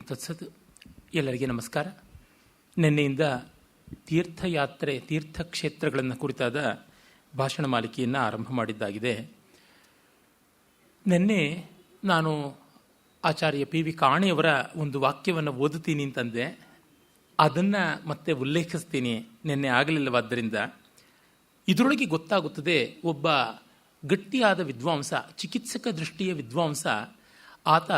ತತ್ಸತ್. ಎಲ್ಲರಿಗೆ ನಮಸ್ಕಾರ. ನಿನ್ನೆಯಿಂದ ತೀರ್ಥಯಾತ್ರೆ ತೀರ್ಥಕ್ಷೇತ್ರಗಳನ್ನು ಕುರಿತಾದ ಭಾಷಣ ಮಾಲಿಕೆಯನ್ನು ಆರಂಭ ಮಾಡಿದ್ದಾಗಿದೆ. ನಿನ್ನೆ ನಾನು ಆಚಾರ್ಯ PV ಕಾಣೆಯವರ ಒಂದು ವಾಕ್ಯವನ್ನು ಓದುತ್ತೀನಿ ಅಂತಂದೆ. ಅದನ್ನು ಮತ್ತೆ ಉಲ್ಲೇಖಿಸ್ತೀನಿ, ನಿನ್ನೆ ಆಗಲಿಲ್ಲವಾದ್ದರಿಂದ. ಇದರೊಳಗೆ ಗೊತ್ತಾಗುತ್ತದೆ, ಒಬ್ಬ ಗಟ್ಟಿಯಾದ ವಿದ್ವಾಂಸ, ಚಿಕಿತ್ಸಕ ದೃಷ್ಟಿಯ ವಿದ್ವಾಂಸ, ಆತ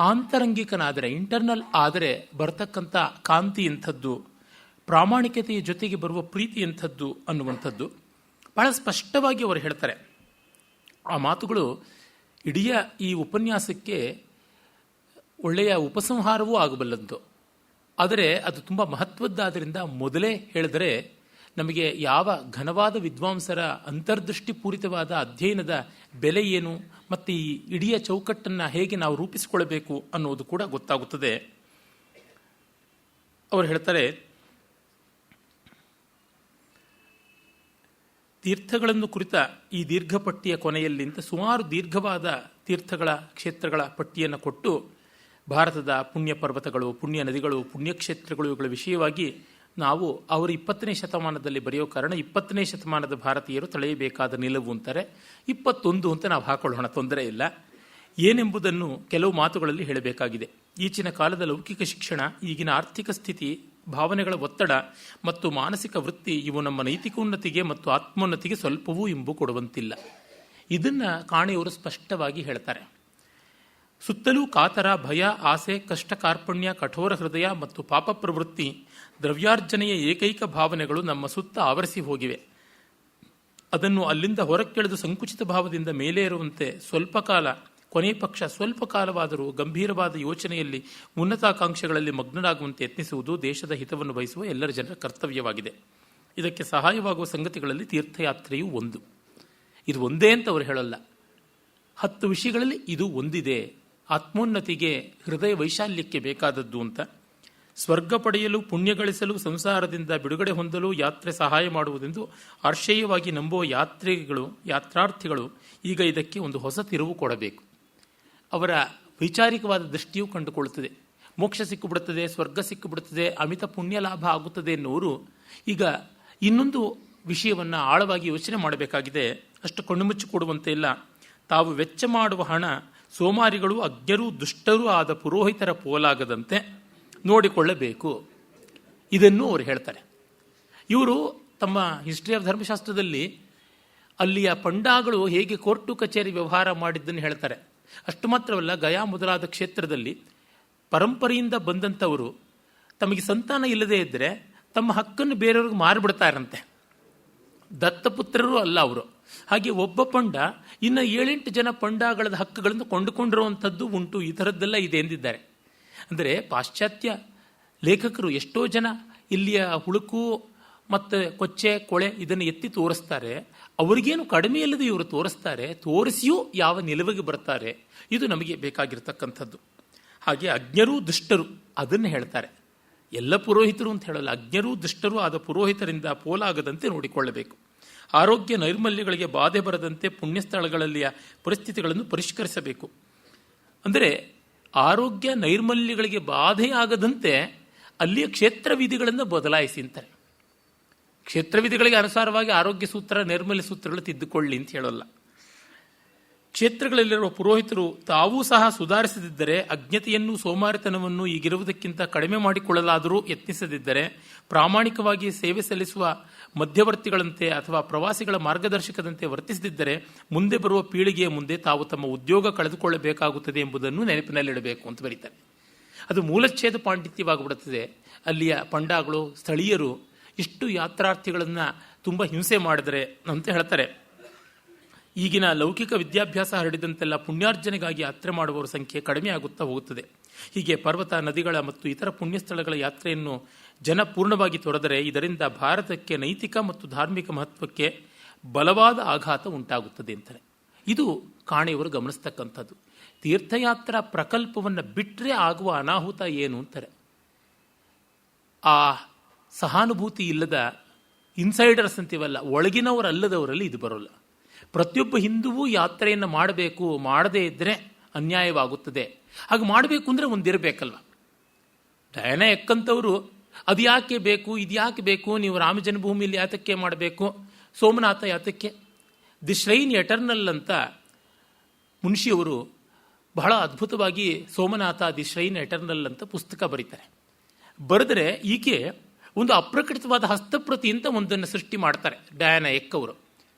ಆಂತರಂಗಿಕನಾದರೆ, ಇಂಟರ್ನಲ್ ಆದರೆ ಬರತಕ್ಕಂಥ ಕಾಂತಿ ಎಂಥದ್ದು, ಪ್ರಾಮಾಣಿಕತೆಯ ಜೊತೆಗೆ ಬರುವ ಪ್ರೀತಿ ಎಂಥದ್ದು ಅನ್ನುವಂಥದ್ದು ಬಹಳ ಸ್ಪಷ್ಟವಾಗಿ ಅವರು ಹೇಳ್ತಾರೆ. ಆ ಮಾತುಗಳು ಇಡೀ ಈ ಉಪನ್ಯಾಸಕ್ಕೆ ಒಳ್ಳೆಯ ಉಪಸಂಹಾರವೂ ಆಗಬಲ್ಲದ್ದು. ಆದರೆ ಅದು ತುಂಬ ಮಹತ್ವದ್ದಾದ್ದರಿಂದ ಮೊದಲೇ ಹೇಳಿದರೆ ನಮಗೆ ಯಾವ ಘನವಾದ ವಿದ್ವಾಂಸರ ಅಂತರ್ದೃಷ್ಟಿಪೂರಿತವಾದ ಅಧ್ಯಯನದ ಬೆಲೆ ಏನು ಮತ್ತು ಈ ಇಡೀ ಚೌಕಟ್ಟನ್ನು ಹೇಗೆ ನಾವು ರೂಪಿಸಿಕೊಳ್ಳಬೇಕು ಅನ್ನೋದು ಕೂಡ ಗೊತ್ತಾಗುತ್ತದೆ. ಅವರು ಹೇಳ್ತಾರೆ, ತೀರ್ಥಗಳನ್ನು ಕುರಿತ ಈ ದೀರ್ಘ ಪಟ್ಟಿಯ ಕೊನೆಯಲ್ಲಿಂದ ಸುಮಾರು ದೀರ್ಘವಾದ ತೀರ್ಥಗಳ ಕ್ಷೇತ್ರಗಳ ಪಟ್ಟಿಯನ್ನು ಕೊಟ್ಟು ಭಾರತದ ಪುಣ್ಯ ಪರ್ವತಗಳು, ಪುಣ್ಯ ನದಿಗಳು, ಪುಣ್ಯಕ್ಷೇತ್ರಗಳು ಇವುಗಳ ವಿಷಯವಾಗಿ ನಾವು ಅವರು 20ನೇ ಶತಮಾನದಲ್ಲಿ ಬರೆಯೋ ಕಾರಣ 20ನೇ ಶತಮಾನದ ಭಾರತೀಯರು ತಳೆಯಬೇಕಾದ ನಿಲುವು ಅಂತಾರೆ. 21 ಅಂತ ನಾವು ಹಾಕೊಳ್ಳೋಣ, ತೊಂದರೆ ಇಲ್ಲ. ಏನೆಂಬುದನ್ನು ಕೆಲವು ಮಾತುಗಳಲ್ಲಿ ಹೇಳಬೇಕಾಗಿದೆ. ಈಚಿನ ಕಾಲದ ಲೌಕಿಕ ಶಿಕ್ಷಣ, ಈಗಿನ ಆರ್ಥಿಕ ಸ್ಥಿತಿ, ಭಾವನೆಗಳ ಒತ್ತಡ ಮತ್ತು ಮಾನಸಿಕ ವೃತ್ತಿ ಇವು ನಮ್ಮ ನೈತಿಕೋನ್ನತಿಗೆ ಮತ್ತು ಆತ್ಮೋನ್ನತಿಗೆ ಸ್ವಲ್ಪವೂ ಇಂಬು ಕೊಡುವಂತಿಲ್ಲ. ಇದನ್ನು ಕಾಣೆಯವರು ಸ್ಪಷ್ಟವಾಗಿ ಹೇಳ್ತಾರೆ. ಸುತ್ತಲೂ ಕಾತರ, ಭಯ, ಆಸೆ, ಕಷ್ಟ, ಕಾರ್ಪಣ್ಯ, ಕಠೋರ ಹೃದಯ ಮತ್ತು ಪಾಪ ಪ್ರವೃತ್ತಿ, ದ್ರವ್ಯಾರ್ಜನೆಯ ಏಕೈಕ ಭಾವನೆಗಳು ನಮ್ಮ ಸುತ್ತ ಆವರಿಸಿ ಹೋಗಿವೆ. ಅದನ್ನು ಅಲ್ಲಿಂದ ಹೊರಕ್ಕೆಳೆದು ಸಂಕುಚಿತ ಭಾವದಿಂದ ಮೇಲೇರುವಂತೆ ಸ್ವಲ್ಪ ಕಾಲ, ಕೊನೆ ಪಕ್ಷ ಸ್ವಲ್ಪ ಕಾಲವಾದರೂ ಗಂಭೀರವಾದ ಯೋಚನೆಯಲ್ಲಿ, ಉನ್ನತಾಕಾಂಕ್ಷೆಗಳಲ್ಲಿ ಮಗ್ನರಾಗುವಂತೆ ಯತ್ನಿಸುವುದು ದೇಶದ ಹಿತವನ್ನು ಬಯಸುವ ಎಲ್ಲರ ಜನರ ಕರ್ತವ್ಯವಾಗಿದೆ. ಇದಕ್ಕೆ ಸಹಾಯವಾಗುವ ಸಂಗತಿಗಳಲ್ಲಿ ತೀರ್ಥಯಾತ್ರೆಯೂ ಒಂದು. ಇದು ಒಂದೇ ಅಂತ ಅವರು ಹೇಳಲ್ಲ, 10 ವಿಷಯಗಳಲ್ಲಿ ಇದು ಒಂದಿದೆ. ಆತ್ಮೋನ್ನತಿಗೆ, ಹೃದಯ ವೈಶಾಲ್ಯಕ್ಕೆ ಬೇಕಾದದ್ದು ಅಂತ. ಸ್ವರ್ಗ ಪಡೆಯಲು, ಪುಣ್ಯ ಗಳಿಸಲು, ಸಂಸಾರದಿಂದ ಬಿಡುಗಡೆ ಹೊಂದಲು ಯಾತ್ರೆ ಸಹಾಯ ಮಾಡುವುದೆಂದು ಆರ್ಷೇಯವಾಗಿ ನಂಬುವ ಯಾತ್ರಾರ್ಥಿಗಳು ಈಗ ಇದಕ್ಕೆ ಒಂದು ಹೊಸ ತಿರುವು ಕೊಡಬೇಕು. ಅವರ ವೈಚಾರಿಕವಾದ ದೃಷ್ಟಿಯೂ ಕಂಡುಕೊಳ್ಳುತ್ತದೆ. ಮೋಕ್ಷ ಸಿಕ್ಕಿಬಿಡುತ್ತದೆ, ಸ್ವರ್ಗ ಸಿಕ್ಕಿಬಿಡುತ್ತದೆ, ಅಮಿತ ಪುಣ್ಯ ಲಾಭ ಆಗುತ್ತದೆ ಎನ್ನುವರು ಈಗ ಇನ್ನೊಂದು ವಿಷಯವನ್ನು ಆಳವಾಗಿ ಯೋಚನೆ ಮಾಡಬೇಕಾಗಿದೆ. ಅಷ್ಟು ಕಣ್ಣುಮುಚ್ಚಿ ಕೊಡುವಂತೆ ಇಲ್ಲ. ತಾವು ವೆಚ್ಚ ಮಾಡುವ ಹಣ ಸೋಮಾರಿಗಳು, ಅಜ್ಞರೂ ದುಷ್ಟರೂ ಆದ ಪುರೋಹಿತರ ಪೋಲಾಗದಂತೆ ನೋಡಿಕೊಳ್ಳಬೇಕು. ಇದನ್ನು ಅವರು ಹೇಳ್ತಾರೆ. ಇವರು ತಮ್ಮ ಹಿಸ್ಟ್ರಿ ಆಫ್ ಧರ್ಮಶಾಸ್ತ್ರದಲ್ಲಿ ಅಲ್ಲಿಯ ಪಂಡಾಗಳು ಹೇಗೆ ಕೋರ್ಟು ಕಚೇರಿ ವ್ಯವಹಾರ ಮಾಡಿದ್ದನ್ನು ಹೇಳ್ತಾರೆ. ಅಷ್ಟು ಮಾತ್ರವಲ್ಲ, ಗಯಾ ಮೊದಲಾದ ಕ್ಷೇತ್ರದಲ್ಲಿ ಪರಂಪರೆಯಿಂದ ಬಂದಂಥವರು ತಮಗೆ ಸಂತಾನ ಇಲ್ಲದೇ ಇದ್ದರೆ ತಮ್ಮ ಹಕ್ಕನ್ನು ಬೇರೆಯವ್ರಿಗೆ ಮಾರಿಬಿಡ್ತಾರಂತೆ. ದತ್ತಪುತ್ರರು ಅಲ್ಲ ಅವರು. ಹಾಗೆ ಒಬ್ಬ ಪಂಡ ಇನ್ನು 7-8 ಜನ ಪಂಡಗಳ ಹಕ್ಕುಗಳನ್ನು ಕೊಂಡುಕೊಂಡಿರುವಂಥದ್ದು ಉಂಟು. ಈ ಥರದ್ದೆಲ್ಲ ಇದೆ ಎಂದಿದ್ದಾರೆ. ಅಂದರೆ ಪಾಶ್ಚಾತ್ಯ ಲೇಖಕರು ಎಷ್ಟೋ ಜನ ಇಲ್ಲಿಯ ಹುಳುಕು ಮತ್ತು ಕೊಚ್ಚೆ ಕೊಳೆ ಇದನ್ನು ಎತ್ತಿ ತೋರಿಸ್ತಾರೆ. ಅವರಿಗೇನು ಕಡಿಮೆ ಇಲ್ಲದೆ ಇವರು ತೋರಿಸ್ತಾರೆ. ತೋರಿಸಿಯೂ ಯಾವ ನಿಲುವಿಗೆ ಬರ್ತಾರೆ, ಇದು ನಮಗೆ ಬೇಕಾಗಿರ್ತಕ್ಕಂಥದ್ದು. ಹಾಗೆ ಅಜ್ಞರೂ ದುಷ್ಟರು ಅದನ್ನು ಹೇಳ್ತಾರೆ. ಎಲ್ಲ ಪುರೋಹಿತರು ಅಂತ ಹೇಳಲ್ಲ, ಅಜ್ಞರೂ ದುಷ್ಟರು ಆದ ಪುರೋಹಿತರಿಂದ ಪೋಲಾಗದಂತೆ ನೋಡಿಕೊಳ್ಳಬೇಕು. ಆರೋಗ್ಯ ನೈರ್ಮಲ್ಯಗಳಿಗೆ ಬಾಧೆ ಬರದಂತೆ ಪುಣ್ಯಸ್ಥಳಗಳಲ್ಲಿಯ ಪರಿಸ್ಥಿತಿಗಳನ್ನು ಪರಿಷ್ಕರಿಸಬೇಕು. ಅಂದರೆ ಆರೋಗ್ಯ ನೈರ್ಮಲ್ಯಗಳಿಗೆ ಬಾಧೆಯಾಗದಂತೆ ಅಲ್ಲಿಯ ಕ್ಷೇತ್ರ ವಿಧಿಗಳನ್ನು ಬದಲಾಯಿಸಿ ಅಂತಾರೆ. ಕ್ಷೇತ್ರ ವಿಧಿಗಳಿಗೆ ಅನುಸಾರವಾಗಿ ಆರೋಗ್ಯ ಸೂತ್ರ, ನೈರ್ಮಲ್ಯ ಸೂತ್ರಗಳು ತಿದ್ದುಕೊಳ್ಳಿ ಅಂತ ಹೇಳೋಲ್ಲ. ಕ್ಷೇತ್ರಗಳಲ್ಲಿರುವ ಪುರೋಹಿತರು ತಾವೂ ಸಹ ಸುಧಾರಿಸದಿದ್ದರೆ, ಅಜ್ಞತೆಯನ್ನು ಸೋಮಾರಿತನವನ್ನು ಈಗಿರುವುದಕ್ಕಿಂತ ಕಡಿಮೆ ಮಾಡಿಕೊಳ್ಳಲಾದರೂ ಯತ್ನಿಸದಿದ್ದರೆ, ಪ್ರಾಮಾಣಿಕವಾಗಿ ಸೇವೆ ಸಲ್ಲಿಸುವ ಮಧ್ಯವರ್ತಿಗಳಂತೆ ಅಥವಾ ಪ್ರವಾಸಿಗಳ ಮಾರ್ಗದರ್ಶಕದಂತೆ ವರ್ತಿಸದಿದ್ದರೆ ಮುಂದೆ ಬರುವ ಪೀಳಿಗೆಯ ಮುಂದೆ ತಾವು ತಮ್ಮ ಉದ್ಯೋಗ ಕಳೆದುಕೊಳ್ಳಬೇಕಾಗುತ್ತದೆ ಎಂಬುದನ್ನು ನೆನಪಿನಲ್ಲಿಡಬೇಕು ಅಂತ ಬರೀತಾರೆ. ಅದು ಮೂಲಚ್ಛೇದ ಪಾಂಡಿತ್ಯವಾಗಿಬಿಡುತ್ತದೆ. ಅಲ್ಲಿಯ ಪಂಡಾಗಳು, ಸ್ಥಳೀಯರು ಇಷ್ಟು ಯಾತ್ರಾರ್ಥಿಗಳನ್ನು ತುಂಬ ಹಿಂಸೆ ಮಾಡಿದರೆ ಅಂತ ಹೇಳ್ತಾರೆ. ಈಗಿನ ಲೌಕಿಕ ವಿದ್ಯಾಭ್ಯಾಸ ಹರಡಿದಂತೆಲ್ಲ ಪುಣ್ಯಾರ್ಜನೆಗಾಗಿ ಯಾತ್ರೆ ಮಾಡುವವರ ಸಂಖ್ಯೆ ಕಡಿಮೆ ಆಗುತ್ತಾ ಹೋಗುತ್ತದೆ. ಹೀಗೆ ಪರ್ವತ, ನದಿಗಳ ಮತ್ತು ಇತರ ಪುಣ್ಯಸ್ಥಳಗಳ ಯಾತ್ರೆಯನ್ನು ಜನ ಪೂರ್ಣವಾಗಿ ತೊರೆದರೆ ಇದರಿಂದ ಭಾರತಕ್ಕೆ ನೈತಿಕ ಮತ್ತು ಧಾರ್ಮಿಕ ಮಹತ್ವಕ್ಕೆ ಬಲವಾದ ಆಘಾತ ಉಂಟಾಗುತ್ತದೆ ಅಂತಾರೆ. ಇದು ಕಾಣೆಯವರು ಗಮನಿಸ್ತಕ್ಕಂಥದ್ದು. ತೀರ್ಥಯಾತ್ರಾ ಪ್ರಕಲ್ಪವನ್ನು ಬಿಟ್ಟರೆ ಆಗುವ ಅನಾಹುತ ಏನು ಅಂತಾರೆ. ಆ ಸಹಾನುಭೂತಿ ಇಲ್ಲದ ಇನ್ಸೈಡರ್ಸ್ ಅಂತೀವಲ್ಲ, ಒಳಗಿನವರಲ್ಲದವರಲ್ಲಿ ಇದು ಬರೋಲ್ಲ. ಪ್ರತಿಯೊಬ್ಬ ಹಿಂದುವೂ ಯಾತ್ರೆಯನ್ನು ಮಾಡಬೇಕು, ಮಾಡದೇ ಇದ್ದರೆ ಅನ್ಯಾಯವಾಗುತ್ತದೆ. ಹಾಗೆ ಮಾಡಬೇಕು ಅಂದರೆ ಒಂದಿರಬೇಕಲ್ವ. ಡಯಾನ ಎಕ್ಕಂತವರು ಅದು ಯಾಕೆ ಬೇಕು, ಇದು ಯಾಕೆ ಬೇಕು, ನೀವು ರಾಮ ಜನ್ಮಭೂಮಿಯಲ್ಲಿ ಯಾತಕ್ಕೆ ಮಾಡಬೇಕು, ಸೋಮನಾಥ ಯಾತಕ್ಕೆ, ದಿ ಶ್ರೈನ್ ಎಟರ್ನಲ್ ಅಂತ ಮುನ್ಷಿಯವರು ಬಹಳ ಅದ್ಭುತವಾಗಿ ಸೋಮನಾಥ ದಿ ಶ್ರೈನ್ ಎಟರ್ನಲ್ ಅಂತ ಪುಸ್ತಕ ಬರೀತಾರೆ. ಬರೆದರೆ ಈಕೆ ಒಂದು ಅಪ್ರಕಟಿತವಾದ ಹಸ್ತಪ್ರತಿ ಅಂತ ಒಂದನ್ನು ಸೃಷ್ಟಿ ಮಾಡ್ತಾರೆ ಡಯಾನ ಎಕ್ಕವರು.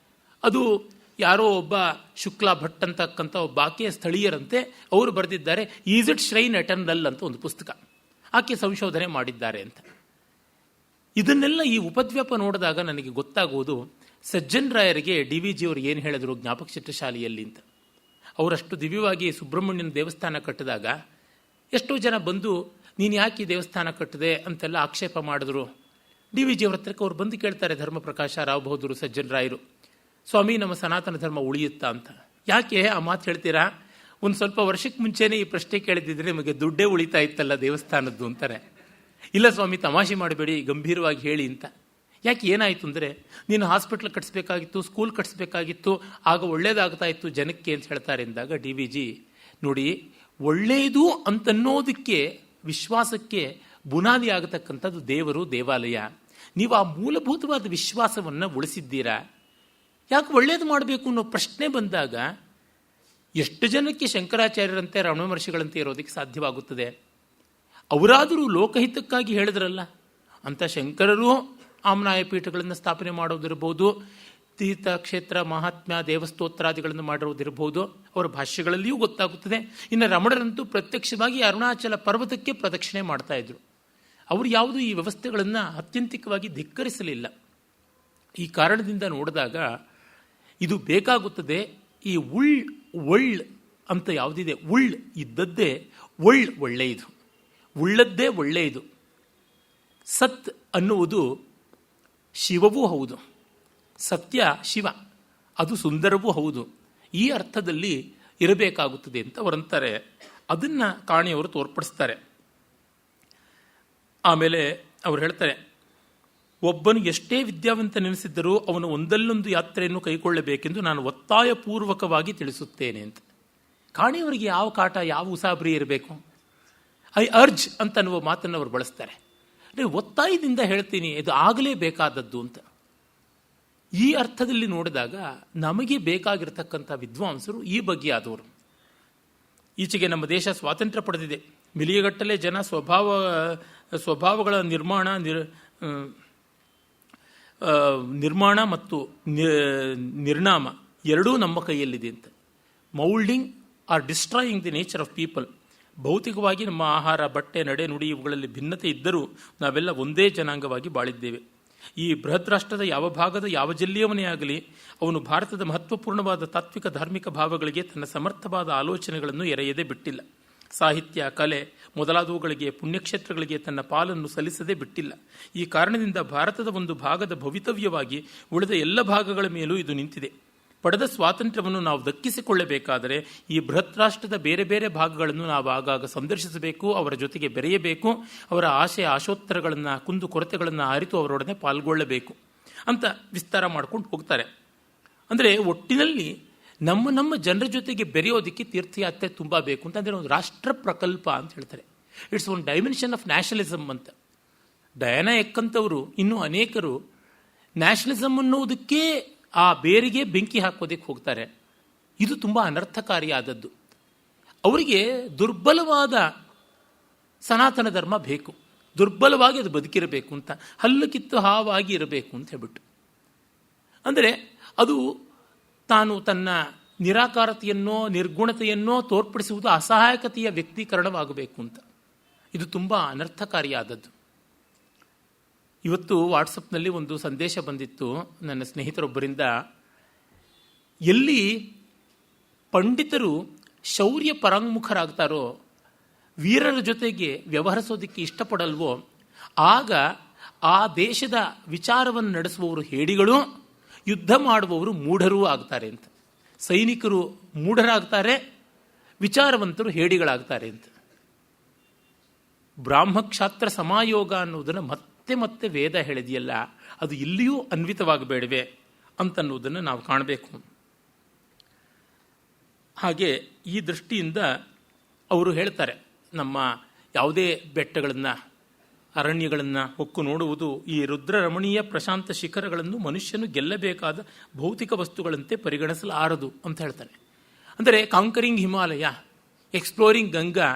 ಅದು ಯಾರೋ ಒಬ್ಬ ಶುಕ್ಲಾ ಭಟ್ ಅಂತಕ್ಕಂಥ ಒಬ್ಬ ಆಕೆಯ ಸ್ಥಳೀಯರಂತೆ ಅವರು ಬರೆದಿದ್ದಾರೆ. ಈಸ್ ಇಟ್ ಶ್ರೈನ್ ಎಟರ್ನಲ್ ಅಂತ ಒಂದು ಪುಸ್ತಕ ಆಕೆ ಸಂಶೋಧನೆ ಮಾಡಿದ್ದಾರೆ ಅಂತ. ಇದನ್ನೆಲ್ಲ ಈ ಉಪದ್ವ್ಯಾಪ ನೋಡಿದಾಗ ನನಗೆ ಗೊತ್ತಾಗುವುದು ಸಜ್ಜನ್ ರಾಯರಿಗೆ ಡಿ ವಿ ಜಿ ಅವರು ಏನು ಹೇಳಿದ್ರು ಜ್ಞಾಪಕ ಚಿತ್ರಶಾಲೆಯಲ್ಲಿ ಅಂತ. ಅವರಷ್ಟು ದಿವ್ಯವಾಗಿ ಸುಬ್ರಹ್ಮಣ್ಯನ ದೇವಸ್ಥಾನ ಕಟ್ಟಿದಾಗ ಎಷ್ಟೋ ಜನ ಬಂದು ನೀನು ಯಾಕೆ ಈ ದೇವಸ್ಥಾನ ಕಟ್ಟಿದೆ ಅಂತೆಲ್ಲ ಆಕ್ಷೇಪ ಮಾಡಿದ್ರು. ಡಿ ವಿ ಜಿ ಅವರ ಹತ್ರಕ್ಕೆ ಅವ್ರು ಬಂದು ಕೇಳ್ತಾರೆ, ಧರ್ಮಪ್ರಕಾಶ ರಾವ್ ಬಹದ್ದೂರು ಸಜ್ಜನ್ ರಾಯರು, ಸ್ವಾಮಿ ನಮ್ಮ ಸನಾತನ ಧರ್ಮ ಉಳಿಯುತ್ತಾ ಅಂತ. ಯಾಕೆ ಆ ಮಾತು ಹೇಳ್ತೀರಾ, ಒಂದು ಸ್ವಲ್ಪ ವರ್ಷಕ್ಕೆ ಮುಂಚೆನೇ ಈ ಪ್ರಶ್ನೆ ಕೇಳಿದ್ರೆ ನಿಮಗೆ ದುಡ್ಡೇ ಉಳಿತಾ ಇತ್ತಲ್ಲ ದೇವಸ್ಥಾನದ್ದು ಅಂತಾರೆ. ಇಲ್ಲ ಸ್ವಾಮಿ ತಮಾಷೆ ಮಾಡಬೇಡಿ, ಗಂಭೀರವಾಗಿ ಹೇಳಿ ಅಂತ. ಯಾಕೆ ಏನಾಯಿತು ಅಂದರೆ, ನೀನು ಹಾಸ್ಪಿಟ್ಲ್ ಕಟ್ಟಿಸ್ಬೇಕಾಗಿತ್ತು, ಸ್ಕೂಲ್ ಕಟ್ಟಿಸ್ಬೇಕಾಗಿತ್ತು, ಆಗ ಒಳ್ಳೇದಾಗ್ತಾ ಇತ್ತು ಜನಕ್ಕೆ ಅಂತ ಹೇಳ್ತಾರೆ ಎಂದಾಗ ಡಿ ವಿ ಜಿ ನೋಡಿ, ಒಳ್ಳೆಯದು ಅಂತನ್ನೋದಕ್ಕೆ ವಿಶ್ವಾಸಕ್ಕೆ ಬುನಾದಿ ಆಗತಕ್ಕಂಥದ್ದು ದೇವರು, ದೇವಾಲಯ. ನೀವು ಆ ಮೂಲಭೂತವಾದ ವಿಶ್ವಾಸವನ್ನು ಉಳಿಸಿದ್ದೀರಾ. ಯಾಕೆ ಒಳ್ಳೇದು ಮಾಡಬೇಕು ಅನ್ನೋ ಪ್ರಶ್ನೆ ಬಂದಾಗ ಎಷ್ಟು ಜನಕ್ಕೆ ಶಂಕರಾಚಾರ್ಯರಂತೆ ರಮಣ ಮಹರ್ಷಿಗಳಂತೆ ಇರೋದಕ್ಕೆ ಸಾಧ್ಯವಾಗುತ್ತದೆ? ಅವರಾದರೂ ಲೋಕಹಿತಕ್ಕಾಗಿ ಹೇಳಿದ್ರಲ್ಲ ಅಂತ. ಶಂಕರರು ಆಮ್ನಾಯ ಪೀಠಗಳನ್ನು ಸ್ಥಾಪನೆ ಮಾಡೋದಿರ್ಬೋದು, ತೀರ್ಥ ಕ್ಷೇತ್ರ ಮಹಾತ್ಮ್ಯ ದೇವಸ್ತೋತ್ರಾದಿಗಳನ್ನು ಮಾಡಿರೋದಿರ್ಬೋದು, ಅವರ ಭಾಷ್ಯಗಳಲ್ಲಿಯೂ ಗೊತ್ತಾಗುತ್ತದೆ. ಇನ್ನು ರಮಣರಂತೂ ಪ್ರತ್ಯಕ್ಷವಾಗಿ ಅರುಣಾಚಲ ಪರ್ವತಕ್ಕೆ ಪ್ರದಕ್ಷಿಣೆ ಮಾಡ್ತಾ ಇದ್ರು. ಅವರು ಯಾವುದೂ ಈ ವ್ಯವಸ್ಥೆಗಳನ್ನು ಅತ್ಯಂತಿಕವಾಗಿ ಧಿಕ್ಕರಿಸಲಿಲ್ಲ. ಈ ಕಾರಣದಿಂದ ನೋಡಿದಾಗ ಇದು ಬೇಕಾಗುತ್ತದೆ. ಈ ಒಳ್ ಅಂತ ಯಾವುದಿದೆ, ಇದ್ದದ್ದೇ ಒಳ್ಳೆಯದು, ಉಳ್ಳದ್ದೇ ಒಳ್ಳೆಯದು. ಸತ್ ಅನ್ನುವುದು ಶಿವವೂ ಹೌದು, ಸತ್ಯ ಶಿವ, ಅದು ಸುಂದರವೂ ಹೌದು. ಈ ಅರ್ಥದಲ್ಲಿ ಇರಬೇಕಾಗುತ್ತದೆ ಅಂತ ಅವರಂತಾರೆ. ಅದನ್ನು ಕಾಣಿಯವರು ತೋರ್ಪಡಿಸ್ತಾರೆ. ಆಮೇಲೆ ಅವರು ಹೇಳ್ತಾರೆ, ಒಬ್ಬನು ಎಷ್ಟೇ ವಿದ್ಯಾವಂತ ನೆನೆಸಿದ್ದರೂ ಅವನು ಒಂದಲ್ಲೊಂದು ಯಾತ್ರೆಯನ್ನು ಕೈಗೊಳ್ಳಬೇಕೆಂದು ನಾನು ಒತ್ತಾಯಪೂರ್ವಕವಾಗಿ ತಿಳಿಸುತ್ತೇನೆ ಅಂತ. ಕಾಣಿಯವರಿಗೆ ಯಾವ ಕಾಟ, ಯಾವ ಉಸಾಬರಿ ಇರಬೇಕು? ಐ ಅರ್ಜ್ ಅಂತ ಅನ್ನುವ ಮಾತನ್ನು ಅವರು ಬಳಸ್ತಾರೆ. ಒತ್ತಾಯದಿಂದ ಹೇಳ್ತೀನಿ, ಇದು ಆಗಲೇಬೇಕಾದದ್ದು ಅಂತ. ಈ ಅರ್ಥದಲ್ಲಿ ನೋಡಿದಾಗ ನಮಗೆ ಬೇಕಾಗಿರ್ತಕ್ಕಂಥ ವಿದ್ವಾಂಸರು ಈ ಬಗ್ಗೆ ಆದವರು. ಈಚೆಗೆ ನಮ್ಮ ದೇಶ ಸ್ವಾತಂತ್ರ್ಯ ಪಡೆದಿದೆ. ಮಿಲಿಯಗಟ್ಟಲೆ ಜನ ಸ್ವಭಾವಗಳ ನಿರ್ಮಾಣ ಮತ್ತು ನಿರ್ನಾಮ ಎರಡೂ ನಮ್ಮ ಕೈಯಲ್ಲಿದೆ ಅಂತ. Moulding are destroying the nature of people. ಭೌತಿಕವಾಗಿ ನಮ್ಮ ಆಹಾರ, ಬಟ್ಟೆ, ನಡೆ, ನುಡಿ ಇವುಗಳಲ್ಲಿ ಭಿನ್ನತೆ ಇದ್ದರೂ ನಾವೆಲ್ಲ ಒಂದೇ ಜನಾಂಗವಾಗಿ ಬಾಳಿದ್ದೇವೆ. ಈ ಬೃಹತ್ ರಾಷ್ಟ್ರದ ಯಾವ ಭಾಗದ ಯಾವ ಜಿಲ್ಲೆಯವನೇ ಆಗಲಿ, ಅವನು ಭಾರತದ ಮಹತ್ವಪೂರ್ಣವಾದ ತಾತ್ವಿಕ ಧಾರ್ಮಿಕ ಭಾವಗಳಿಗೆ ತನ್ನ ಸಮರ್ಥವಾದ ಆಲೋಚನೆಗಳನ್ನು ಎರೆಯದೇ ಬಿಟ್ಟಿಲ್ಲ. ಸಾಹಿತ್ಯ, ಕಲೆ ಮೊದಲಾದವುಗಳಿಗೆ, ಪುಣ್ಯಕ್ಷೇತ್ರಗಳಿಗೆ ತನ್ನ ಪಾಲನ್ನು ಸಲ್ಲಿಸದೇ ಬಿಟ್ಟಿಲ್ಲ. ಈ ಕಾರಣದಿಂದ ಭಾರತದ ಒಂದು ಭಾಗದ ಭವಿತವ್ಯವಾಗಿ ಉಳಿದ ಎಲ್ಲ ಭಾಗಗಳ ಮೇಲೂ ಇದು ನಿಂತಿದೆ. ಪಡೆದ ಸ್ವಾತಂತ್ರ್ಯವನ್ನು ನಾವು ದಕ್ಕಿಸಿಕೊಳ್ಳಬೇಕಾದರೆ ಈ ಬೃಹತ್ ರಾಷ್ಟ್ರದ ಬೇರೆ ಬೇರೆ ಭಾಗಗಳನ್ನು ನಾವು ಆಗಾಗ ಸಂದರ್ಶಿಸಬೇಕು, ಅವರ ಜೊತೆಗೆ ಬೆರೆಯಬೇಕು, ಅವರ ಆಶಯ ಆಶೋತ್ತರಗಳನ್ನು, ಕುಂದು ಕೊರತೆಗಳನ್ನು ಅರಿತು ಅವರೊಡನೆ ಪಾಲ್ಗೊಳ್ಳಬೇಕು ಅಂತ ವಿಸ್ತಾರ ಮಾಡ್ಕೊಂಡು ಹೋಗ್ತಾರೆ. ಅಂದರೆ ಒಟ್ಟಿನಲ್ಲಿ ನಮ್ಮ ಜನರ ಜೊತೆಗೆ ಬೆರೆಯೋದಕ್ಕೆ ತೀರ್ಥಯಾತ್ರೆ ತುಂಬ ಬೇಕು ಅಂತ. ಅಂದರೆ ಒಂದು ರಾಷ್ಟ್ರ ಪ್ರಕಲ್ಪ ಅಂತ ಹೇಳ್ತಾರೆ. It's one dimension of nationalism ಅಂತ. ಡಯಾನ ಎಕ್ಕಂತವರು ಇನ್ನೂ ಅನೇಕರು ನ್ಯಾಷನಲಿಸಮ್ ಅನ್ನೋದಕ್ಕೆ ಆ ಬೇರಿಗೆ ಬೆಂಕಿ ಹಾಕೋದಕ್ಕೆ ಹೋಗ್ತಾರೆ. ಇದು ತುಂಬ ಅನರ್ಥಕಾರಿಯಾದದ್ದು. ಅವರಿಗೆ ದುರ್ಬಲವಾದ ಸನಾತನ ಧರ್ಮ ಬೇಕು, ದುರ್ಬಲವಾಗಿ ಅದು ಬದುಕಿರಬೇಕು ಅಂತ, ಹಲ್ಲು ಕಿತ್ತು ಹಾವಾಗಿ ಇರಬೇಕು ಅಂತ ಹೇಳ್ಬಿಟ್ಟು. ಅಂದರೆ ಅದು ತಾನು ತನ್ನ ನಿರಾಕಾರತೆಯನ್ನೋ ನಿರ್ಗುಣತೆಯನ್ನೋ ತೋರ್ಪಡಿಸುವುದು ಅಸಹಾಯಕತೆಯ ವ್ಯಕ್ತೀಕರಣವಾಗಬೇಕು ಅಂತ. ಇದು ತುಂಬ ಅನರ್ಥಕಾರಿಯಾದದ್ದು. ಇವತ್ತು ವಾಟ್ಸಪ್ನಲ್ಲಿ ಒಂದು ಸಂದೇಶ ಬಂದಿತ್ತು ನನ್ನ ಸ್ನೇಹಿತರೊಬ್ಬರಿಂದ. ಎಲ್ಲಿ ಪಂಡಿತರು ಶೌರ್ಯ ಪರಾಂಗುಖರಾಗ್ತಾರೋ, ವೀರರ ಜೊತೆಗೆ ವ್ಯವಹರಿಸೋದಕ್ಕೆ ಇಷ್ಟಪಡಲ್ವೋ, ಆಗ ಆ ದೇಶದ ವಿಚಾರವನ್ನು ನಡೆಸುವವರು ಹೇಡಿಗಳು, ಯುದ್ಧ ಮಾಡುವವರು ಮೂಢರೂ ಆಗ್ತಾರೆ ಅಂತ. ಸೈನಿಕರು ಮೂಢರಾಗ್ತಾರೆ, ವಿಚಾರವಂತರು ಹೇಡಿಗಳಾಗ್ತಾರೆ ಅಂತ. ಬ್ರಾಹ್ಮಕ್ಷಾತ್ರ ಸಮಾಯೋಗ ಅನ್ನೋದನ್ನು ಮತ್ತೆ ವೇದ ಹೇಳಿದೆಯಲ್ಲ, ಅದು ಇಲ್ಲಿಯೂ ಅನ್ವಿತವಾಗಬೇಡವೆ ಅಂತನ್ನುವುದನ್ನು ನಾವು ಕಾಣಬೇಕು. ಹಾಗೆ ಈ ದೃಷ್ಟಿಯಿಂದ ಅವರು ಹೇಳ್ತಾರೆ, ನಮ್ಮ ಯಾವುದೇ ಬೆಟ್ಟಗಳನ್ನು, ಅರಣ್ಯಗಳನ್ನು ಹೊಕ್ಕು ನೋಡುವುದು ಈ ರುದ್ರ ರಮಣೀಯ ಪ್ರಶಾಂತ ಶಿಖರಗಳನ್ನು ಮನುಷ್ಯನು ಗೆಲ್ಲಬೇಕಾದ ಭೌತಿಕ ವಸ್ತುಗಳಂತೆ ಪರಿಗಣಿಸಲಾರದು ಅಂತ ಹೇಳ್ತಾನೆ. ಅಂದರೆ ಕಾಂಕರಿಂಗ್ ಹಿಮಾಲಯ, ಎಕ್ಸ್ಪ್ಲೋರಿಂಗ್ ಗಂಗಾ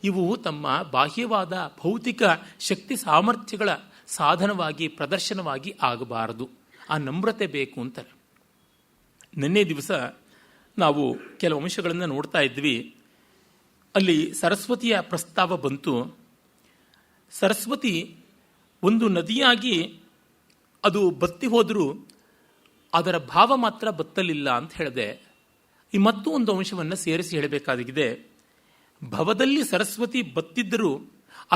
ಇವು ತಮ್ಮ ಬಾಹ್ಯವಾದ ಭೌತಿಕ ಶಕ್ತಿ ಸಾಮರ್ಥ್ಯಗಳ ಸಾಧನವಾಗಿ, ಪ್ರದರ್ಶನವಾಗಿ ಆಗಬಾರದು. ಆ ನಮ್ರತೆ ಬೇಕು ಅಂತಾರೆ. ನಿನ್ನೆ ದಿವಸ ನಾವು ಕೆಲವು ಅಂಶಗಳನ್ನು ನೋಡ್ತಾ ಇದ್ವಿ. ಅಲ್ಲಿ ಸರಸ್ವತಿಯ ಪ್ರಸ್ತಾವ ಬಂತು. ಸರಸ್ವತಿ ಒಂದು ನದಿಯಾಗಿ ಅದು ಬತ್ತಿ ಹೋದರೂ ಅದರ ಭಾವ ಮಾತ್ರ ಬತ್ತಲಿಲ್ಲ ಅಂತ ಹೇಳಿದೆ. ಈ ಮತ್ತೂ ಒಂದು ಅಂಶವನ್ನು ಸೇರಿಸಿ ಹೇಳಬೇಕಾಗಿದೆ. ಭವದಲ್ಲಿ ಸರಸ್ವತಿ ಬತ್ತಿದ್ದರೂ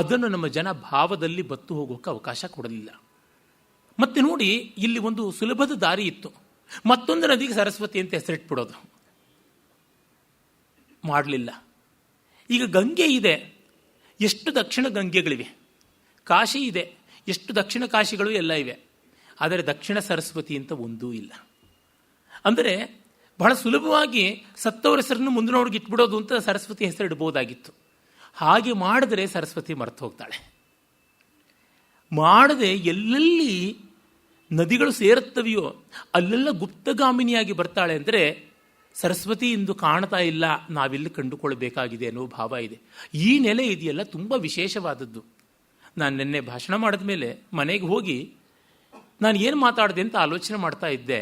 ಅದನ್ನು ನಮ್ಮ ಜನ ಭಾವದಲ್ಲಿ ಬತ್ತು ಹೋಗೋಕೆ ಅವಕಾಶ ಕೊಡಲಿಲ್ಲ. ಮತ್ತೆ ನೋಡಿ, ಇಲ್ಲಿ ಒಂದು ಸುಲಭದ ದಾರಿ ಇತ್ತು. ಮತ್ತೊಂದು ನದಿಗೆ ಸರಸ್ವತಿ ಅಂತ ಹೆಸರಿಟ್ಬಿಡೋದು ಮಾಡಲಿಲ್ಲ. ಈಗ ಗಂಗೆ ಇದೆ, ಎಷ್ಟು ದಕ್ಷಿಣ ಗಂಗೆಗಳಿವೆ. ಕಾಶಿ ಇದೆ, ಎಷ್ಟು ದಕ್ಷಿಣ ಕಾಶಿಗಳು ಎಲ್ಲ ಇವೆ. ಆದರೆ ದಕ್ಷಿಣ ಸರಸ್ವತಿ ಅಂತ ಒಂದೂ ಇಲ್ಲ. ಅಂದರೆ ಬಹಳ ಸುಲಭವಾಗಿ ಸತ್ತವರ ಹೆಸರನ್ನು ಮುಂದಿನವ್ರಿಗೆ ಇಟ್ಬಿಡೋದು ಅಂತ ಸರಸ್ವತಿ ಹೆಸರು ಇಡ್ಬೋದಾಗಿತ್ತು. ಹಾಗೆ ಮಾಡಿದ್ರೆ ಸರಸ್ವತಿ ಮರೆತು ಹೋಗ್ತಾಳೆ. ಮಾಡದೆ ಎಲ್ಲೆಲ್ಲಿ ನದಿಗಳು ಸೇರುತ್ತವೆಯೋ ಅಲ್ಲೆಲ್ಲ ಗುಪ್ತಗಾಮಿನಿಯಾಗಿ ಬರ್ತಾಳೆ. ಅಂದರೆ ಸರಸ್ವತಿ ಇಂದು ಕಾಣ್ತಾ ಇಲ್ಲ, ನಾವಿಲ್ಲಿ ಕಂಡುಕೊಳ್ಬೇಕಾಗಿದೆ ಅನ್ನೋ ಭಾವ ಇದೆ. ಈ ನೆಲೆ ಇದೆಯಲ್ಲ ತುಂಬ ವಿಶೇಷವಾದದ್ದು. ನಾನು ನಿನ್ನೆ ಭಾಷಣ ಮಾಡಿದ ಮೇಲೆ ಮನೆಗೆ ಹೋಗಿ ನಾನು ಏನು ಮಾತಾಡಿದೆ ಅಂತ ಆಲೋಚನೆ ಮಾಡ್ತಾ ಇದ್ದೆ.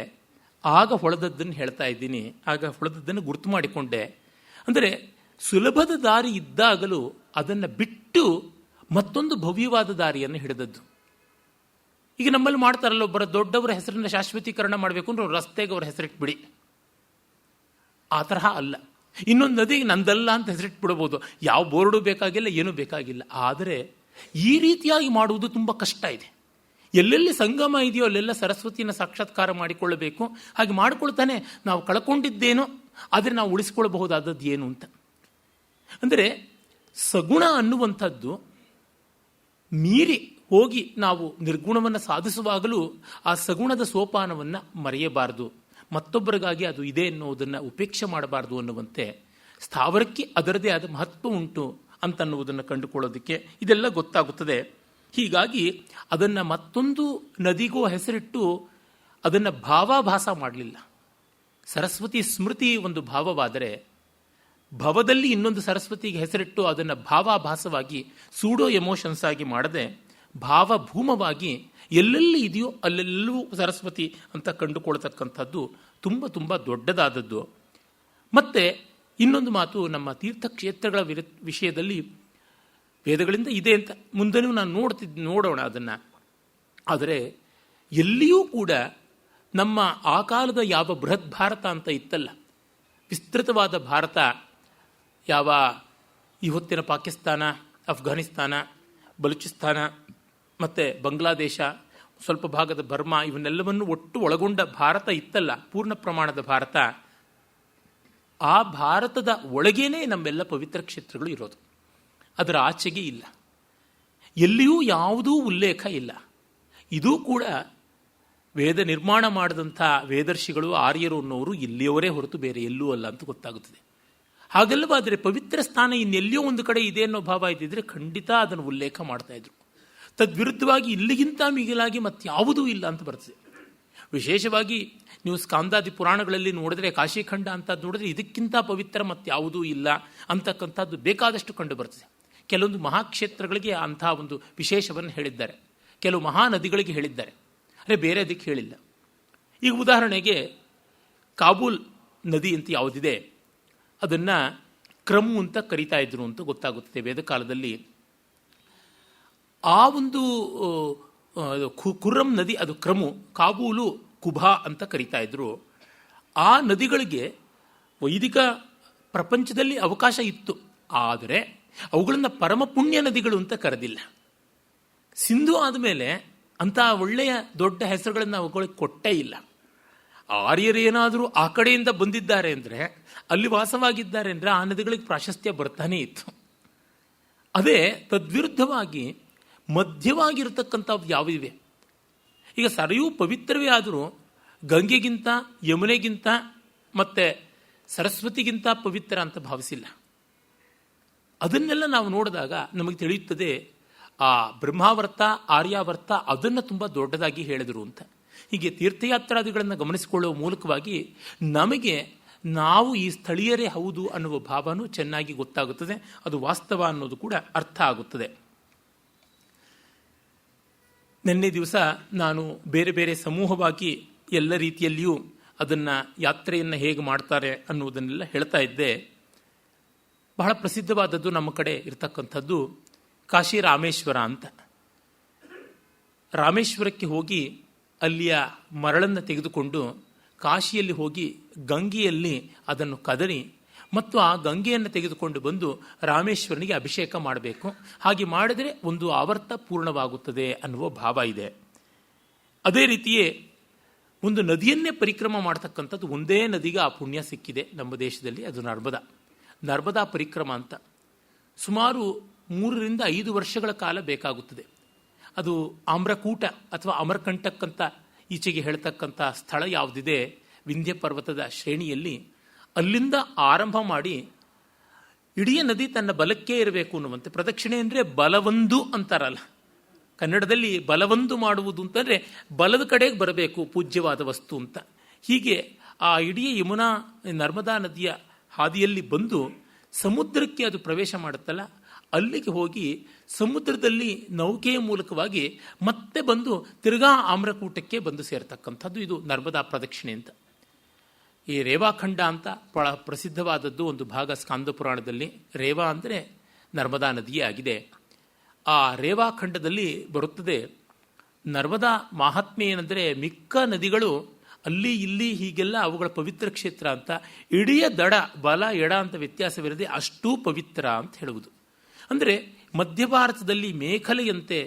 ಆಗ ಹೊಳೆದದ್ದನ್ನು ಹೇಳ್ತಾ ಇದ್ದೀನಿ. ಆಗ ಹೊಳೆದದ್ದನ್ನು ಗುರ್ತು ಮಾಡಿಕೊಂಡೆ. ಅಂದರೆ ಸುಲಭದ ದಾರಿ ಇದ್ದಾಗಲೂ ಅದನ್ನು ಬಿಟ್ಟು ಮತ್ತೊಂದು ಭವ್ಯವಾದ ದಾರಿಯನ್ನು ಹಿಡಿದದ್ದು. ಈಗ ನಮ್ಮಲ್ಲಿ ಮಾಡ್ತಾರಲ್ಲ, ಒಬ್ಬರ ದೊಡ್ಡವರ ಹೆಸರನ್ನು ಶಾಶ್ವತೀಕರಣ ಮಾಡಬೇಕು ಅಂದ್ರೆ ಅವ್ರ ರಸ್ತೆಗೆ ಅವ್ರ ಹೆಸರಿಟ್ಬಿಡಿ. ಆ ತರಹ ಅಲ್ಲ. ಇನ್ನೊಂದು ನದಿಗೆ ನಂದಲ್ಲ ಅಂತ ಹೆಸರಿಟ್ಬಿಡ್ಬೋದು. ಯಾವ ಬೋರ್ಡು ಬೇಕಾಗಿಲ್ಲ, ಏನೂ ಬೇಕಾಗಿಲ್ಲ. ಆದರೆ ಈ ರೀತಿಯಾಗಿ ಮಾಡುವುದು ತುಂಬ ಕಷ್ಟ ಇದೆ. ಎಲ್ಲೆಲ್ಲಿ ಸಂಗಮ ಇದೆಯೋ ಅಲ್ಲೆಲ್ಲ ಸರಸ್ವತಿಯನ್ನು ಸಾಕ್ಷಾತ್ಕಾರ ಮಾಡಿಕೊಳ್ಳಬೇಕು. ಹಾಗೆ ಮಾಡಿಕೊಳ್ತಾನೆ ನಾವು ಕಳ್ಕೊಂಡಿದ್ದೇನೋ, ಆದರೆ ನಾವು ಉಳಿಸ್ಕೊಳ್ಬಹುದಾದದ್ದು ಏನು ಅಂತ. ಅಂದರೆ ಸಗುಣ ಅನ್ನುವಂಥದ್ದು ಮೀರಿ ಹೋಗಿ ನಾವು ನಿರ್ಗುಣವನ್ನು ಸಾಧಿಸುವಾಗಲೂ ಆ ಸಗುಣದ ಸೋಪಾನವನ್ನು ಮರೆಯಬಾರದು. ಮತ್ತೊಬ್ಬರಿಗಾಗಿ ಅದು ಇದೆ ಎನ್ನುವುದನ್ನು ಉಪೇಕ್ಷೆ ಮಾಡಬಾರದು ಅನ್ನುವಂತೆ ಸ್ಥಾವರಕ್ಕೆ ಅದರದೇ ಆದ ಮಹತ್ವ ಉಂಟು ಅಂತನ್ನುವುದನ್ನು ಕಂಡುಕೊಳ್ಳೋದಕ್ಕೆ ಇದೆಲ್ಲ ಗೊತ್ತಾಗುತ್ತದೆ. ಹೀಗಾಗಿ ಅದನ್ನು ಮತ್ತೊಂದು ನದಿಗೂ ಹೆಸರಿಟ್ಟು ಅದನ್ನು ಭಾವಾಭಾಸ ಮಾಡಲಿಲ್ಲ. ಸರಸ್ವತಿ ಸ್ಮೃತಿ ಒಂದು ಭಾವವಾದರೆ, ಭವದಲ್ಲಿ ಇನ್ನೊಂದು ಸರಸ್ವತಿಗೆ ಹೆಸರಿಟ್ಟು ಅದನ್ನು ಭಾವಾಭಾಸವಾಗಿ ಸೂಡೋ ಎಮೋಷನ್ಸ್ ಆಗಿ ಮಾಡದೆ ಭಾವಭೂಮವಾಗಿ ಎಲ್ಲೆಲ್ಲಿ ಇದೆಯೋ ಅಲ್ಲೆಲ್ಲೂ ಸರಸ್ವತಿ ಅಂತ ಕಂಡುಕೊಳ್ತಕ್ಕಂಥದ್ದು ತುಂಬ ತುಂಬ ದೊಡ್ಡದಾದದ್ದು. ಮತ್ತು ಇನ್ನೊಂದು ಮಾತು, ನಮ್ಮ ತೀರ್ಥಕ್ಷೇತ್ರಗಳ ವಿಷಯದಲ್ಲಿ ವೇದಗಳಿಂದ ಇದೆ ಅಂತ ಮುಂದೆನೂ ನಾನು ನೋಡೋಣ ಅದನ್ನು. ಆದರೆ ಎಲ್ಲಿಯೂ ಕೂಡ ನಮ್ಮ ಆ ಕಾಲದ ಯಾವ ಬೃಹತ್ ಭಾರತ ಅಂತ ಇತ್ತಲ್ಲ, ವಿಸ್ತೃತವಾದ ಭಾರತ, ಯಾವ ಈ ಹೊತ್ತಿನ ಪಾಕಿಸ್ತಾನ, ಅಫ್ಘಾನಿಸ್ತಾನ, ಬಲೂಚಿಸ್ತಾನ ಮತ್ತು ಬಾಂಗ್ಲಾದೇಶ, ಸ್ವಲ್ಪ ಭಾಗದ ಬರ್ಮಾ, ಇವನ್ನೆಲ್ಲವನ್ನು ಒಟ್ಟು ಒಳಗೊಂಡ ಭಾರತ ಇತ್ತಲ್ಲ, ಪೂರ್ಣ ಪ್ರಮಾಣದ ಭಾರತ. ಆ ಭಾರತದ ಒಳಗೇನೆ ನಮ್ಮೆಲ್ಲ ಪವಿತ್ರ ಕ್ಷೇತ್ರಗಳು ಇರೋದು. ಅದರ ಆಚೆಗೆ ಇಲ್ಲ. ಎಲ್ಲಿಯೂ ಯಾವುದೂ ಉಲ್ಲೇಖ ಇಲ್ಲ. ಇದೂ ಕೂಡ ವೇದ ನಿರ್ಮಾಣ ಮಾಡಿದಂಥ ವೇದರ್ಷಿಗಳು, ಆರ್ಯರು ಅನ್ನೋರು ಇಲ್ಲಿಯವರೇ ಹೊರತು ಬೇರೆ ಎಲ್ಲೂ ಅಲ್ಲ ಅಂತ ಗೊತ್ತಾಗುತ್ತದೆ. ಹಾಗಲ್ಲವಾದರೆ ಪವಿತ್ರ ಸ್ಥಾನ ಇನ್ನೆಲ್ಲಿಯೋ ಒಂದು ಕಡೆ ಇದೆ ಅನ್ನೋ ಭಾವ ಇದ್ದಿದ್ರೆ ಖಂಡಿತ ಅದನ್ನು ಉಲ್ಲೇಖ ಮಾಡ್ತಾ ಇದ್ರು. ತದ್ವಿರುದ್ಧವಾಗಿ ಇಲ್ಲಿಗಿಂತ ಮಿಗಿಲಾಗಿ ಮತ್ತಾವುದೂ ಇಲ್ಲ ಅಂತ ಬರ್ತದೆ. ವಿಶೇಷವಾಗಿ ನೀವು ಸ್ಕಾಂದಾದಿ ಪುರಾಣಗಳಲ್ಲಿ ನೋಡಿದ್ರೆ, ಕಾಶಿಖಂಡ ಅಂತ ನೋಡಿದ್ರೆ ಇದಕ್ಕಿಂತ ಪವಿತ್ರ ಮತ್ತಾವುದೂ ಇಲ್ಲ ಅಂತಕ್ಕಂಥದ್ದು ಬೇಕಾದಷ್ಟು ಕಂಡು ಬರ್ತದೆ. ಕೆಲವೊಂದು ಮಹಾಕ್ಷೇತ್ರಗಳಿಗೆ ಅಂಥ ಒಂದು ವಿಶೇಷವನ್ನು ಹೇಳಿದ್ದಾರೆ, ಕೆಲವು ಮಹಾನದಿಗಳಿಗೆ ಹೇಳಿದ್ದಾರೆ, ಅರೆ ಬೇರೆ ಅದಕ್ಕೆ ಹೇಳಿಲ್ಲ. ಈಗ ಉದಾಹರಣೆಗೆ ಕಾಬೂಲ್ ನದಿ ಅಂತ ಯಾವುದಿದೆ ಅದನ್ನು ಕ್ರಮು ಅಂತ ಕರೀತಾ ಇದ್ರು ಅಂತ ಗೊತ್ತಾಗುತ್ತದೆ ವೇದ ಕಾಲದಲ್ಲಿ. ಆ ಒಂದು ಕುರ್ರಂ ನದಿ ಅದು ಕ್ರಮು, ಕಾಬೂಲು ಕುಭಾ ಅಂತ ಕರೀತಾ ಇದ್ರು. ಆ ನದಿಗಳಿಗೆ ವೈದಿಕ ಪ್ರಪಂಚದಲ್ಲಿ ಅವಕಾಶ ಇತ್ತು, ಆದರೆ ಅವುಗಳನ್ನು ಪರಮ ಪುಣ್ಯ ನದಿಗಳು ಅಂತ ಕರೆದಿಲ್ಲ. ಸಿಂಧು ಆದಮೇಲೆ ಅಂಥ ಒಳ್ಳೆಯ ದೊಡ್ಡ ಹೆಸರುಗಳನ್ನು ಅವುಗಳಿಗೆ ಕೊಟ್ಟೇ ಇಲ್ಲ. ಆರ್ಯರೇನಾದರೂ ಆ ಕಡೆಯಿಂದ ಬಂದಿದ್ದಾರೆ ಅಂದರೆ, ಅಲ್ಲಿ ವಾಸವಾಗಿದ್ದಾರೆ ಅಂದರೆ ಆ ನದಿಗಳಿಗೆ ಪ್ರಾಶಸ್ತ್ಯ ಬರ್ತಾನೇ ಇತ್ತು. ಅದೇ ತದ್ವಿರುದ್ಧವಾಗಿ ಮಧ್ಯವಾಗಿರತಕ್ಕಂಥವು ಯಾವಿವೆ. ಈಗ ಸರಿಯೂ ಪವಿತ್ರವೇ ಆದರೂ ಗಂಗೆಗಿಂತ, ಯಮುನೆಗಿಂತ ಮತ್ತು ಸರಸ್ವತಿಗಿಂತ ಪವಿತ್ರ ಅಂತ ಭಾವಿಸಿಲ್ಲ. ಅದನ್ನೆಲ್ಲ ನಾವು ನೋಡಿದಾಗ ನಮಗೆ ತಿಳಿಯುತ್ತದೆ ಆ ಬ್ರಹ್ಮಾವರ್ತ ಆರ್ಯಾವರ್ತ ಅದನ್ನು ತುಂಬ ದೊಡ್ಡದಾಗಿ ಹೇಳಿದರು ಅಂತ. ಹೀಗೆ ತೀರ್ಥಯಾತ್ರಾದಿಗಳನ್ನು ಗಮನಿಸಿಕೊಳ್ಳುವ ಮೂಲಕವಾಗಿ ನಮಗೆ ನಾವು ಈ ಸ್ಥಳೀಯರೇ ಹೌದು ಅನ್ನುವ ಭಾವನೂ ಚೆನ್ನಾಗಿ ಗೊತ್ತಾಗುತ್ತದೆ. ಅದು ವಾಸ್ತವ ಅನ್ನೋದು ಕೂಡ ಅರ್ಥ ಆಗುತ್ತದೆ. ನಿನ್ನೆ ದಿವಸ ನಾನು ಬೇರೆ ಬೇರೆ ಸಮೂಹವಾಗಿ ಎಲ್ಲ ರೀತಿಯಲ್ಲಿಯೂ ಅದನ್ನು ಯಾತ್ರೆಯನ್ನು ಹೇಗೆ ಮಾಡ್ತಾರೆ ಅನ್ನುವುದನ್ನೆಲ್ಲ ಹೇಳ್ತಾ ಇದ್ದೆ. ಬಹಳ ಪ್ರಸಿದ್ಧವಾದದ್ದು ನಮ್ಮ ಕಡೆ ಇರತಕ್ಕಂಥದ್ದು ಕಾಶಿ ರಾಮೇಶ್ವರ ಅಂತ. ರಾಮೇಶ್ವರಕ್ಕೆ ಹೋಗಿ ಅಲ್ಲಿಯ ಮರಳನ್ನು ತೆಗೆದುಕೊಂಡು ಕಾಶಿಯಲ್ಲಿ ಹೋಗಿ ಗಂಗೆಯಲ್ಲಿ ಅದನ್ನು ಕದರಿ ಮತ್ತು ಆ ಗಂಗೆಯನ್ನು ತೆಗೆದುಕೊಂಡು ಬಂದು ರಾಮೇಶ್ವರನಿಗೆ ಅಭಿಷೇಕ ಮಾಡಬೇಕು. ಹಾಗೆ ಮಾಡಿದರೆ ಒಂದು ಆವರ್ತ ಪೂರ್ಣವಾಗುತ್ತದೆ ಅನ್ನುವ ಭಾವ ಇದೆ. ಅದೇ ರೀತಿಯೇ ಒಂದು ನದಿಯನ್ನೇ ಪರಿಕ್ರಮ ಮಾಡ್ತಕ್ಕಂಥದ್ದು ಒಂದೇ ನದಿಗೆ ಆ ಪುಣ್ಯ ಸಿಕ್ಕಿದೆ ನಮ್ಮ ದೇಶದಲ್ಲಿ. ಅದು ನರ್ಮದಾ ಪರಿಕ್ರಮ ಅಂತ. ಸುಮಾರು 3ರಿಂದ 5 ವರ್ಷಗಳ ಕಾಲ ಬೇಕಾಗುತ್ತದೆ. ಅದು ಆಮ್ರಕೂಟ ಅಥವಾ ಅಮರಕಂಟಕ್ ಅಂತ ಈಚೆಗೆ ಹೇಳ್ತಕ್ಕಂಥ ಸ್ಥಳ ಯಾವುದಿದೆ ವಿಂಧ್ಯ ಪರ್ವತದ ಶ್ರೇಣಿಯಲ್ಲಿ, ಅಲ್ಲಿಂದ ಆರಂಭ ಮಾಡಿ ಇಡೀ ನದಿ ತನ್ನ ಬಲಕ್ಕೇ ಇರಬೇಕು ಅನ್ನುವಂತೆ. ಪ್ರದಕ್ಷಿಣೆ ಅಂದರೆ ಬಲವೊಂದು ಅಂತಾರಲ್ಲ, ಕನ್ನಡದಲ್ಲಿ ಬಲವೊಂದು ಮಾಡುವುದು ಅಂತಂದರೆ ಬಲದ ಕಡೆಗೆ ಬರಬೇಕು ಪೂಜ್ಯವಾದ ವಸ್ತು ಅಂತ. ಹೀಗೆ ಆ ಇಡೀ ಯಮುನಾ ನರ್ಮದಾ ನದಿಯ ಹಾದಿಯಲ್ಲಿ ಬಂದು ಸಮುದ್ರಕ್ಕೆ ಅದು ಪ್ರವೇಶ ಮಾಡುತ್ತಲ್ಲ, ಅಲ್ಲಿಗೆ ಹೋಗಿ ಸಮುದ್ರದಲ್ಲಿ ನೌಕೆಯ ಮೂಲಕವಾಗಿ ಮತ್ತೆ ಬಂದು ತಿರ್ಗಾ ಆಮ್ರಕೂಟಕ್ಕೆ ಬಂದು ಸೇರ್ತಕ್ಕಂಥದ್ದು ಇದು ನರ್ಮದಾ ಪ್ರದಕ್ಷಿಣೆ ಅಂತ. ಈ ರೇವಾಖಂಡ ಅಂತ ಬಹಳ ಪ್ರಸಿದ್ಧವಾದದ್ದು ಒಂದು ಭಾಗ ಸ್ಕಾಂದ ಪುರಾಣದಲ್ಲಿ. ರೇವಾ ಅಂದರೆ ನರ್ಮದಾ ನದಿಯೇ ಆಗಿದೆ. ಆ ರೇವಾಖಂಡದಲ್ಲಿ ಬರುತ್ತದೆ ನರ್ಮದಾ ಮಹಾತ್ಮೆ ಏನಂದರೆ ಮಿಕ್ಕ ನದಿಗಳು ಅಲ್ಲಿ ಇಲ್ಲಿ ಹೀಗೆಲ್ಲ ಅವುಗಳ ಪವಿತ್ರ ಕ್ಷೇತ್ರ ಅಂತ, ಇಡೀ ದಡ ಬಲ ಎಡ ಅಂತ ವ್ಯತ್ಯಾಸವಿರದೆ ಅಷ್ಟೂ ಪವಿತ್ರ ಅಂತ ಹೇಳುವುದು. ಅಂದರೆ ಮಧ್ಯ ಭಾರತದಲ್ಲಿ ಮೇಖಲೆಯಂತೆ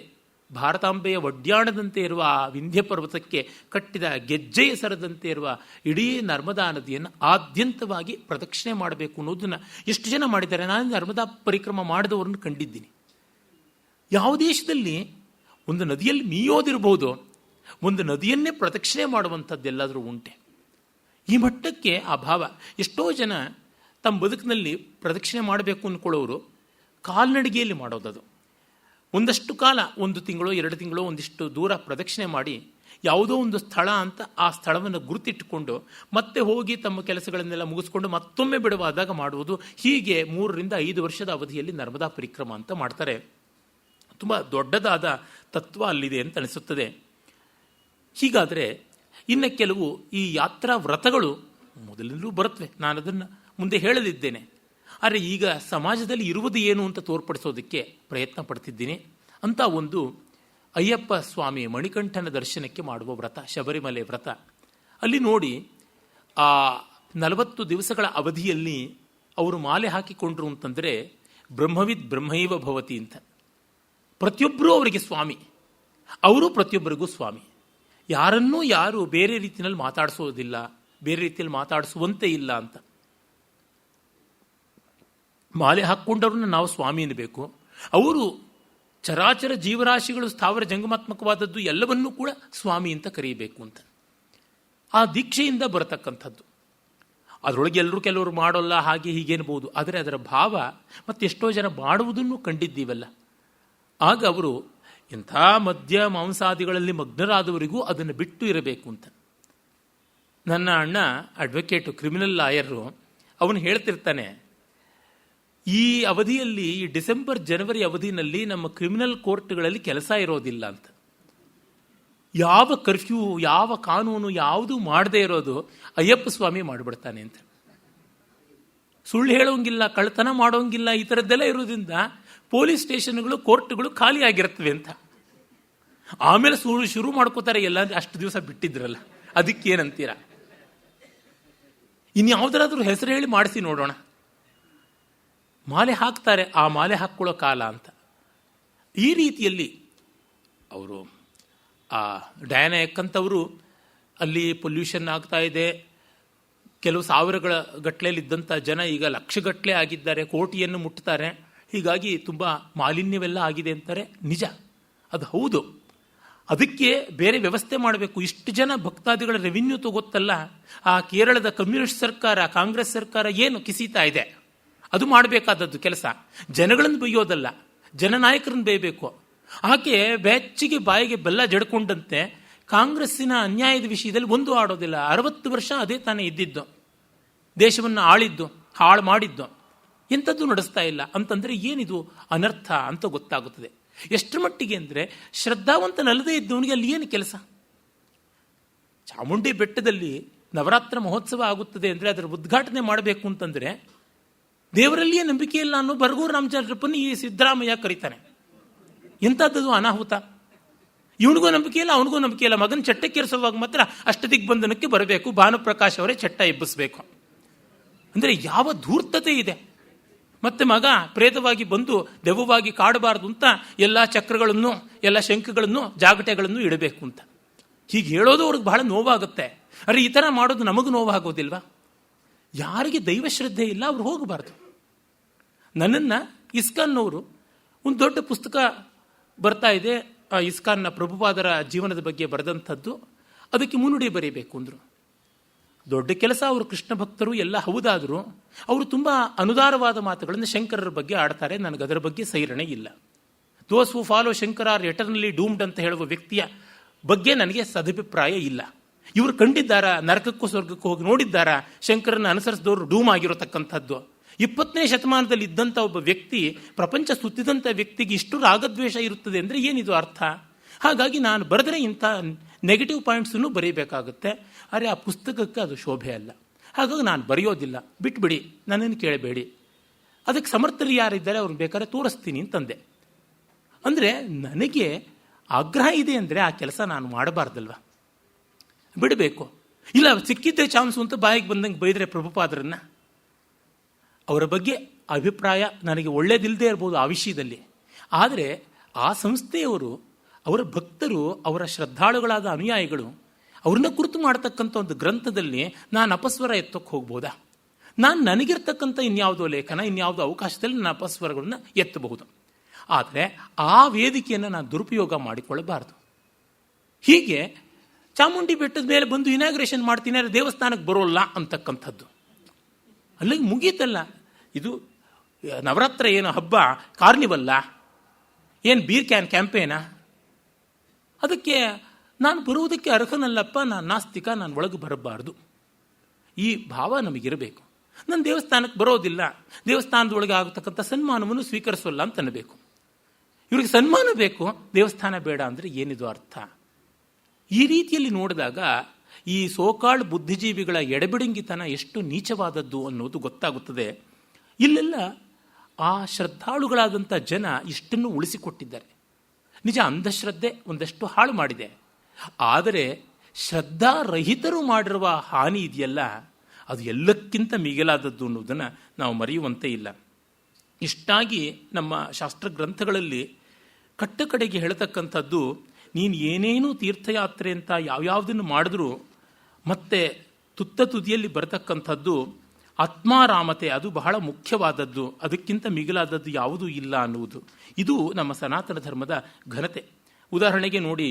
ಭಾರತಾಂಬೆಯ ಒಡ್ಯಾಣದಂತೆ ಇರುವ ಆ ವಿಂಧ್ಯ ಪರ್ವತಕ್ಕೆ ಕಟ್ಟಿದ ಗೆಜ್ಜೆಯ ಸರದಂತೆ ಇರುವ ಇಡೀ ನರ್ಮದಾ ನದಿಯನ್ನು ಆದ್ಯಂತವಾಗಿ ಪ್ರದಕ್ಷಿಣೆ ಮಾಡಬೇಕು ಅನ್ನೋದನ್ನು ಎಷ್ಟು ಜನ ಮಾಡಿದ್ದಾರೆ. ನಾನು ನರ್ಮದಾ ಪರಿಕ್ರಮ ಮಾಡಿದವರನ್ನು ಕಂಡಿದ್ದೀನಿ. ಯಾವ ದೇಶದಲ್ಲಿ ಒಂದು ನದಿಯಲ್ಲಿ ಮೀಯೋದಿರಬಹುದು, ಒಂದು ನದಿಯನ್ನೇ ಪ್ರದಕ್ಷಿಣೆ ಮಾಡುವಂಥದ್ದೆಲ್ಲಾದರೂ ಉಂಟೆ? ಈ ಮಟ್ಟಕ್ಕೆ ಆ ಭಾವ. ಎಷ್ಟೋ ಜನ ತಮ್ಮ ಬದುಕಿನಲ್ಲಿ ಪ್ರದಕ್ಷಿಣೆ ಮಾಡಬೇಕು ಅಂದ್ಕೊಳ್ಳೋರು ಕಾಲ್ನಡಿಗೆಯಲ್ಲಿ ಮಾಡೋದದು. ಒಂದಷ್ಟು ಕಾಲ 1 ತಿಂಗಳು 2 ತಿಂಗಳು ಒಂದಿಷ್ಟು ದೂರ ಪ್ರದಕ್ಷಿಣೆ ಮಾಡಿ ಯಾವುದೋ ಒಂದು ಸ್ಥಳ ಅಂತ ಆ ಸ್ಥಳವನ್ನು ಗುರುತಿಟ್ಟುಕೊಂಡು ಮತ್ತೆ ಹೋಗಿ ತಮ್ಮ ಕೆಲಸಗಳನ್ನೆಲ್ಲ ಮುಗಿಸ್ಕೊಂಡು ಮತ್ತೊಮ್ಮೆ ಬಿಡುವಾದಾಗ ಮಾಡುವುದು. ಹೀಗೆ 3ರಿಂದ 5 ವರ್ಷದ ಅವಧಿಯಲ್ಲಿ ನರ್ಮದಾ ಪರಿಕ್ರಮ ಅಂತ ಮಾಡ್ತಾರೆ. ತುಂಬ ದೊಡ್ಡದಾದ ತತ್ವ ಅಲ್ಲಿದೆ ಅಂತ ಅನಿಸುತ್ತದೆ. ಹೀಗಾದರೆ ಇನ್ನು ಕೆಲವು ಈ ಯಾತ್ರಾ ವ್ರತಗಳು ಮೊದಲಿಂದಲೂ ಬರುತ್ತವೆ. ನಾನು ಅದನ್ನು ಮುಂದೆ ಹೇಳಲಿದ್ದೇನೆ. ಆದರೆ ಈಗ ಸಮಾಜದಲ್ಲಿ ಇರುವುದು ಏನು ಅಂತ ತೋರ್ಪಡಿಸೋದಕ್ಕೆ ಪ್ರಯತ್ನ ಪಡ್ತಿದ್ದೀನಿ. ಅಂತ ಒಂದು ಅಯ್ಯಪ್ಪ ಸ್ವಾಮಿ ಮಣಿಕಂಠನ ದರ್ಶನಕ್ಕೆ ಮಾಡುವ ವ್ರತ, ಶಬರಿಮಲೆ ವ್ರತ. ಅಲ್ಲಿ ನೋಡಿ ಆ 40 ದಿವಸಗಳ ಅವಧಿಯಲ್ಲಿ ಅವರು ಮಾಲೆ ಹಾಕಿಕೊಂಡ್ರು ಅಂತಂದರೆ ಬ್ರಹ್ಮವಿದ್ ಬ್ರಹ್ಮೈವ ಭವತಿ ಅಂತ. ಪ್ರತಿಯೊಬ್ಬರೂ ಅವರಿಗೆ ಸ್ವಾಮಿ, ಅವರು ಪ್ರತಿಯೊಬ್ಬರಿಗೂ ಸ್ವಾಮಿ. ಯಾರನ್ನೂ ಯಾರು ಬೇರೆ ರೀತಿಯಲ್ಲಿ ಮಾತಾಡಿಸೋದಿಲ್ಲ, ಬೇರೆ ರೀತಿಯಲ್ಲಿ ಮಾತಾಡಿಸುವಂತೆ ಇಲ್ಲ ಅಂತ. ಮಾಲೆ ಹಾಕ್ಕೊಂಡವ್ರನ್ನ ನಾವು ಸ್ವಾಮಿ ಅನ್ನಬೇಕು. ಅವರು ಚರಾಚರ ಜೀವರಾಶಿಗಳು ಸ್ಥಾವರ ಜಂಗಮಾತ್ಮಕವಾದದ್ದು ಎಲ್ಲವನ್ನೂ ಕೂಡ ಸ್ವಾಮಿ ಅಂತ ಕರೀಬೇಕು ಅಂತ ಆ ದೀಕ್ಷೆಯಿಂದ ಬರತಕ್ಕಂಥದ್ದು. ಅದರೊಳಗೆ ಕೆಲವರು ಮಾಡೋಲ್ಲ, ಹಾಗೆ ಹೀಗೇನ್ಬೋದು. ಆದರೆ ಅದರ ಭಾವ ಮತ್ತು ಎಷ್ಟೋ ಜನ ಮಾಡುವುದನ್ನು ಕಂಡಿದ್ದೀವಲ್ಲ. ಆಗ ಅವರು ಇಂಥ ಮದ್ಯ ಮಾಂಸಾದಿಗಳಲ್ಲಿ ಮಗ್ನರಾದವರಿಗೂ ಅದನ್ನು ಬಿಟ್ಟು ಇರಬೇಕು ಅಂತ. ನನ್ನ ಅಣ್ಣ ಅಡ್ವೊಕೇಟು, ಕ್ರಿಮಿನಲ್ ಲಾಯರು, ಅವನು ಹೇಳ್ತಿರ್ತಾನೆ, ಈ ಅವಧಿಯಲ್ಲಿ ಈ ಡಿಸೆಂಬರ್ ಜನವರಿ ಅವಧಿನಲ್ಲಿ ನಮ್ಮ ಕ್ರಿಮಿನಲ್ ಕೋರ್ಟ್ಗಳಲ್ಲಿ ಕೆಲಸ ಇರೋದಿಲ್ಲ ಅಂತ. ಯಾವ ಕರ್ಫ್ಯೂ ಯಾವ ಕಾನೂನು ಯಾವುದೂ ಮಾಡದೇ ಇರೋದು ಅಯ್ಯಪ್ಪ ಸ್ವಾಮಿ ಮಾಡಿಬಿಡ್ತಾನೆ ಅಂತ. ಸುಳ್ಳು ಹೇಳೋಂಗಿಲ್ಲ, ಕಳ್ಳತನ ಮಾಡೋಂಗಿಲ್ಲ, ಈ ಥರದ್ದೆಲ್ಲ ಇರೋದ್ರಿಂದ ಪೊಲೀಸ್ ಸ್ಟೇಷನ್ಗಳು ಕೋರ್ಟ್ಗಳು ಖಾಲಿ ಆಗಿರ್ತವೆ ಅಂತ. ಆಮೇಲೆ ಶುರು ಮಾಡ್ಕೋತಾರೆ ಎಲ್ಲ. ಅಷ್ಟು ದಿವಸ ಬಿಟ್ಟಿದ್ರಲ್ಲ, ಅದಕ್ಕೇನಂತೀರ? ಇನ್ಯಾವುದಾದ್ರೂ ಹೆಸರು ಹೇಳಿ ಮಾಡಿಸಿ ನೋಡೋಣ. ಮಾಲೆ ಹಾಕ್ತಾರೆ, ಆ ಮಾಲೆ ಹಾಕ್ಕೊಳ್ಳೋ ಕಾಲ ಅಂತ. ಈ ರೀತಿಯಲ್ಲಿ ಅವರು ಆ ಡಯಾನ ಎಕ್ಕಂಥವರು ಅಲ್ಲಿ ಪೊಲ್ಯೂಷನ್ ಆಗ್ತಾ ಇದೆ, ಕೆಲವು ಸಾವಿರಗಳ ಗಟ್ಟಲೆಯಲ್ಲಿದ್ದಂಥ ಜನ ಈಗ ಲಕ್ಷಗಟ್ಟಲೆ ಆಗಿದ್ದಾರೆ, ಕೋಟಿಯನ್ನು ಮುಟ್ತಾರೆ. ಹೀಗಾಗಿ ತುಂಬ ಮಾಲಿನ್ಯವೆಲ್ಲ ಆಗಿದೆ ಅಂತಾರೆ. ನಿಜ, ಅದು ಹೌದು. ಅದಕ್ಕೆ ಬೇರೆ ವ್ಯವಸ್ಥೆ ಮಾಡಬೇಕು. ಇಷ್ಟು ಜನ ಭಕ್ತಾದಿಗಳ ರೆವಿನ್ಯೂ ತಗೋತ್ತಲ್ಲ. ಆ ಕೇರಳದ ಕಮ್ಯುನಿಸ್ಟ್ ಸರ್ಕಾರ, ಕಾಂಗ್ರೆಸ್ ಸರ್ಕಾರ ಏನು ಕಿಸೀತಾ ಇದೆ, ಅದು ಮಾಡಬೇಕಾದದ್ದು ಕೆಲಸ. ಜನಗಳನ್ನು ಬೈಯೋದಲ್ಲ, ಜನನಾಯಕರನ್ನು ಬೈಬೇಕು. ಆಕೆ ಬೆಚ್ಚಿಗೆ ಬಾಯಿಗೆ ಬೆಲ್ಲ ಜಡ್ಕೊಂಡಂತೆ ಕಾಂಗ್ರೆಸ್ಸಿನ ಅನ್ಯಾಯದ ವಿಷಯದಲ್ಲಿ ಒಂದು ಆಡೋದಿಲ್ಲ. 60 ವರ್ಷ ಅದೇ ತಾನೇ ಇದ್ದಿದ್ದು, ದೇಶವನ್ನು ಆಳಿದ್ದು, ಹಾಳು ಮಾಡಿದ್ದು, ಎಂಥದ್ದು ನಡೆಸ್ತಾ ಇಲ್ಲ ಅಂತಂದರೆ ಏನಿದು ಅನರ್ಥ ಅಂತ ಗೊತ್ತಾಗುತ್ತದೆ. ಎಷ್ಟರ ಮಟ್ಟಿಗೆ ಅಂದರೆ ಶ್ರದ್ಧಾವಂತನಲ್ಲದೇ ಇದ್ದವನಿಗೆ ಅಲ್ಲಿ ಏನು ಕೆಲಸ? ಚಾಮುಂಡಿ ಬೆಟ್ಟದಲ್ಲಿ ನವರಾತ್ರ ಮಹೋತ್ಸವ ಆಗುತ್ತದೆ ಅಂದರೆ ಅದರ ಉದ್ಘಾಟನೆ ಮಾಡಬೇಕು ಅಂತಂದರೆ ದೇವರಲ್ಲಿಯೇ ನಂಬಿಕೆ ಇಲ್ಲ ಅನ್ನೋ ಬರಗೂರು ರಾಮಚಂದ್ರಪ್ಪನ ಈ ಸಿದ್ದರಾಮಯ್ಯ ಕರೀತಾನೆ. ಎಂಥದ್ದು ಅನಾಹುತ! ಇವನಿಗೂ ನಂಬಿಕೆ ಇಲ್ಲ, ಅವನಿಗೂ ನಂಬಿಕೆ ಇಲ್ಲ. ಮಗನ ಚಟ್ಟಕ್ಕೇರಿಸುವಾಗ ಮಾತ್ರ ಅಷ್ಟದಿಗ್ಬಂಧನಕ್ಕೆ ಬರಬೇಕು, ಭಾನುಪ್ರಕಾಶ್ ಅವರೇ ಚಟ್ಟ ಎಬ್ಬಿಸಬೇಕು. ಅಂದರೆ ಯಾವ ಧೂರ್ತತೆ ಇದೆ! ಮತ್ತೆ ಮಗ ಪ್ರೇತವಾಗಿ ಬಂದು ದೆವ್ವವಾಗಿ ಕಾಡಬಾರ್ದು ಅಂತ ಎಲ್ಲ ಚಕ್ರಗಳನ್ನು, ಎಲ್ಲ ಶಂಖಗಳನ್ನು, ಜಾಗಟೆಗಳನ್ನು ಇಡಬೇಕು ಅಂತ ಹೀಗೆ ಹೇಳೋದು ಅವ್ರಿಗೆ ಬಹಳ ನೋವಾಗುತ್ತೆ. ಅರೆ, ಈ ಥರ ಮಾಡೋದು ನಮಗೂ ನೋವಾಗೋದಿಲ್ವಾ? ಯಾರಿಗೆ ದೈವಶ್ರದ್ಧೆ ಇಲ್ಲ ಅವ್ರು ಹೋಗಬಾರ್ದು. ನನ್ನನ್ನು ಇಸ್ಕಾನ್ನವರು ಒಂದು ದೊಡ್ಡ ಪುಸ್ತಕ ಬರ್ತಾ ಇದೆ, ಇಸ್ಕಾನ್ನ ಪ್ರಭುಪಾದರ ಜೀವನದ ಬಗ್ಗೆ ಬರೆದಂಥದ್ದು, ಅದಕ್ಕೆ ಮುನ್ನುಡಿ ಬರೀಬೇಕು ಅಂದರು. ದೊಡ್ಡ ಕೆಲಸ. ಅವರು ಕೃಷ್ಣ ಭಕ್ತರು ಎಲ್ಲ ಹೌದಾದರೂ ಅವರು ತುಂಬ ಅನುದಾರವಾದ ಮಾತುಗಳನ್ನು ಶಂಕರರ ಬಗ್ಗೆ ಆಡ್ತಾರೆ. ನನಗದರ ಬಗ್ಗೆ ಸೈರಣೆ ಇಲ್ಲ. ದೋಸ್ ಹೂ ಫಾಲೋ ಶಂಕರ ಆರ್ ಎಟರ್ನಲಿ ಡೂಮ್ಡ್ ಅಂತ ಹೇಳುವ ವ್ಯಕ್ತಿಯ ಬಗ್ಗೆ ನನಗೆ ಸದಭಿಪ್ರಾಯ ಇಲ್ಲ. ಇವರು ಕಂಡಿದ್ದಾರ, ನರಕಕ್ಕೂ ಸ್ವರ್ಗಕ್ಕೂ ಹೋಗಿ ನೋಡಿದ್ದಾರ ಶಂಕರನ ಅನುಸರಿಸಿದವರು ಡೂಮ್ ಆಗಿರತಕ್ಕಂಥದ್ದು? 20ನೇ ಶತಮಾನದಲ್ಲಿ ಇದ್ದಂಥ ಒಬ್ಬ ವ್ಯಕ್ತಿ, ಪ್ರಪಂಚ ಸುತ್ತಿದಂಥ ವ್ಯಕ್ತಿಗೆ ಇಷ್ಟು ರಾಗದ್ವೇಷ ಇರುತ್ತದೆ ಅಂದರೆ ಏನಿದು ಅರ್ಥ? ಹಾಗಾಗಿ ನಾನು ಬರೆದರೆ ಇಂಥ ನೆಗೆಟಿವ್ ಪಾಯಿಂಟ್ಸನ್ನು ಬರೀಬೇಕಾಗುತ್ತೆ. ಆದರೆ ಆ ಪುಸ್ತಕಕ್ಕೆ ಅದು ಶೋಭೆ ಅಲ್ಲ. ಹಾಗಾಗಿ ನಾನು ಬರೆಯೋದಿಲ್ಲ, ಬಿಟ್ಬಿಡಿ, ನನ್ನನ್ನು ಕೇಳಬೇಡಿ. ಅದಕ್ಕೆ ಸಮರ್ಥರು ಯಾರಿದ್ದಾರೆ ಅವ್ರನ್ನ ಬೇಕಾದ್ರೆ ತೋರಿಸ್ತೀನಿ ಅಂತಂದೆ. ಅಂದರೆ ನನಗೆ ಆಗ್ರಹ ಇದೆ ಅಂದರೆ ಆ ಕೆಲಸ ನಾನು ಮಾಡಬಾರ್ದಲ್ವ, ಬಿಡಬೇಕು. ಇಲ್ಲ ಸಿಕ್ಕಿದ್ದೇ ಚಾನ್ಸು ಅಂತ ಬಾಯಿಗೆ ಬಂದಂಗೆ ಬೈದರೆ ಪ್ರಭುಪಾದರನ್ನ, ಅವರ ಬಗ್ಗೆ ಅಭಿಪ್ರಾಯ ನನಗೆ ಒಳ್ಳೇದಿಲ್ಲದೆ ಇರ್ಬೋದು ಆ ವಿಷಯದಲ್ಲಿ. ಆದರೆ ಆ ಸಂಸ್ಥೆಯವರು, ಅವರ ಭಕ್ತರು, ಅವರ ಶ್ರದ್ಧಾಳುಗಳಾದ ಅನುಯಾಯಿಗಳು ಅವ್ರನ್ನ ಕುರಿತು ಮಾಡತಕ್ಕಂಥ ಒಂದು ಗ್ರಂಥದಲ್ಲಿ ನಾನು ಅಪಸ್ವರ ಎತ್ತಕ್ಕೆ ಹೋಗ್ಬೋದಾ? ನಾನು ನನಗಿರ್ತಕ್ಕಂಥ ಇನ್ಯಾವುದೋ ಲೇಖನ, ಇನ್ಯಾವುದೋ ಅವಕಾಶದಲ್ಲಿ ನಾನು ಅಪಸ್ವರಗಳನ್ನ ಎತ್ತಬಹುದು. ಆದರೆ ಆ ವೇದಿಕೆಯನ್ನು ನಾನು ದುರುಪಯೋಗ ಮಾಡಿಕೊಳ್ಳಬಾರ್ದು. ಹೀಗೆ ಚಾಮುಂಡಿ ಬೆಟ್ಟದ ಮೇಲೆ ಬಂದು ಇನಾಗ್ರೇಷನ್ ಮಾಡ್ತೀನಿ ಅಂದರೆ ದೇವಸ್ಥಾನಕ್ಕೆ ಬರೋಲ್ಲ ಅಂತಕ್ಕಂಥದ್ದು ಅಲ್ಲಿಗೆ ಮುಗೀತಲ್ಲ. ಇದು ನವರಾತ್ರ ಏನು ಹಬ್ಬ, ಕಾರ್ನಿವಲ್ಲ, ಏನು ಬೀರ್ ಕ್ಯಾಂಪೇನಾ? ಅದಕ್ಕೆ ನಾನು ಬರುವುದಕ್ಕೆ ಅರ್ಹನಲ್ಲಪ್ಪ, ನಾನು ನಾಸ್ತಿಕ, ನಾನು ಒಳಗೆ ಬರಬಾರ್ದು, ಈ ಭಾವ ನಮಗಿರಬೇಕು. ನಾನು ದೇವಸ್ಥಾನಕ್ಕೆ ಬರೋದಿಲ್ಲ, ದೇವಸ್ಥಾನದೊಳಗೆ ಆಗತಕ್ಕಂಥ ಸನ್ಮಾನವನ್ನು ಸ್ವೀಕರಿಸೋಲ್ಲ ಅಂತ ಅನ್ನಬೇಕು. ಇವ್ರಿಗೆ ಸನ್ಮಾನ ಬೇಕು, ದೇವಸ್ಥಾನ ಬೇಡ ಅಂದರೆ ಏನಿದು ಅರ್ಥ? ಈ ರೀತಿಯಲ್ಲಿ ನೋಡಿದಾಗ ಈ ಸೋಕಾಳ್ ಬುದ್ಧಿಜೀವಿಗಳ ಎಡಬಿಡಂಗಿತನ ಎಷ್ಟು ನೀಚವಾದದ್ದು ಅನ್ನೋದು ಗೊತ್ತಾಗುತ್ತದೆ. ಇಲ್ಲೆಲ್ಲ ಆ ಶ್ರದ್ಧಾಳುಗಳಾದಂಥ ಜನ ಇಷ್ಟನ್ನು ಉಳಿಸಿಕೊಟ್ಟಿದ್ದಾರೆ. ನಿಜ, ಅಂಧಶ್ರದ್ಧೆ ಒಂದಷ್ಟು ಹಾಳು ಮಾಡಿದೆ. ಆದರೆ ಶ್ರದ್ಧಾರಹಿತರು ಮಾಡಿರುವ ಹಾನಿ ಇದೆಯಲ್ಲ, ಅದು ಎಲ್ಲಕ್ಕಿಂತ ಮಿಗಿಲಾದದ್ದು ಅನ್ನೋದನ್ನು ನಾವು ಮರೆಯುವಂತೆ ಇಲ್ಲ. ಇಷ್ಟಾಗಿ ನಮ್ಮ ಶಾಸ್ತ್ರ ಗ್ರಂಥಗಳಲ್ಲಿ ಕಟ್ಟಕಡೆಗೆ ಹೇಳ್ತಕ್ಕಂಥದ್ದು, ನೀನು ಏನೇನೂ ತೀರ್ಥಯಾತ್ರೆ ಅಂತ ಯಾವ್ಯಾವುದನ್ನು ಮಾಡಿದ್ರೂ ಮತ್ತೆ ತುತ್ತ ತುದಿಯಲ್ಲಿ ಬರತಕ್ಕಂಥದ್ದು ಆತ್ಮಾರಾಮತೆ, ಅದು ಬಹಳ ಮುಖ್ಯವಾದದ್ದು, ಅದಕ್ಕಿಂತ ಮಿಗಿಲಾದದ್ದು ಯಾವುದೂ ಇಲ್ಲ ಅನ್ನುವುದು. ಇದು ನಮ್ಮ ಸನಾತನ ಧರ್ಮದ ಘನತೆ. ಉದಾಹರಣೆಗೆ ನೋಡಿ,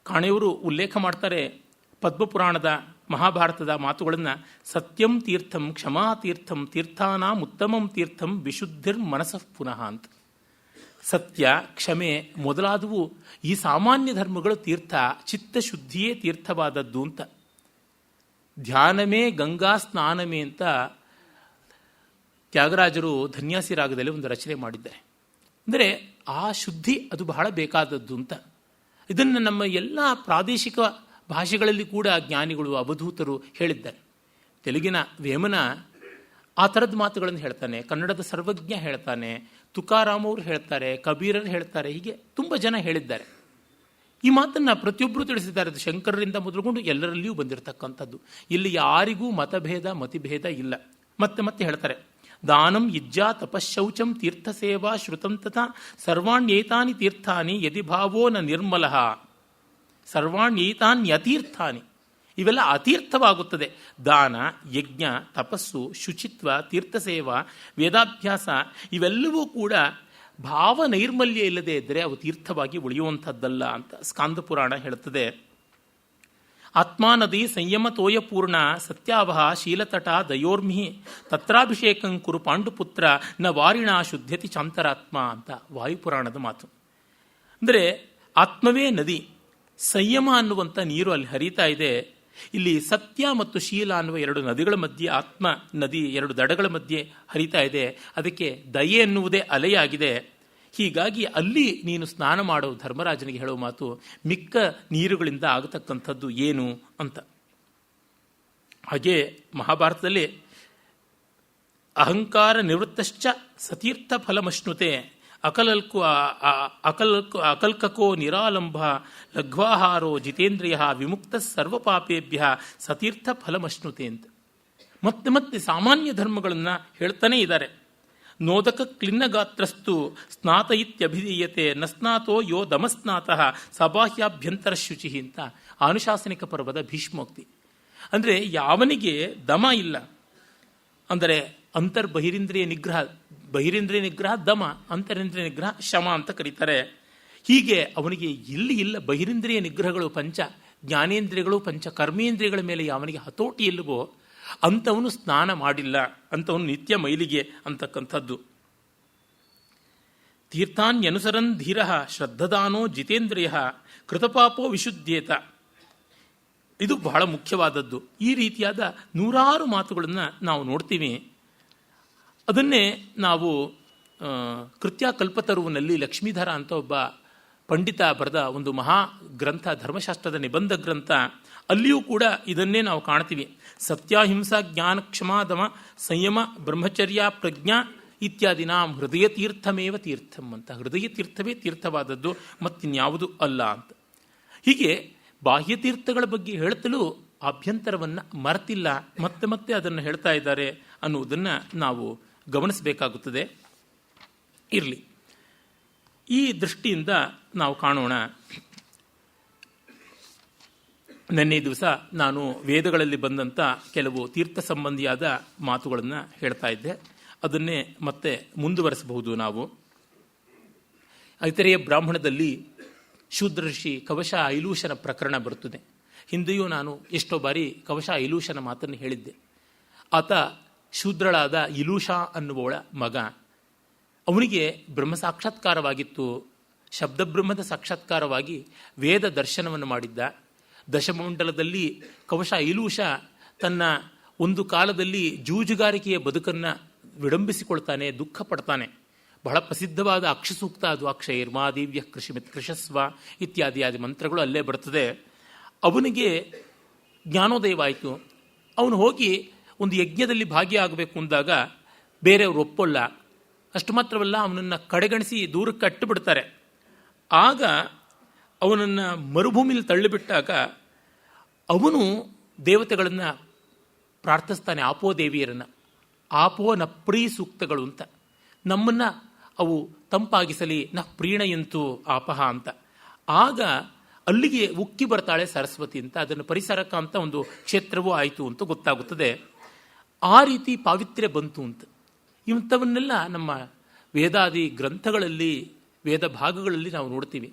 ಕಾಣೆಯವರು ಉಲ್ಲೇಖ ಮಾಡ್ತಾರೆ ಪದ್ಮಪುರಾಣದ, ಮಹಾಭಾರತದ ಮಾತುಗಳನ್ನು. ಸತ್ಯಂ ತೀರ್ಥಂ ಕ್ಷಮಾ ತೀರ್ಥಂ ತೀರ್ಥಾನಾಂ ಉತ್ತಮಂ ತೀರ್ಥಂ ವಿಶುದ್ಧಿರ್ ಮನಸಃ ಪುನಃ ಅಂತ. ಸತ್ಯ, ಕ್ಷಮೆ ಮೊದಲಾದವು ಈ ಸಾಮಾನ್ಯ ಧರ್ಮಗಳು ತೀರ್ಥ, ಚಿತ್ತಶುದ್ಧಿಯೇ ತೀರ್ಥವಾದದ್ದು ಅಂತ. ಧ್ಯಾನಮೇ ಗಂಗಾ ಸ್ನಾನಮೇ ಅಂತ ತ್ಯಾಗರಾಜರು ಧನ್ಯಾಸಿ ರಾಗದಲ್ಲಿ ಒಂದು ರಚನೆ ಮಾಡಿದ್ದಾರೆ. ಅಂದರೆ ಆ ಶುದ್ಧಿ ಅದು ಬಹಳ ಬೇಕಾದದ್ದು ಅಂತ. ಇದನ್ನು ನಮ್ಮ ಎಲ್ಲ ಪ್ರಾದೇಶಿಕ ಭಾಷೆಗಳಲ್ಲಿ ಕೂಡ ಜ್ಞಾನಿಗಳು, ಅವಧೂತರು ಹೇಳಿದ್ದಾರೆ. ತೆಲುಗಿನ ವೇಮನ ಆ ಥರದ ಮಾತುಗಳನ್ನು ಹೇಳ್ತಾನೆ, ಕನ್ನಡದ ಸರ್ವಜ್ಞ ಹೇಳ್ತಾನೆ, ತುಕಾರಾಮ್ ಅವರು ಹೇಳ್ತಾರೆ, ಕಬೀರರು ಹೇಳ್ತಾರೆ, ಹೀಗೆ ತುಂಬ ಜನ ಹೇಳಿದ್ದಾರೆ. ಈ ಮಾತನ್ನು ಪ್ರತಿಯೊಬ್ಬರು ತಿಳಿಸಿದ್ದಾರೆ. ಅದು ಶಂಕರರಿಂದ ಮೊದಲುಗೊಂಡು ಎಲ್ಲರಲ್ಲಿಯೂ ಬಂದಿರತಕ್ಕಂಥದ್ದು. ಇಲ್ಲಿ ಯಾರಿಗೂ ಮತಭೇದ ಮತಿಭೇದ ಇಲ್ಲ. ಮತ್ತೆ ಮತ್ತೆ ಹೇಳ್ತಾರೆ, ದಾನಂ ಇಜ್ಜಾ ತಪಶೌಚಂ ತೀರ್ಥ ಸೇವಾ ಶ್ರುತಂ ತಥಾ ಸರ್ವಾಣ್ಯೇತಾನಿ ತೀರ್ಥಾನಿ ಯದಿ ಭಾವೋ ನ ನಿರ್ಮಲಃ ಸರ್ವಾಣ್ಯೇತಾನ್ಯತೀರ್ಥಾನಿ. ಇವೆಲ್ಲ ಅತೀರ್ಥವಾಗುತ್ತದೆ. ದಾನ, ಯಜ್ಞ, ತಪಸ್ಸು, ಶುಚಿತ್ವ, ತೀರ್ಥಸೇವಾ, ವೇದಾಭ್ಯಾಸ ಇವೆಲ್ಲವೂ ಕೂಡ ಭಾವ ನೈರ್ಮಲ್ಯ ಇಲ್ಲದೆ ಇದ್ದರೆ ಅವು ತೀರ್ಥವಾಗಿ ಉಳಿಯುವಂಥದ್ದಲ್ಲ ಅಂತ ಸ್ಕಾಂದ ಪುರಾಣ ಹೇಳುತ್ತದೆ. ಆತ್ಮಾನದಿ ಸಂಯಮ ತೋಯಪೂರ್ಣ ಸತ್ಯಾವಹ ಶೀಲತಟ ದಯೋರ್ಮಿ ತತ್ರಾಭಿಷೇಕಂ ಕುರು ಪಾಂಡುಪುತ್ರ ನ ವಾರಿಣ ಶುದ್ಧತಿ ಚಾಂತರಾತ್ಮ ಅಂತ ವಾಯುಪುರಾಣದ ಮಾತು. ಅಂದರೆ ಆತ್ಮವೇ ನದಿ, ಸಂಯಮ ಅನ್ನುವಂಥ ನೀರು ಅಲ್ಲಿ ಹರಿತಾ ಇದೆ. ಇಲ್ಲಿ ಸತ್ಯ ಮತ್ತು ಶೀಲ ಅನ್ನುವ ಎರಡು ನದಿಗಳ ಮಧ್ಯೆ ಆತ್ಮ ನದಿ ಎರಡು ದಡಗಳ ಮಧ್ಯೆ ಹರಿತಾ ಇದೆ. ಅದಕ್ಕೆ ದಯೆ ಎನ್ನುವುದೇ ಅಲೆಯಾಗಿದೆ. ಹೀಗಾಗಿ ಅಲ್ಲಿ ನೀನು ಸ್ನಾನ ಮಾಡೋ ಧರ್ಮರಾಜನಿಗೆ ಹೇಳುವ ಮಾತು ಮಿಕ್ಕ ನೀರುಗಳಿಂದ ಆಗತಕ್ಕಂಥದ್ದು ಏನು ಅಂತ. ಹಾಗೆ ಮಹಾಭಾರತದಲ್ಲಿ ಅಹಂಕಾರ ನಿವೃತ್ತಶ್ಚ ಸತೀರ್ಥ ಫಲಮಶ್ನುತೆ ಅಕಲ್ಕಕೋ ನಿರಾಲಂಬ ಲಘ್ವಾಹಾರೋ ಜಿತೇಂದ್ರಿಯ ವಿಮುಕ್ತ ಸರ್ವಪಾಪೇಭ್ಯ ಸತೀರ್ಥ ಫಲಮಶ್ನುತೆ ಅಂತ ಮತ್ತೆ ಮತ್ತೆ ಸಾಮಾನ್ಯ ಧರ್ಮಗಳನ್ನು ಹೇಳ್ತಾನೇ ಇದ್ದಾರೆ. ನೋದಕ ಕ್ಲಿನ್ನಗಾತ್ರಸ್ತು ಸ್ನಾತ ಇತ್ಯಭಿಧೀಯತೆ ನ ಸ್ನಾತೋ ಯೋ ದಮಸ್ನಾತಃ ಸಬಾಹ್ಯಾಭ್ಯಂತರ ಶುಚಿ ಅಂತ ಆನುಶಾಸನಿಕ ಪರ್ವದ ಭೀಷ್ಮೋಕ್ತಿ. ಅಂದರೆ ಯಾವನಿಗೆ ದಮ ಇಲ್ಲ, ಅಂದರೆ ಬಹಿರೇಂದ್ರಿಯ ನಿಗ್ರಹ ದಮ, ಅಂತರೇಂದ್ರಿಯ ನಿಗ್ರಹ ಶಮ ಅಂತ ಕರೀತಾರೆ. ಹೀಗೆ ಅವನಿಗೆ ಇಲ್ಲ ಬಹಿರೇಂದ್ರಿಯ ನಿಗ್ರಹಗಳು ಪಂಚ, ಜ್ಞಾನೇಂದ್ರಿಯಗಳು ಪಂಚ, ಕರ್ಮೇಂದ್ರಿಯಗಳ ಮೇಲೆ ಯಾವನಿಗೆ ಹತೋಟಿ ಇಲ್ಲವೋ ಅಂಥವನು ಸ್ನಾನ ಮಾಡಿಲ್ಲ, ಅಂಥವನು ನಿತ್ಯ ಮೈಲಿಗೆ ಅಂತಕ್ಕಂಥದ್ದು. ತೀರ್ಥಾನ್ಯನುಸರನ್ ಧೀರ ಶ್ರದ್ಧದಾನೋ ಜಿತೇಂದ್ರಿಯ ಕೃತಪಾಪೋ ವಿಶುದ್ಧೇತ. ಇದು ಬಹಳ ಮುಖ್ಯವಾದದ್ದು. ಈ ರೀತಿಯಾದ ನೂರಾರು ಮಾತುಗಳನ್ನು ನಾವು ನೋಡ್ತೀವಿ. ಅದನ್ನೇ ನಾವು ಕೃತ್ಯಕಲ್ಪತರುವಿನಲ್ಲಿ ಲಕ್ಷ್ಮೀಧರ ಅಂತ ಒಬ್ಬ ಪಂಡಿತ ಬರೆದ ಒಂದು ಮಹಾ ಗ್ರಂಥ, ಧರ್ಮಶಾಸ್ತ್ರದ ನಿಬಂಧ ಗ್ರಂಥ, ಅಲ್ಲಿಯೂ ಕೂಡ ಇದನ್ನೇ ನಾವು ಕಾಣ್ತೀವಿ. ಸತ್ಯಾಹಿಂಸಾ ಜ್ಞಾನ ಕ್ಷಮಾದಮ ಸಂಯಮ ಬ್ರಹ್ಮಚರ್ಯ ಪ್ರಜ್ಞಾ ಇತ್ಯಾದಿನಾಂ ಹೃದಯ ತೀರ್ಥಮೇವ ತೀರ್ಥಂ ಅಂತ. ಹೃದಯ ತೀರ್ಥವೇ ತೀರ್ಥವಾದದ್ದು, ಮತ್ತಿನ್ಯಾವುದು ಅಲ್ಲ ಅಂತ. ಹೀಗೆ ಬಾಹ್ಯ ತೀರ್ಥಗಳ ಬಗ್ಗೆ ಹೇಳ್ತಲೂ ಆಭ್ಯಂತರವನ್ನು ಮರೆತಿಲ್ಲ, ಮತ್ತೆ ಮತ್ತೆ ಅದನ್ನು ಹೇಳ್ತಾ ಇದ್ದಾರೆ ಅನ್ನುವುದನ್ನು ನಾವು ಗಮನಿಸಬೇಕಾಗುತ್ತದೆ. ಇರಲಿ, ಈ ದೃಷ್ಟಿಯಿಂದ ನಾವು ಕಾಣೋಣ. ನಿನ್ನೆ ದಿವಸ ನಾನು ವೇದಗಳಲ್ಲಿ ಬಂದಂಥ ಕೆಲವು ತೀರ್ಥ ಸಂಬಂಧಿಯಾದ ಮಾತುಗಳನ್ನು ಹೇಳ್ತಾ ಇದ್ದೆ. ಅದನ್ನೇ ಮತ್ತೆ ಮುಂದುವರೆಸಬಹುದು ನಾವು. ಐತರೇಯ ಬ್ರಾಹ್ಮಣದಲ್ಲಿ ಶೂದ್ರ ಋಷಿ ಕವಶ ಐಲೂಷನ ಪ್ರಕರಣ ಬರುತ್ತದೆ. ಹಿಂದೆಯೂ ನಾನು ಎಷ್ಟೋ ಬಾರಿ ಕವಶ ಐಲೂಷನ ಮಾತನ್ನು ಹೇಳಿದ್ದೆ. ಆತ ಶೂದ್ರಳಾದ ಇಲೂಷಾ ಅನ್ನುವವಳ ಮಗ. ಅವನಿಗೆ ಬ್ರಹ್ಮ ಸಾಕ್ಷಾತ್ಕಾರವಾಗಿತ್ತು. ಶಬ್ದಬ್ರಹ್ಮದ ಸಾಕ್ಷಾತ್ಕಾರವಾಗಿ ವೇದ ದರ್ಶನವನ್ನು ಮಾಡಿದ್ದ. ದಶಮಂಡಲದಲ್ಲಿ ಕವಶ ಐಲೂಷ ತನ್ನ ಒಂದು ಕಾಲದಲ್ಲಿ ಜೂಜುಗಾರಿಕೆಯ ಬದುಕನ್ನು ವಿಡಂಬಿಸಿಕೊಳ್ತಾನೆ, ದುಃಖ ಪಡ್ತಾನೆ. ಬಹಳ ಪ್ರಸಿದ್ಧವಾದ ಅಕ್ಷಸೂಕ್ತ ಅದು. ಅಕ್ಷೈರ್ಮಾದಿವ್ಯ ಕೃಷಿಮಿತ್ ಕೃಷಸ್ವ ಇತ್ಯಾದಿ ಮಂತ್ರಗಳು ಅಲ್ಲೇ ಬರ್ತದೆ. ಅವನಿಗೆ ಜ್ಞಾನೋದಯವಾಯಿತು. ಅವನು ಹೋಗಿ ಒಂದು ಯಜ್ಞದಲ್ಲಿ ಭಾಗಿಯಾಗಬೇಕು ಅಂದಾಗ ಬೇರೆಯವರು ಒಪ್ಪಲ್ಲ. ಅಷ್ಟು ಮಾತ್ರವಲ್ಲ, ಅವನನ್ನು ಕಡೆಗಣಿಸಿ ದೂರಕ್ಕೆ ಅಟ್ಟುಬಿಡ್ತಾರೆ. ಆಗ ಅವನನ್ನು ಮರುಭೂಮಿಯಲ್ಲಿ ತಳ್ಳಿಬಿಟ್ಟಾಗ ಅವನು ದೇವತೆಗಳನ್ನು ಪ್ರಾರ್ಥಿಸ್ತಾನೆ, ಆಪೋ ದೇವಿಯರನ್ನು. ಆಪೋ ನ ಪ್ರೀ ಸೂಕ್ತಗಳು ಅಂತ, ನಮ್ಮನ್ನು ಅವು ತಂಪಾಗಿಸಲಿ, ನ ಪ್ರೀಣಯಂತು ಆಪಹ ಅಂತ. ಆಗ ಅಲ್ಲಿಗೆ ಉಕ್ಕಿ ಬರ್ತಾಳೆ ಸರಸ್ವತಿ ಅಂತ. ಅದನ್ನು ಪರಿಸರಕ ಅಂತ ಒಂದು ಕ್ಷೇತ್ರವೂ ಆಯಿತು ಅಂತ ಗೊತ್ತಾಗುತ್ತದೆ. ಆ ರೀತಿ ಪಾವಿತ್ರ್ಯ ಬಂತು ಅಂತ. ಇಂಥವನ್ನೆಲ್ಲ ನಮ್ಮ ವೇದಾದಿ ಗ್ರಂಥಗಳಲ್ಲಿ, ವೇದ ಭಾಗಗಳಲ್ಲಿ ನಾವು ನೋಡ್ತೀವಿ.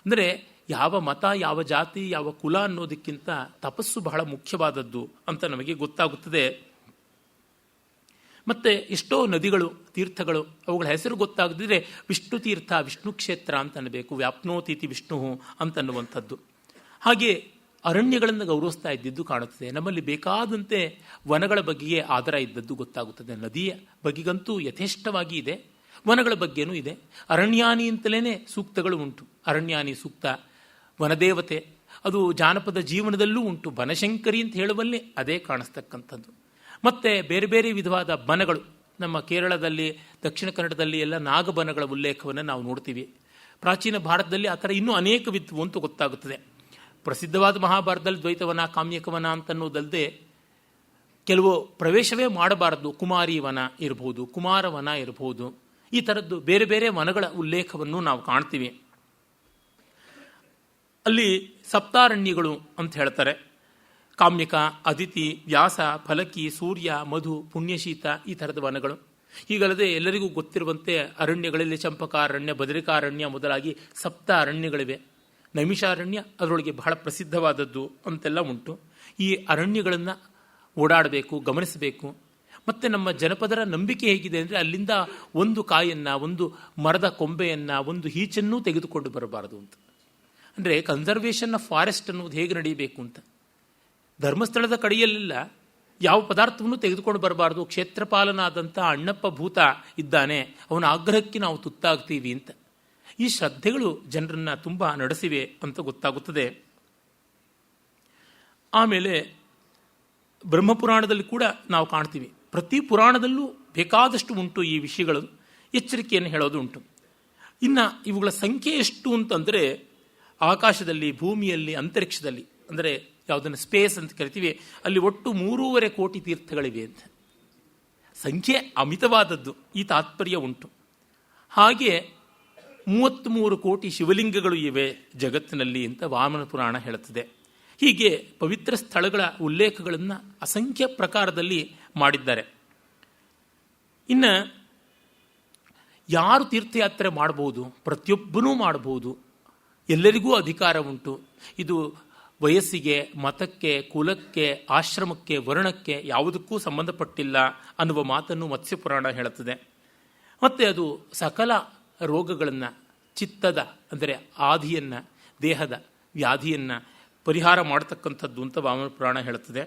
ಅಂದರೆ ಯಾವ ಮತ, ಯಾವ ಜಾತಿ, ಯಾವ ಕುಲ ಅನ್ನೋದಕ್ಕಿಂತ ತಪಸ್ಸು ಬಹಳ ಮುಖ್ಯವಾದದ್ದು ಅಂತ ನಮಗೆ ಗೊತ್ತಾಗುತ್ತದೆ. ಮತ್ತು ಎಷ್ಟೋ ನದಿಗಳು, ತೀರ್ಥಗಳು, ಅವುಗಳ ಹೆಸರು ಗೊತ್ತಾಗದಿದ್ರೆ ವಿಷ್ಣು ತೀರ್ಥ, ವಿಷ್ಣು ಕ್ಷೇತ್ರ ಅಂತ ಅನ್ನಬೇಕು. ವ್ಯಾಪ್ನೋತೀತಿ ವಿಷ್ಣು ಅಂತನ್ನುವಂಥದ್ದು. ಹಾಗೆ ಅರಣ್ಯಗಳನ್ನು ಗೌರವಿಸ್ತಾ ಇದ್ದಿದ್ದು ಕಾಣುತ್ತದೆ. ನಮ್ಮಲ್ಲಿ ಬೇಕಾದಂತೆ ವನಗಳ ಬಗ್ಗೆಯೇ ಆದರ ಇದ್ದದ್ದು ಗೊತ್ತಾಗುತ್ತದೆ. ನದಿಯ ಬಗೆಗಂತೂ ಯಥೇಷ್ಟವಾಗಿ ಇದೆ, ವನಗಳ ಬಗ್ಗೆನೂ ಇದೆ. ಅರಣ್ಯಾನಿ ಅಂತಲೇ ಸೂಕ್ತಗಳು ಉಂಟು. ಅರಣ್ಯಾನಿ ಸೂಕ್ತ, ವನದೇವತೆ, ಅದು ಜಾನಪದ ಜೀವನದಲ್ಲೂ ಉಂಟು. ಬನಶಂಕರಿ ಅಂತ ಹೇಳುವಲ್ಲಿ ಅದೇ ಕಾಣಿಸ್ತಕ್ಕಂಥದ್ದು. ಮತ್ತು ಬೇರೆ ಬೇರೆ ವಿಧವಾದ ಬನಗಳು, ನಮ್ಮ ಕೇರಳದಲ್ಲಿ, ದಕ್ಷಿಣ ಕನ್ನಡದಲ್ಲಿ ಎಲ್ಲ ನಾಗಬನಗಳ ಉಲ್ಲೇಖವನ್ನು ನಾವು ನೋಡ್ತೀವಿ. ಪ್ರಾಚೀನ ಭಾರತದಲ್ಲಿ ಆ ಥರ ಇನ್ನೂ ಅನೇಕವಿದ್ವು ಅಂತ ಗೊತ್ತಾಗುತ್ತದೆ. ಪ್ರಸಿದ್ಧವಾದ ಮಹಾಭಾರತದಲ್ಲಿ ದ್ವೈತವನ, ಕಾಮ್ಯಕವನ ಅಂತನ್ನುವುದಲ್ಲದೆ ಕೆಲವು ಪ್ರವೇಶವೇ ಮಾಡಬಾರದು. ಕುಮಾರಿ ವನ ಇರಬಹುದು, ಕುಮಾರವನ ಇರಬಹುದು. ಈ ಥರದ್ದು ಬೇರೆ ಬೇರೆ ವನಗಳ ಉಲ್ಲೇಖವನ್ನು ನಾವು ಕಾಣ್ತೀವಿ. ಅಲ್ಲಿ ಸಪ್ತಾರಣ್ಯಗಳು ಅಂತ ಹೇಳ್ತಾರೆ. ಕಾಮ್ಯಕ, ಅದಿತಿ, ವ್ಯಾಸ, ಫಲಕಿ, ಸೂರ್ಯ, ಮಧು, ಪುಣ್ಯಶೀತ, ಈ ಥರದ ವನಗಳು. ಹೀಗಲ್ಲದೆ ಎಲ್ಲರಿಗೂ ಗೊತ್ತಿರುವಂತೆ ಅರಣ್ಯಗಳಲ್ಲಿ ಚಂಪಕಾರಣ್ಯ, ಬದರಿಕಾರಣ್ಯ ಮೊದಲಾಗಿ ಸಪ್ತ ಅರಣ್ಯಗಳಿವೆ. ನೈಮಿಷಾರಣ್ಯ ಅದರೊಳಗೆ ಬಹಳ ಪ್ರಸಿದ್ಧವಾದದ್ದು ಅಂತೆಲ್ಲ ಉಂಟು. ಈ ಅರಣ್ಯಗಳನ್ನು ಓಡಾಡಬೇಕು, ಗಮನಿಸಬೇಕು. ಮತ್ತು ನಮ್ಮ ಜನಪದರ ನಂಬಿಕೆ ಹೇಗಿದೆ ಅಂದರೆ ಅಲ್ಲಿಂದ ಒಂದು ಕಾಯನ್ನು, ಒಂದು ಮರದ ಕೊಂಬೆಯನ್ನು, ಒಂದು ಈಚನ್ನೂ ತೆಗೆದುಕೊಂಡು ಬರಬಾರದು ಅಂತ. ಅಂದರೆ ಕನ್ಸರ್ವೇಷನ್ ಆಫ್ ಫಾರೆಸ್ಟ್ ಅನ್ನೋದು ಹೇಗೆ ನಡೀಬೇಕು ಅಂತ. ಧರ್ಮಸ್ಥಳದ ಕಡೆಯಲ್ಲೆಲ್ಲ ಯಾವ ಪದಾರ್ಥವನ್ನು ತೆಗೆದುಕೊಂಡು ಬರಬಾರ್ದು, ಕ್ಷೇತ್ರಪಾಲನಾದಂಥ ಅಣ್ಣಪ್ಪ ಭೂತ ಇದ್ದಾನೆ, ಅವನ ಆಗ್ರಹಕ್ಕೆ ನಾವು ತುತ್ತಾಗ್ತೀವಿ ಅಂತ. ಈ ಶ್ರದ್ಧೆಗಳು ಜನರನ್ನು ತುಂಬ ನಡೆಸಿವೆ ಅಂತ ಗೊತ್ತಾಗುತ್ತದೆ. ಆಮೇಲೆ ಬ್ರಹ್ಮಪುರಾಣದಲ್ಲಿ ಕೂಡ ನಾವು ಕಾಣ್ತೀವಿ. ಪ್ರತಿ ಪುರಾಣದಲ್ಲೂ ಬೇಕಾದಷ್ಟು ಉಂಟು ಈ ವಿಷಯಗಳು, ಎಚ್ಚರಿಕೆಯನ್ನು ಹೇಳೋದು ಉಂಟು. ಇನ್ನು ಇವುಗಳ ಸಂಖ್ಯೆ ಎಷ್ಟು ಅಂತಂದರೆ ಆಕಾಶದಲ್ಲಿ, ಭೂಮಿಯಲ್ಲಿ, ಅಂತರಿಕ್ಷದಲ್ಲಿ, ಅಂದರೆ ಯಾವುದನ್ನು ಸ್ಪೇಸ್ ಅಂತ ಕರಿತೀವಿ, ಅಲ್ಲಿ ಒಟ್ಟು 3.5 ಕೋಟಿ ತೀರ್ಥಗಳಿವೆ ಅಂತ. ಸಂಖ್ಯೆ ಅಮಿತವಾದದ್ದು, ಈ ತಾತ್ಪರ್ಯ ಉಂಟು. ಹಾಗೆ 33 ಕೋಟಿ ಶಿವಲಿಂಗಗಳು ಇವೆ ಜಗತ್ತಿನಲ್ಲಿ ಅಂತ ವಾಮನ ಪುರಾಣ ಹೇಳುತ್ತದೆ. ಹೀಗೆ ಪವಿತ್ರ ಸ್ಥಳಗಳ ಉಲ್ಲೇಖಗಳನ್ನು ಅಸಂಖ್ಯ ಪ್ರಕಾರದಲ್ಲಿ ಮಾಡಿದ್ದಾರೆ. ಇನ್ನು ಯಾರು ತೀರ್ಥಯಾತ್ರೆ ಮಾಡಬಹುದು? ಪ್ರತಿಯೊಬ್ಬನೂ ಮಾಡಬಹುದು, ಎಲ್ಲರಿಗೂ ಅಧಿಕಾರ ಉಂಟು. ಇದು ವಯಸ್ಸಿಗೆ, ಮತಕ್ಕೆ, ಕುಲಕ್ಕೆ, ಆಶ್ರಮಕ್ಕೆ, ವರ್ಣಕ್ಕೆ ಯಾವುದಕ್ಕೂ ಸಂಬಂಧಪಟ್ಟಿಲ್ಲ ಅನ್ನುವ ಮಾತನ್ನು ಮತ್ಸ್ಯಪುರಾಣ ಹೇಳುತ್ತದೆ. ಮತ್ತು ಅದು ಸಕಲ ರೋಗಗಳನ್ನು, ಚಿತ್ತದ ಅಂದರೆ ಆದಿಯನ್ನು, ದೇಹದ ವ್ಯಾಧಿಯನ್ನು ಪರಿಹಾರ ಮಾಡತಕ್ಕಂಥದ್ದು ಅಂತ ವಾಮನ ಪುರಾಣ ಹೇಳುತ್ತದೆ.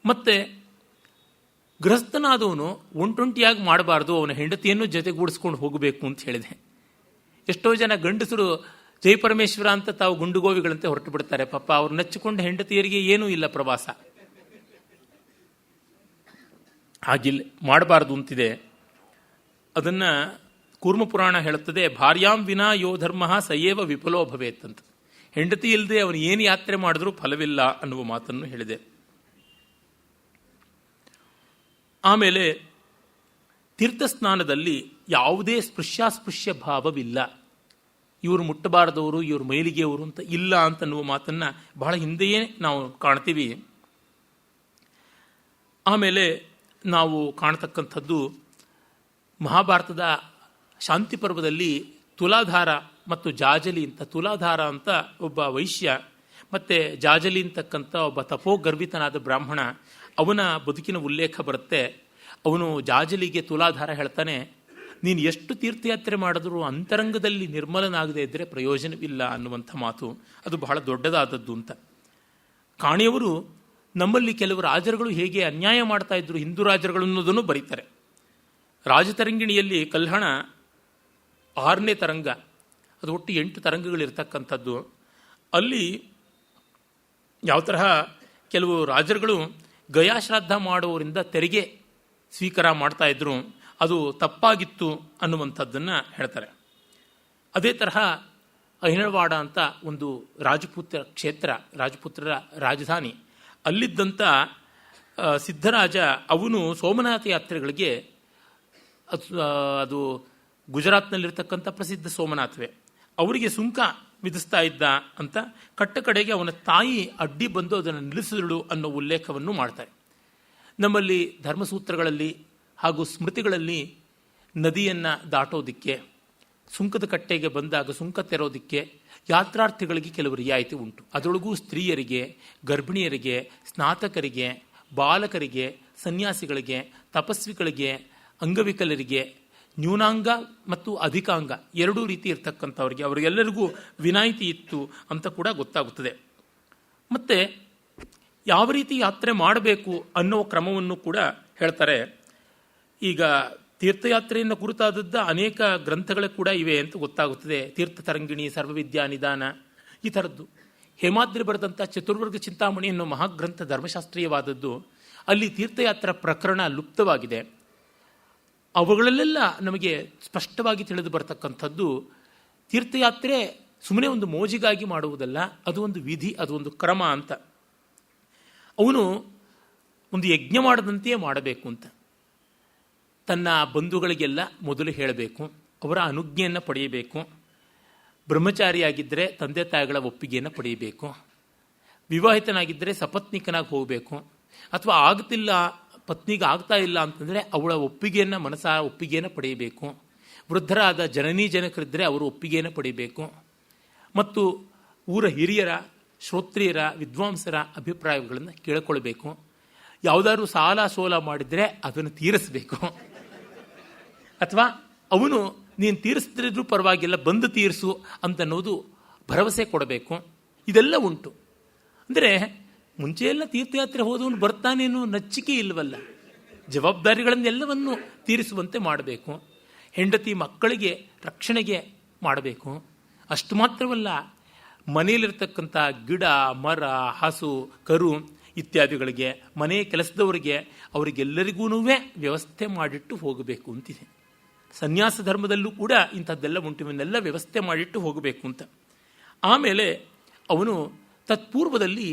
ಮತ್ತು ಗೃಹಸ್ಥನಾದವನು ಒಂಟೊಂಟಿಯಾಗಿ ಮಾಡಬಾರ್ದು, ಅವನ ಹೆಂಡತಿಯನ್ನು ಜೊತೆಗೂಡಿಸ್ಕೊಂಡು ಹೋಗಬೇಕು ಅಂತ ಹೇಳಿದೆ. ಎಷ್ಟೋ ಜನ ಗಂಡಸರು ಜಯಪರಮೇಶ್ವರ ಅಂತ ತಾವು ಗುಂಡುಗೋವಿಗಳಂತೆ ಹೊರಟು ಬಿಡ್ತಾರೆ. ಪಾಪ ಅವ್ರು ನೆಚ್ಚಿಕೊಂಡು ಹೆಂಡತಿಯರಿಗೆ ಏನೂ ಇಲ್ಲ ಪ್ರವಾಸ. ಹಾಗಿಲ್ಲ, ಮಾಡಬಾರ್ದು ಅಂತಿದೆ. ಅದನ್ನು ಕೂರ್ಮ ಪುರಾಣ ಹೇಳುತ್ತದೆ, ಭಾರ್ಯಾಂ ವಿನಾ ಯೋ ಧರ್ಮ ಸಯೇವ ವಿಫಲೋ ಭವೇತ್ ಅಂತ. ಹೆಂಡತಿ ಇಲ್ಲದೆ ಅವನು ಏನು ಯಾತ್ರೆ ಮಾಡಿದ್ರೂ ಫಲವಿಲ್ಲ ಅನ್ನುವ ಮಾತನ್ನು ಹೇಳಿದೆ. ಆಮೇಲೆ ತೀರ್ಥಸ್ನಾನದಲ್ಲಿ ಯಾವುದೇ ಸ್ಪೃಶ್ಯಾಸ್ಪೃಶ್ಯ ಭಾವವಿಲ್ಲ. ಇವರು ಮುಟ್ಟಬಾರದವರು, ಇವರು ಮೈಲಿಗೆಯವರು ಅಂತ ಇಲ್ಲ ಅಂತನ್ನುವ ಮಾತನ್ನು ಬಹಳ ಹಿಂದೆಯೇ ನಾವು ಕಾಣ್ತೀವಿ. ಆಮೇಲೆ ನಾವು ಕಾಣತಕ್ಕಂಥದ್ದು ಮಹಾಭಾರತದ ಶಾಂತಿ ಪರ್ವದಲ್ಲಿ ತುಲಾಧಾರ ಮತ್ತು ಜಾಜಲಿ ಅಂತ, ತುಲಾಧಾರ ಅಂತ ಒಬ್ಬ ವೈಶ್ಯ ಮತ್ತು ಜಾಜಲಿ ಅಂತಕ್ಕಂಥ ಒಬ್ಬ ತಪೋಗರ್ವಿತನಾದ ಬ್ರಾಹ್ಮಣ, ಅವನ ಬದುಕಿನ ಉಲ್ಲೇಖ ಬರುತ್ತೆ. ಅವನು ಜಾಜಲಿಗೆ ತುಲಾಧಾರ ಹೇಳ್ತಾನೆ, ನೀನು ಎಷ್ಟು ತೀರ್ಥಯಾತ್ರೆ ಮಾಡಿದ್ರೂ ಅಂತರಂಗದಲ್ಲಿ ನಿರ್ಮಲನಾಗದೇ ಇದ್ದರೆ ಪ್ರಯೋಜನವಿಲ್ಲ ಅನ್ನುವಂಥ ಮಾತು. ಅದು ಬಹಳ ದೊಡ್ಡದಾದದ್ದು ಅಂತ. ಕಾಣಿಯವರು ನಮ್ಮಲ್ಲಿ ಕೆಲವು ರಾಜರುಗಳು ಹೇಗೆ ಅನ್ಯಾಯ ಮಾಡ್ತಾ ಇದ್ರು, ಹಿಂದೂ ರಾಜರುಗಳು ಅನ್ನೋದನ್ನು ಬರೀತಾರೆ. ರಾಜತರಂಗಿಣಿಯಲ್ಲಿ ಕಲ್ಹಣ 6ನೇ ತರಂಗ, ಅದು ಒಟ್ಟು 8 ತರಂಗಗಳಿರ್ತಕ್ಕಂಥದ್ದು. ಅಲ್ಲಿ ಯಾವ ತರಹ ಕೆಲವು ರಾಜರುಗಳು ಗಯಾಶ್ರಾದ್ದ ಮಾಡುವವರಿಂದ ತೆರಿಗೆ ಸ್ವೀಕಾರ ಮಾಡ್ತಾ ಇದ್ರು, ಅದು ತಪ್ಪಾಗಿತ್ತು ಅನ್ನುವಂಥದ್ದನ್ನು ಹೇಳ್ತಾರೆ. ಅದೇ ತರಹ ಅಹಿನವಾಡ ಅಂತ ಒಂದು ರಾಜಪುತ್ರ ಕ್ಷೇತ್ರ, ರಾಜಪುತ್ರರ ರಾಜಧಾನಿ, ಅಲ್ಲಿದ್ದಂಥ ಸಿದ್ಧರಾಜ ಅವನು ಸೋಮನಾಥ ಯಾತ್ರೆಗಳಿಗೆ, ಅದು ಗುಜರಾತ್ನಲ್ಲಿರ್ತಕ್ಕಂಥ ಪ್ರಸಿದ್ಧ ಸೋಮನಾಥವೇ, ಅವರಿಗೆ ಸುಂಕ ವಿಧಿಸ್ತಾ ಇದ್ದ ಅಂತ ಕಡೆಗೆ ಅವನ ತಾಯಿ ಅಡ್ಡಿ ಬಂದು ಅದನ್ನು ನಿಲ್ಲಿಸಿದಳು ಅನ್ನೋ ಉಲ್ಲೇಖವನ್ನು ಮಾಡ್ತಾರೆ. ನಮ್ಮಲ್ಲಿ ಧರ್ಮಸೂತ್ರಗಳಲ್ಲಿ ಹಾಗೂ ಸ್ಮೃತಿಗಳಲ್ಲಿ ನದಿಯನ್ನು ದಾಟೋದಿಕ್ಕೆ, ಸುಂಕದ ಕಟ್ಟೆಗೆ ಬಂದಾಗ ಸುಂಕ ತೆರೋದಿಕ್ಕೆ ಯಾತ್ರಾರ್ಥಿಗಳಿಗೆ ಕೆಲವು ರಿಯಾಯಿತಿ ಉಂಟು. ಅದರೊಳಗೂ ಸ್ತ್ರೀಯರಿಗೆ, ಗರ್ಭಿಣಿಯರಿಗೆ, ಸ್ನಾತಕರಿಗೆ, ಬಾಲಕರಿಗೆ, ಸನ್ಯಾಸಿಗಳಿಗೆ, ತಪಸ್ವಿಗಳಿಗೆ, ಅಂಗವಿಕಲರಿಗೆ, ನ್ಯೂನಾಂಗ ಮತ್ತು ಅಧಿಕಾಂಗ ಎರಡೂ ರೀತಿ ಇರ್ತಕ್ಕಂಥವ್ರಿಗೆ, ಅವರಿಗೆಲ್ಲರಿಗೂ ವಿನಾಯಿತಿ ಇತ್ತು ಅಂತ ಕೂಡ ಗೊತ್ತಾಗುತ್ತದೆ. ಮತ್ತು ಯಾವ ರೀತಿ ಯಾತ್ರೆ ಮಾಡಬೇಕು ಅನ್ನೋ ಕ್ರಮವನ್ನು ಕೂಡ ಹೇಳ್ತಾರೆ. ಈಗ ತೀರ್ಥಯಾತ್ರೆಯನ್ನು ಕುರಿತಾದದ್ದ ಅನೇಕ ಗ್ರಂಥಗಳು ಕೂಡ ಇವೆ ಅಂತ ಗೊತ್ತಾಗುತ್ತದೆ. ತೀರ್ಥತರಂಗಿಣಿ, ಸರ್ವವಿದ್ಯಾ ನಿಧಾನ, ಈ ಥರದ್ದು. ಹೇಮಾದ್ರಿ ಬರೆದಂಥ ಚತುರ್ವರ್ಗ ಚಿಂತಾಮಣಿ ಅನ್ನೋ ಮಹಾಗ್ರಂಥ ಧರ್ಮಶಾಸ್ತ್ರೀಯವಾದದ್ದು. ಅಲ್ಲಿ ತೀರ್ಥಯಾತ್ರಾ ಪ್ರಕರಣ ಲುಪ್ತವಾಗಿದೆ. ಅವುಗಳಲ್ಲೆಲ್ಲ ನಮಗೆ ಸ್ಪಷ್ಟವಾಗಿ ತಿಳಿದು ಬರತಕ್ಕಂಥದ್ದು, ತೀರ್ಥಯಾತ್ರೆ ಸುಮ್ಮನೆ ಒಂದು ಮೋಜಿಗಾಗಿ ಮಾಡುವುದಲ್ಲ, ಅದು ಒಂದು ವಿಧಿ, ಅದು ಒಂದು ಕ್ರಮ ಅಂತ. ಅವನು ಒಂದು ಯಜ್ಞ ಮಾಡದಂತೆಯೇ ಮಾಡಬೇಕು ಅಂತ. ತನ್ನ ಬಂಧುಗಳಿಗೆಲ್ಲ ಮೊದಲು ಹೇಳಬೇಕು, ಅವರ ಅನುಜ್ಞೆಯನ್ನು ಪಡೆಯಬೇಕು. ಬ್ರಹ್ಮಚಾರಿಯಾಗಿದ್ದರೆ ತಂದೆ ತಾಯಿಗಳ ಒಪ್ಪಿಗೆಯನ್ನು ಪಡೆಯಬೇಕು. ವಿವಾಹಿತನಾಗಿದ್ದರೆ ಸಪತ್ನಿಕನಾಗಿ ಹೋಗಬೇಕು. ಅಥವಾ ಆಗ್ತಿಲ್ಲ, ಪತ್ನಿಗೆ ಆಗ್ತಾ ಇಲ್ಲ ಅಂತಂದರೆ ಅವಳ ಒಪ್ಪಿಗೆಯನ್ನು, ಮನಸಾರ ಒಪ್ಪಿಗೆಯನ್ನು ಪಡೆಯಬೇಕು. ವೃದ್ಧರಾದ ಜನನೀ ಜನಕರಿದ್ದರೆ ಅವರು ಒಪ್ಪಿಗೆಯನ್ನು ಪಡೆಯಬೇಕು. ಮತ್ತು ಊರ ಹಿರಿಯರ, ಶ್ರೋತ್ರಿಯರ, ವಿದ್ವಾಂಸರ ಅಭಿಪ್ರಾಯಗಳನ್ನು ಕೇಳಿಕೊಳ್ಬೇಕು. ಯಾವುದಾದ್ರೂ ಸಾಲ ಸೋಲ ಮಾಡಿದರೆ ಅದನ್ನು ತೀರಿಸಬೇಕು. ಅಥವಾ ಅವನು ನೀನು ತೀರಿಸ್ತಿದ್ರೂ ಪರವಾಗಿಲ್ಲ, ಬಂದು ತೀರಿಸು ಅಂತನ್ನೋದು ಭರವಸೆ ಕೊಡಬೇಕು. ಇದೆಲ್ಲ ಉಂಟು. ಅಂದರೆ ಮುಂಚೆಯೆಲ್ಲ ತೀರ್ಥಯಾತ್ರೆ ಹೋದವನು ಬರ್ತಾನೇನೋ ನಚ್ಚಿಕೆ ಇಲ್ಲವಲ್ಲ. ಜವಾಬ್ದಾರಿಗಳನ್ನೆಲ್ಲವನ್ನು ತೀರಿಸುವಂತೆ ಮಾಡಬೇಕು. ಹೆಂಡತಿ ಮಕ್ಕಳಿಗೆ ರಕ್ಷಣೆಗೆ ಮಾಡಬೇಕು. ಅಷ್ಟು ಮಾತ್ರವಲ್ಲ, ಮನೆಯಲ್ಲಿರ್ತಕ್ಕಂಥ ಗಿಡ, ಮರ, ಹಸು, ಕರು ಇತ್ಯಾದಿಗಳಿಗೆ, ಮನೆ ಕೆಲಸದವರಿಗೆ, ಅವರಿಗೆಲ್ಲರಿಗೂ ವ್ಯವಸ್ಥೆ ಮಾಡಿಟ್ಟು ಹೋಗಬೇಕು ಅಂತಿದೆ. ಸನ್ಯಾಸ ಧರ್ಮದಲ್ಲೂ ಕೂಡ ಇಂಥದ್ದೆಲ್ಲ ಉಂಟು. ಇವನ್ನೆಲ್ಲ ವ್ಯವಸ್ಥೆ ಮಾಡಿಟ್ಟು ಹೋಗಬೇಕು ಅಂತ. ಆಮೇಲೆ ಅವನು ತತ್ಪೂರ್ವದಲ್ಲಿ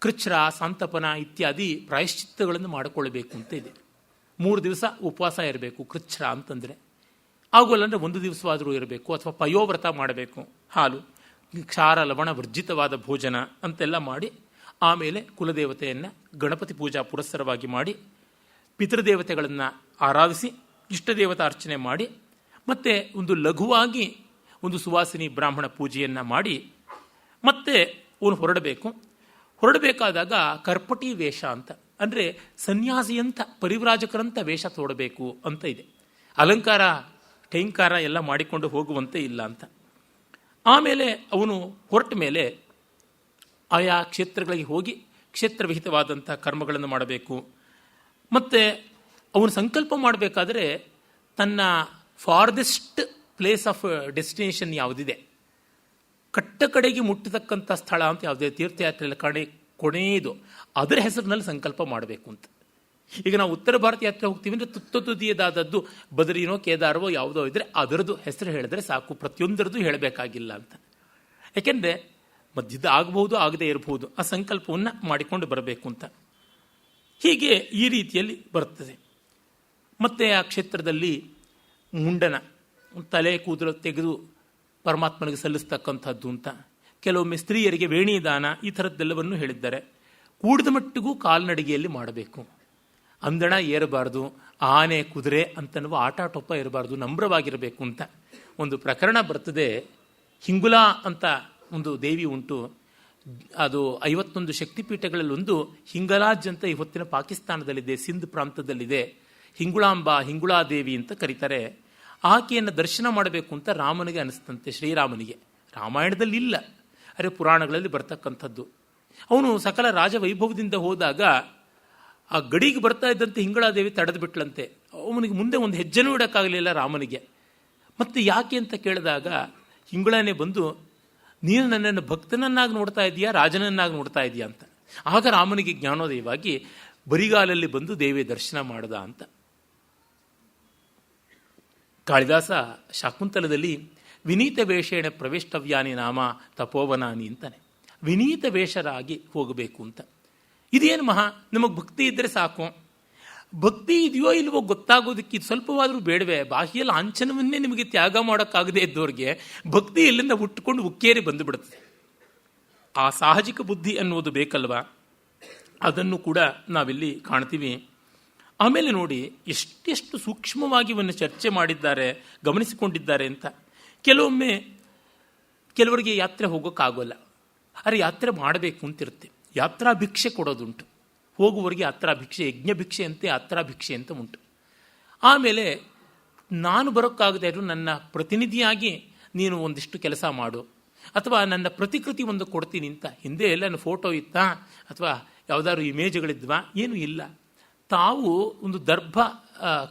ಕೃಚ್ಛ್ರ, ಸಂತಪನ ಇತ್ಯಾದಿ ಪ್ರಾಯಶ್ಚಿತ್ತಗಳನ್ನು ಮಾಡಿಕೊಳ್ಳಬೇಕು ಅಂತ ಇದೆ. 3 ದಿವಸ ಉಪವಾಸ ಇರಬೇಕು. ಕೃಚ್ಛ್ರ ಅಂತಂದರೆ ಆಗೋಲ್ಲ ಅಂದರೆ 1 ದಿವಸವಾದರೂ ಇರಬೇಕು. ಅಥವಾ ಪಯೋವ್ರತ ಮಾಡಬೇಕು. ಹಾಲು, ಕ್ಷಾರ, ಲವಣ ವರ್ಜಿತವಾದ ಭೋಜನ ಅಂತೆಲ್ಲ ಮಾಡಿ, ಆಮೇಲೆ ಕುಲದೇವತೆಯನ್ನು ಗಣಪತಿ ಪೂಜಾ ಪುರಸ್ಸರವಾಗಿ ಮಾಡಿ, ಪಿತೃದೇವತೆಗಳನ್ನು ಆರಾಧಿಸಿ, ಇಷ್ಟದೇವತಾ ಅರ್ಚನೆ ಮಾಡಿ, ಮತ್ತೆ ಒಂದು ಲಘುವಾಗಿ ಒಂದು ಸುವಾಸಿನಿ ಬ್ರಾಹ್ಮಣ ಪೂಜೆಯನ್ನು ಮಾಡಿ ಮತ್ತೆ ಅವನು ಹೊರಡಬೇಕಾದಾಗ ಕರ್ಪಟಿ ವೇಷ ಅಂತ, ಅಂದರೆ ಸನ್ಯಾಸಿಯಂತ, ಪರಿವ್ರಾಜಕರಂತ ವೇಷ ತೋಡಬೇಕು ಅಂತ ಇದೆ. ಅಲಂಕಾರ ಟೈಂಕಾರ ಎಲ್ಲ ಮಾಡಿಕೊಂಡು ಹೋಗುವಂತೆ ಇಲ್ಲ ಅಂತ. ಆಮೇಲೆ ಅವನು ಹೊರಟ ಮೇಲೆ ಆಯಾ ಕ್ಷೇತ್ರಗಳಿಗೆ ಹೋಗಿ ಕ್ಷೇತ್ರವಿಹಿತವಾದಂಥ ಕರ್ಮಗಳನ್ನು ಮಾಡಬೇಕು. ಮತ್ತು ಅವನು ಸಂಕಲ್ಪ ಮಾಡಬೇಕಾದ್ರೆ ತನ್ನ ಫಾರ್ದೆಸ್ಟ್ ಪ್ಲೇಸ್ ಆಫ್ ಡೆಸ್ಟಿನೇಷನ್ ಯಾವುದಿದೆ, ಕಟ್ಟ ಕಡೆಗೆ ಮುಟ್ಟತಕ್ಕಂಥ ಸ್ಥಳ ಅಂತ ಯಾವುದೇ ತೀರ್ಥಯಾತ್ರೆಯಲ್ಲಿ ಕೊನೆಯದು, ಅದರ ಹೆಸರಿನಲ್ಲಿ ಸಂಕಲ್ಪ ಮಾಡಬೇಕು ಅಂತ. ಈಗ ನಾವು ಉತ್ತರ ಭಾರತ ಯಾತ್ರೆ ಹೋಗ್ತೀವಿ ಅಂದರೆ ತುದಿಯದಾದದ್ದು ಬದರಿನೋ ಕೇದಾರವೋ ಯಾವುದೋ ಇದ್ದರೆ ಅದರದ್ದು ಹೆಸರು ಹೇಳಿದ್ರೆ ಸಾಕು, ಪ್ರತಿಯೊಂದರದ್ದು ಹೇಳಬೇಕಾಗಿಲ್ಲ ಅಂತ. ಯಾಕೆಂದರೆ ಮಧ್ಯದ ಆಗಬಹುದು, ಆಗದೇ ಇರಬಹುದು. ಆ ಸಂಕಲ್ಪವನ್ನು ಮಾಡಿಕೊಂಡು ಬರಬೇಕು ಅಂತ. ಹೀಗೆ ಈ ರೀತಿಯಲ್ಲಿ ಬರ್ತದೆ. ಮತ್ತು ಆ ಕ್ಷೇತ್ರದಲ್ಲಿ ಮುಂಡನ, ತಲೆ ಕೂದಲು ತೆಗೆದು ಪರಮಾತ್ಮನಿಗೆ ಸಲ್ಲಿಸ್ತಕ್ಕಂಥದ್ದು ಅಂತ. ಕೆಲವೊಮ್ಮೆ ಸ್ತ್ರೀಯರಿಗೆ ವೇಣಿದಾನ, ಈ ಥರದ್ದೆಲ್ಲವನ್ನು ಹೇಳಿದ್ದಾರೆ. ಕೂಡಿದ ಮಟ್ಟಿಗೂ ಕಾಲ್ನಡಿಗೆಯಲ್ಲಿ ಮಾಡಬೇಕು. ಅಂದಣ ಏರಬಾರ್ದು, ಆನೆ ಕುದುರೆ ಅಂತನ್ನುವ ಆಟಾಟೊಪ್ಪ ಇರಬಾರ್ದು, ನಮ್ರವಾಗಿರಬೇಕು ಅಂತ. ಒಂದು ಪ್ರಕರಣ ಬರ್ತದೆ. ಹಿಂಗುಲಾ ಅಂತ ಒಂದು ದೇವಿ ಉಂಟು. ಅದು 51 ಶಕ್ತಿಪೀಠಗಳಲ್ಲಿ ಒಂದು ಹಿಂಗಲಾಜ್ ಅಂತ ಇವತ್ತಿನ ಪಾಕಿಸ್ತಾನದಲ್ಲಿದೆ, ಸಿಂಧ್ ಪ್ರಾಂತದಲ್ಲಿದೆ. ಹಿಂಗುಳಾಂಬಾ, ಹಿಂಗುಳಾದೇವಿ ಅಂತ ಕರೀತಾರೆ. ಆಕೆಯನ್ನು ದರ್ಶನ ಮಾಡಬೇಕು ಅಂತ ರಾಮನಿಗೆ ಅನಿಸ್ತಂತೆ, ಶ್ರೀರಾಮನಿಗೆ. ರಾಮಾಯಣದಲ್ಲಿ ಇಲ್ಲ, ಅರೆ ಪುರಾಣಗಳಲ್ಲಿ ಬರ್ತಕ್ಕಂಥದ್ದು. ಅವನು ಸಕಲ ರಾಜವೈಭವದಿಂದ ಹೋದಾಗ ಆ ಗಡಿಗೆ ಬರ್ತಾ ಇದ್ದಂತೆ ಹಿಂಗುಳಾದೇವಿ ತಡೆದು ಬಿಟ್ಲಂತೆ. ಅವನಿಗೆ ಮುಂದೆ ಒಂದು ಹೆಜ್ಜೆನೂ ಇಡೋಕ್ಕಾಗಲಿಲ್ಲ ರಾಮನಿಗೆ. ಮತ್ತೆ ಯಾಕೆ ಅಂತ ಕೇಳಿದಾಗ ಹಿಂಗುಳನೇ ಬಂದು, ನೀನು ನನ್ನನ್ನು ಭಕ್ತನನ್ನಾಗಿ ನೋಡ್ತಾ ಇದೀಯಾ, ರಾಜನನ್ನಾಗಿ ನೋಡ್ತಾ ಇದೀಯಾ ಅಂತ. ಆಗ ರಾಮನಿಗೆ ಜ್ಞಾನೋದಯವಾಗಿ ಬರಿಗಾಲಲ್ಲಿ ಬಂದು ದೇವಿ ದರ್ಶನ ಮಾಡದ ಅಂತ. ಕಾಳಿದಾಸ ಶಾಕುಂತಲದಲ್ಲಿ ವಿನೀತ ವೇಷೇಣ ಪ್ರವೇಷ್ಟವ್ಯಾನಿ ನಾಮ ತಪೋವನಾನಿ ಅಂತಾನೆ. ವಿನೀತ ವೇಷರಾಗಿ ಹೋಗಬೇಕು ಅಂತ. ಇದೇನು ಮಹಾ, ನಮಗೆ ಭಕ್ತಿ ಇದ್ದರೆ ಸಾಕು. ಭಕ್ತಿ ಇದೆಯೋ ಇಲ್ವೋ ಗೊತ್ತಾಗೋದಕ್ಕೆ ಇದು ಸ್ವಲ್ಪವಾದರೂ ಬೇಡವೇ? ಬಾಹ್ಯ ಲಾಂಛನವನ್ನೇ ನಿಮಗೆ ತ್ಯಾಗ ಮಾಡೋಕ್ಕಾಗದೇ ಇದ್ದವ್ರಿಗೆ ಭಕ್ತಿ ಇಲ್ಲಿಂದ ಹುಟ್ಟುಕೊಂಡು ಉಕ್ಕೇರಿ ಬಂದು ಬಿಡುತ್ತದೆ. ಆ ಸಾಹಜಿಕ ಬುದ್ಧಿ ಅನ್ನೋದು ಬೇಕಲ್ವಾ? ಅದನ್ನು ಕೂಡ ನಾವಿಲ್ಲಿ ಕಾಣ್ತೀವಿ. ಆಮೇಲೆ ನೋಡಿ ಎಷ್ಟೆಷ್ಟು ಸೂಕ್ಷ್ಮವಾಗಿ ಇವನ್ನು ಚರ್ಚೆ ಮಾಡಿದ್ದಾರೆ, ಗಮನಿಸಿಕೊಂಡಿದ್ದಾರೆ ಅಂತ. ಕೆಲವೊಮ್ಮೆ ಕೆಲವರಿಗೆ ಯಾತ್ರೆ ಹೋಗೋಕ್ಕಾಗೋಲ್ಲ, ಆದರೆ ಯಾತ್ರೆ ಮಾಡಬೇಕು ಅಂತಿರುತ್ತೆ. ಯಾತ್ರಾ ಭಿಕ್ಷೆ ಕೊಡೋದುಂಟು. ಹೋಗುವವರಿಗೆ ಯಾತ್ರಾ ಭಿಕ್ಷೆ, ಯಜ್ಞ ಭಿಕ್ಷೆ ಅಂತೆ ಯಾತ್ರಾ ಭಿಕ್ಷೆ ಅಂತ ಉಂಟು. ಆಮೇಲೆ ನಾನು ಬರೋಕ್ಕಾಗದೇ ಇರೋ ನನ್ನ ಪ್ರತಿನಿಧಿಯಾಗಿ ನೀನು ಒಂದಿಷ್ಟು ಕೆಲಸ ಮಾಡು, ಅಥವಾ ನನ್ನ ಪ್ರತಿಕೃತಿ ಒಂದು ಕೊಡ್ತೀನಿ ಅಂತ. ಹಿಂದೆ ಎಲ್ಲ ನನ್ನ ಫೋಟೋ ಇತ್ತಾ, ಅಥವಾ ಯಾವುದಾದ್ರು ಇಮೇಜ್ಗಳಿದ್ವಾ? ಏನೂ ಇಲ್ಲ. ತಾವು ಒಂದು ದರ್ಭ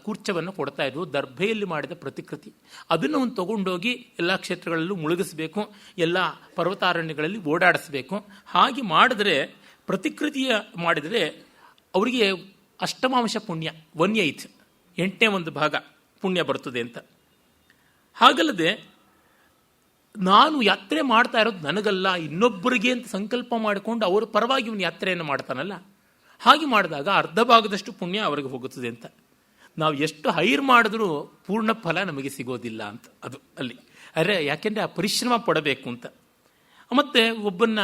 ಕೂರ್ಚವನ್ನು ಕೊಡ್ತಾ ಇದ್ವು, ದರ್ಭೆಯಲ್ಲಿ ಮಾಡಿದ ಪ್ರತಿಕೃತಿ. ಅದನ್ನು ಒಂದು ತಗೊಂಡೋಗಿ ಎಲ್ಲ ಕ್ಷೇತ್ರಗಳಲ್ಲೂ ಮುಳುಗಿಸ್ಬೇಕು, ಎಲ್ಲ ಪರ್ವತಾರಣ್ಯಗಳಲ್ಲಿ ಓಡಾಡಿಸ್ಬೇಕು. ಹಾಗೆ ಮಾಡಿದ್ರೆ, ಪ್ರತಿಕೃತಿಯ ಮಾಡಿದರೆ ಅವರಿಗೆ ಅಷ್ಟಮಾಂಶ ಪುಣ್ಯ, 1/8, 8ನೇ ಒಂದು ಭಾಗ ಪುಣ್ಯ ಬರ್ತದೆ ಅಂತ. ಹಾಗಲ್ಲದೆ ನಾನು ಯಾತ್ರೆ ಮಾಡ್ತಾ ಇರೋದು ನನಗಲ್ಲ, ಇನ್ನೊಬ್ಬರಿಗೆ ಅಂತ ಸಂಕಲ್ಪ ಮಾಡಿಕೊಂಡು ಅವರ ಪರವಾಗಿ ಇವನು ಯಾತ್ರೆಯನ್ನು ಮಾಡ್ತಾನಲ್ಲ, ಹಾಗೆ ಮಾಡಿದಾಗ ಅರ್ಧ ಭಾಗದಷ್ಟು ಪುಣ್ಯ ಅವರಿಗೆ ಹೋಗುತ್ತದೆ ಅಂತ. ನಾವು ಎಷ್ಟು ಹೈರ್ ಮಾಡಿದ್ರೂ ಪೂರ್ಣ ಫಲ ನಮಗೆ ಸಿಗೋದಿಲ್ಲ ಅಂತ. ಅದು ಅಲ್ಲಿ ಅರೆ, ಯಾಕೆಂದರೆ ಆ ಪರಿಶ್ರಮ ಪಡಬೇಕು ಅಂತ. ಮತ್ತು ಒಬ್ಬನ್ನ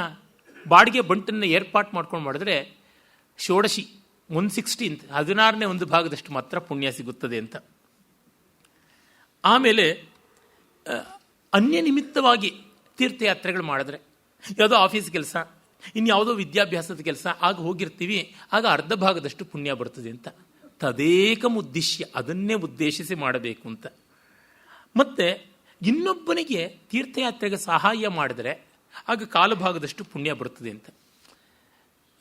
ಬಾಡಿಗೆ ಬಂಟನ್ನು ಏರ್ಪಾಟ್ ಮಾಡ್ಕೊಂಡು ಮಾಡಿದ್ರೆ ಷೋಡಶಿ 1/16, 16ನೇ ಒಂದು ಭಾಗದಷ್ಟು ಮಾತ್ರ ಪುಣ್ಯ ಸಿಗುತ್ತದೆ ಅಂತ. ಆಮೇಲೆ ಅನ್ಯ ನಿಮಿತ್ತವಾಗಿ ತೀರ್ಥಯಾತ್ರೆಗಳು ಮಾಡಿದ್ರೆ, ಯಾವುದೋ ಆಫೀಸ್ ಕೆಲಸ, ಇನ್ಯಾವುದೋ ವಿದ್ಯಾಭ್ಯಾಸದ ಕೆಲಸ, ಆಗ ಹೋಗಿರ್ತೀವಿ, ಆಗ ಅರ್ಧ ಭಾಗದಷ್ಟು ಪುಣ್ಯ ಬರ್ತದೆ ಅಂತ. ತದೇಕಂ ಉದ್ದೇಶ್ಯ, ಅದನ್ನೇ ಉದ್ದೇಶಿಸಿ ಮಾಡಬೇಕು ಅಂತ. ಮತ್ತು ಇನ್ನೊಬ್ಬನಿಗೆ ತೀರ್ಥಯಾತ್ರೆಗೆ ಸಹಾಯ ಮಾಡಿದರೆ ಆಗ ಕಾಲಭಾಗದಷ್ಟು ಪುಣ್ಯ ಬರ್ತದೆ ಅಂತ.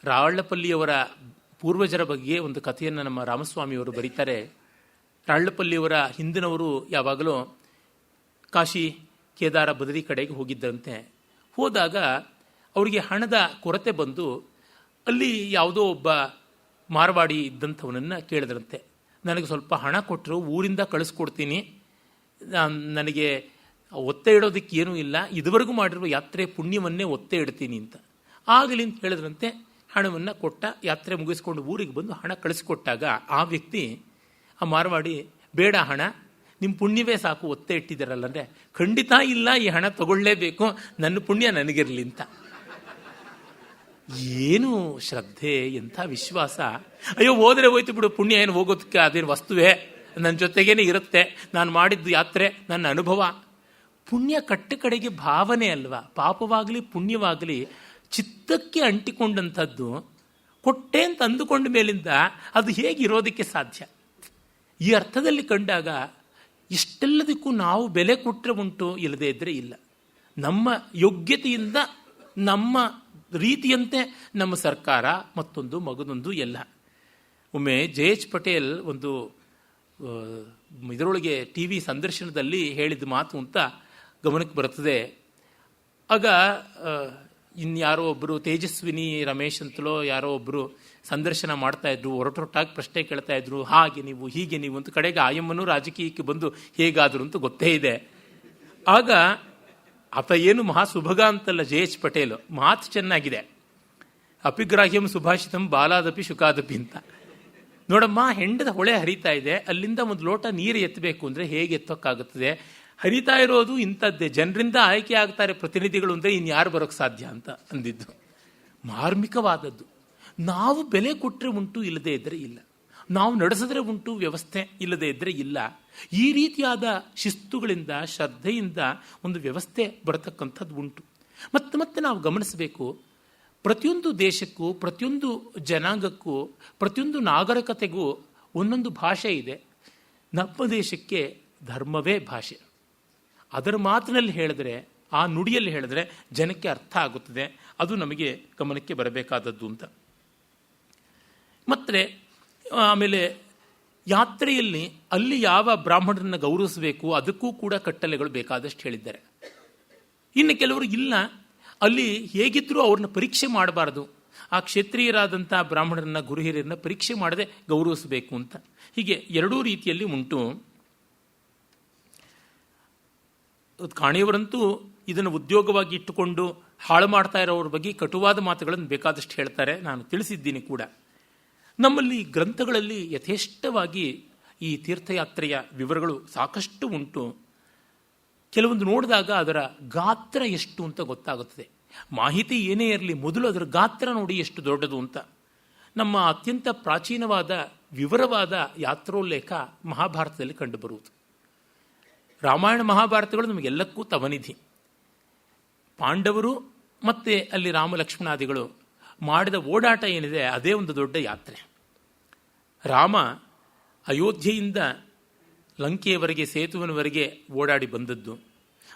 ರಾಳ್ಳಪಲ್ಲಿಯವರ ಪೂರ್ವಜರ ಬಗ್ಗೆ ಒಂದು ಕಥೆಯನ್ನು ನಮ್ಮ ರಾಮಸ್ವಾಮಿಯವರು ಬರೀತಾರೆ. ರಾಳ್ಳಪಲ್ಲಿಯವರ ಹಿಂದಿನವರು ಯಾವಾಗಲೂ ಕಾಶಿ, ಕೇದಾರ, ಬದರಿ ಕಡೆಗೆ ಹೋಗಿದ್ದಂತೆ. ಹೋದಾಗ ಅವರಿಗೆ ಹಣದ ಕೊರತೆ ಬಂದು ಅಲ್ಲಿ ಯಾವುದೋ ಒಬ್ಬ ಮಾರವಾಡಿ ಇದ್ದಂಥವನನ್ನು ಕೇಳಿದ್ರಂತೆ, ನನಗೆ ಸ್ವಲ್ಪ ಹಣ ಕೊಟ್ಟರು, ಊರಿಂದ ಕಳಿಸ್ಕೊಡ್ತೀನಿ, ನನಗೆ ಒತ್ತೆ ಇಡೋದಕ್ಕೆ ಏನೂ ಇಲ್ಲ, ಇದುವರೆಗೂ ಮಾಡಿರುವ ಯಾತ್ರೆ ಪುಣ್ಯವನ್ನೇ ಒತ್ತೆ ಇಡ್ತೀನಿ ಅಂತ. ಆಗಲಿ ಅಂತ ಹೇಳಿದ್ರಂತೆ. ಹಣವನ್ನು ಕೊಟ್ಟ, ಯಾತ್ರೆ ಮುಗಿಸ್ಕೊಂಡು ಊರಿಗೆ ಬಂದು ಹಣ ಕಳಿಸ್ಕೊಟ್ಟಾಗ ಆ ವ್ಯಕ್ತಿ, ಆ ಮಾರವಾಡಿ, ಬೇಡ ಹಣ, ನಿಮ್ಮ ಪುಣ್ಯವೇ ಸಾಕು, ಒತ್ತೆ ಇಟ್ಟಿದ್ದಾರಲ್ಲ ಅಂದರೆ, ಖಂಡಿತ ಇಲ್ಲ, ಈ ಹಣ ತಗೊಳ್ಳೇಬೇಕು, ನನ್ನ ಪುಣ್ಯ ನನಗಿರಲಿ ಅಂತ. ಏನು ಶ್ರದ್ಧೆ, ಎಂಥ ವಿಶ್ವಾಸ. ಅಯ್ಯೋ ಹೋದರೆ ಹೋಯ್ತು ಬಿಡು, ಪುಣ್ಯ ಏನು ಹೋಗೋದಕ್ಕೆ, ಅದೇನು ವಸ್ತುವೇ, ನನ್ನ ಜೊತೆಗೇನೆ ಇರುತ್ತೆ, ನಾನು ಮಾಡಿದ್ದು ಯಾತ್ರೆ ನನ್ನ ಅನುಭವ. ಪುಣ್ಯ ಕಟ್ಟ ಕಡೆಗೆ ಭಾವನೆ ಅಲ್ವಾ, ಪಾಪವಾಗಲಿ ಪುಣ್ಯವಾಗಲಿ ಚಿತ್ತಕ್ಕೆ ಅಂಟಿಕೊಂಡಂಥದ್ದು. ಕೊಟ್ಟೆ ಅಂತ ಅಂದುಕೊಂಡ ಮೇಲಿಂದ ಅದು ಹೇಗೆ ಇರೋದಕ್ಕೆ ಸಾಧ್ಯ? ಈ ಅರ್ಥದಲ್ಲಿ ಕಂಡಾಗ ಇಷ್ಟೆಲ್ಲದಕ್ಕೂ ನಾವು ಬೆಲೆ ಕೊಟ್ಟರೆ ಉಂಟು, ಇಲ್ಲದೇ ಇದ್ದರೆ ಇಲ್ಲ. ನಮ್ಮ ಯೋಗ್ಯತೆಯಿಂದ, ನಮ್ಮ ರೀತಿಯಂತೆ ನಮ್ಮ ಸರ್ಕಾರ ಮತ್ತೊಂದು ಮಗದೊಂದು ಎಲ್ಲ. ಒಮ್ಮೆ ಜಯೇಶ್ ಪಟೇಲ್ ಒಂದು ಇದರೊಳಗೆ TV ಸಂದರ್ಶನದಲ್ಲಿ ಹೇಳಿದ ಮಾತು ಅಂತ ಗಮನಕ್ಕೆ ಬರ್ತದೆ. ಆಗ ಇನ್ಯಾರೋ ಒಬ್ಬರು ತೇಜಸ್ವಿನಿ ರಮೇಶ್ ಅಂತಲೋ ಯಾರೋ ಒಬ್ಬರು ಸಂದರ್ಶನ ಮಾಡ್ತಾ ಇದ್ರು, ಹೊರಟೊಟ್ಟಾಗಿ ಪ್ರಶ್ನೆ ಕೇಳ್ತಾ ಇದ್ರು, ಹಾಗೆ ನೀವು ಹೀಗೆ ನೀವು ಅಂತ. ಕಡೆಗೆ ಆಯಮ್ಮನೂ ರಾಜಕೀಯಕ್ಕೆ ಬಂದು ಹೇಗಾದರು ಅಂತ ಗೊತ್ತೇ ಇದೆ. ಆಗ ಆತ ಏನು ಮಹಾಸುಭಗ ಅಂತಲ್ಲ ಜಯೇಶ್ ಪಟೇಲ್, ಮಾತು ಚೆನ್ನಾಗಿದೆ. ಅಪಿಗ್ರಾಹ್ಯಂ ಸುಭಾಷಿತಂ ಬಾಲಾದಪಿ ಶುಕಾದಪಿ ಅಂತ. ನೋಡಮ್ಮ, ಹೆಂಡದ ಹೊಳೆ ಹರಿತಾ ಇದೆ, ಅಲ್ಲಿಂದ ಒಂದು ಲೋಟ ನೀರು ಎತ್ತಬೇಕು ಅಂದರೆ ಹೇಗೆ ಎತ್ತೋಕ್ಕಾಗುತ್ತದೆ? ಹರಿತಾ ಇರೋದು ಇಂಥದ್ದೇ, ಜನರಿಂದ ಆಯ್ಕೆ ಆಗ್ತಾರೆ ಪ್ರತಿನಿಧಿಗಳು ಅಂದರೆ ಇನ್ಯಾರು ಬರೋಕ್ಕೆ ಸಾಧ್ಯ ಅಂತ ಅಂದಿದ್ದು. ಮಾರ್ಮಿಕವಾದದ್ದು. ನಾವು ಬೆಲೆ ಕೊಟ್ಟರೆ ಉಂಟು, ಇಲ್ಲದೇ ಇದ್ದರೆ ಇಲ್ಲ. ನಾವು ನಡೆಸಿದ್ರೆ ಉಂಟು ವ್ಯವಸ್ಥೆ, ಇಲ್ಲದೇ ಇದ್ದರೆ ಇಲ್ಲ. ಈ ರೀತಿಯಾದ ಶಿಸ್ತುಗಳಿಂದ, ಶ್ರದ್ಧೆಯಿಂದ ಒಂದು ವ್ಯವಸ್ಥೆ ಬರತಕ್ಕಂಥದ್ದು ಉಂಟು. ಮತ್ತೆ ನಾವು ಗಮನಿಸಬೇಕು, ಪ್ರತಿಯೊಂದು ದೇಶಕ್ಕೂ, ಪ್ರತಿಯೊಂದು ಜನಾಂಗಕ್ಕೂ, ಪ್ರತಿಯೊಂದು ನಾಗರಿಕತೆಗೂ ಒಂದೊಂದು ಭಾಷೆ ಇದೆ. ನಮ್ಮ ದೇಶಕ್ಕೆ ಧರ್ಮವೇ ಭಾಷೆ. ಅದರ ಮಾತಿನಲ್ಲಿ ಹೇಳಿದ್ರೆ, ಆ ನುಡಿಯಲ್ಲಿ ಹೇಳಿದ್ರೆ ಜನಕ್ಕೆ ಅರ್ಥ ಆಗುತ್ತದೆ. ಅದು ನಮಗೆ ಗಮನಕ್ಕೆ ಬರಬೇಕಾದದ್ದು ಅಂತ. ಮತ್ತು ಆಮೇಲೆ ಯಾತ್ರೆಯಲ್ಲಿ ಅಲ್ಲಿ ಯಾವ ಬ್ರಾಹ್ಮಣರನ್ನು ಗೌರವಿಸಬೇಕು ಅದಕ್ಕೂ ಕೂಡ ಕಟ್ಟಲೆಗಳು ಬೇಕಾದಷ್ಟು ಹೇಳಿದ್ದಾರೆ. ಇನ್ನು ಕೆಲವರು ಇಲ್ಲ, ಅಲ್ಲಿ ಹೇಗಿದ್ದರೂ ಅವ್ರನ್ನ ಪರೀಕ್ಷೆ ಮಾಡಬಾರ್ದು, ಆ ಕ್ಷೇತ್ರೀಯರಾದಂಥ ಬ್ರಾಹ್ಮಣರನ್ನ, ಗುರು ಹಿರಿಯರನ್ನ ಪರೀಕ್ಷೆ ಮಾಡದೆ ಗೌರವಿಸಬೇಕು ಅಂತ. ಹೀಗೆ ಎರಡೂ ರೀತಿಯಲ್ಲಿ ಉಂಟು. ಕಾಣಿಯವರಂತೂ ಇದನ್ನು ಉದ್ಯೋಗವಾಗಿ ಇಟ್ಟುಕೊಂಡು ಹಾಳು ಮಾಡ್ತಾ ಇರೋವ್ರ ಬಗ್ಗೆ ಕಟುವಾದ ಮಾತುಗಳನ್ನು ಬೇಕಾದಷ್ಟು ಹೇಳ್ತಾರೆ, ನಾನು ತಿಳಿಸಿದ್ದೀನಿ ಕೂಡ. ನಮ್ಮಲ್ಲಿ ಗ್ರಂಥಗಳಲ್ಲಿ ಯಥೇಷ್ಟವಾಗಿ ಈ ತೀರ್ಥಯಾತ್ರೆಯ ವಿವರಗಳು ಸಾಕಷ್ಟು ಉಂಟು. ಕೆಲವೊಂದು ನೋಡಿದಾಗ ಅದರ ಗಾತ್ರ ಎಷ್ಟು ಅಂತ ಗೊತ್ತಾಗುತ್ತದೆ. ಮಾಹಿತಿ ಏನೇ ಇರಲಿ, ಮೊದಲು ಅದರ ಗಾತ್ರ ನೋಡಿ ಎಷ್ಟು ದೊಡ್ಡದು ಅಂತ. ನಮ್ಮ ಅತ್ಯಂತ ಪ್ರಾಚೀನವಾದ ವಿವರವಾದ ಯಾತ್ರೋಲ್ಲೇಖ ಮಹಾಭಾರತದಲ್ಲಿ ಕಂಡುಬರುವುದು. ರಾಮಾಯಣ ಮಹಾಭಾರತಗಳು ನಮಗೆಲ್ಲಕ್ಕೂ ತವನಿಧಿ. ಪಾಂಡವರು ಮತ್ತು ಅಲ್ಲಿ ರಾಮ ಲಕ್ಷ್ಮಣಾದಿಗಳು ಮಾಡಿದ ಓಡಾಟ ಏನಿದೆ ಅದೇ ಒಂದು ದೊಡ್ಡ ಯಾತ್ರೆ. ರಾಮ ಅಯೋಧ್ಯೆಯಿಂದ ಲಂಕೆಯವರೆಗೆ, ಸೇತುವಿನವರೆಗೆ ಓಡಾಡಿ ಬಂದದ್ದು,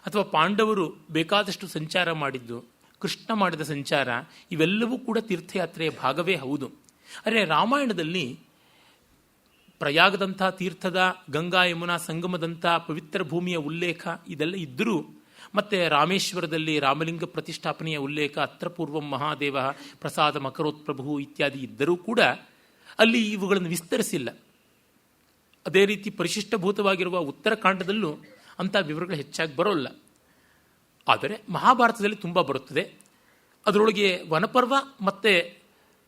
ಅಥವಾ ಪಾಂಡವರು ಬೇಕಾದಷ್ಟು ಸಂಚಾರ ಮಾಡಿದ್ದು, ಕೃಷ್ಣ ಮಾಡಿದ ಸಂಚಾರ, ಇವೆಲ್ಲವೂ ಕೂಡ ತೀರ್ಥಯಾತ್ರೆಯ ಭಾಗವೇ ಹೌದು. ಆದರೆ ರಾಮಾಯಣದಲ್ಲಿ ಪ್ರಯಾಗದಂಥ ತೀರ್ಥದ, ಗಂಗಾ ಯಮುನಾ ಸಂಗಮದಂಥ ಪವಿತ್ರ ಭೂಮಿಯ ಉಲ್ಲೇಖ ಇದೆಲ್ಲ ಇದ್ದರೂ, ಮತ್ತು ರಾಮೇಶ್ವರದಲ್ಲಿ ರಾಮಲಿಂಗ ಪ್ರತಿಷ್ಠಾಪನೆಯ ಉಲ್ಲೇಖ, ಅತ್ರ ಪೂರ್ವಂ ಮಹಾದೇವ ಪ್ರಸಾದ ಮಕರೋತ್ಪ್ರಭು ಇತ್ಯಾದಿ ಇದ್ದರೂ ಕೂಡ ಅಲ್ಲಿ ಇವುಗಳನ್ನು ವಿಸ್ತರಿಸಿಲ್ಲ. ಅದೇ ರೀತಿ ಪರಿಶಿಷ್ಟಭೂತವಾಗಿರುವ ಉತ್ತರಕಾಂಡದಲ್ಲೂ ಅಂಥ ವಿವರಗಳು ಹೆಚ್ಚಾಗಿ ಬರೋಲ್ಲ. ಆದರೆ ಮಹಾಭಾರತದಲ್ಲಿ ತುಂಬ ಬರುತ್ತದೆ. ಅದರೊಳಗೆ ವನಪರ್ವ ಮತ್ತು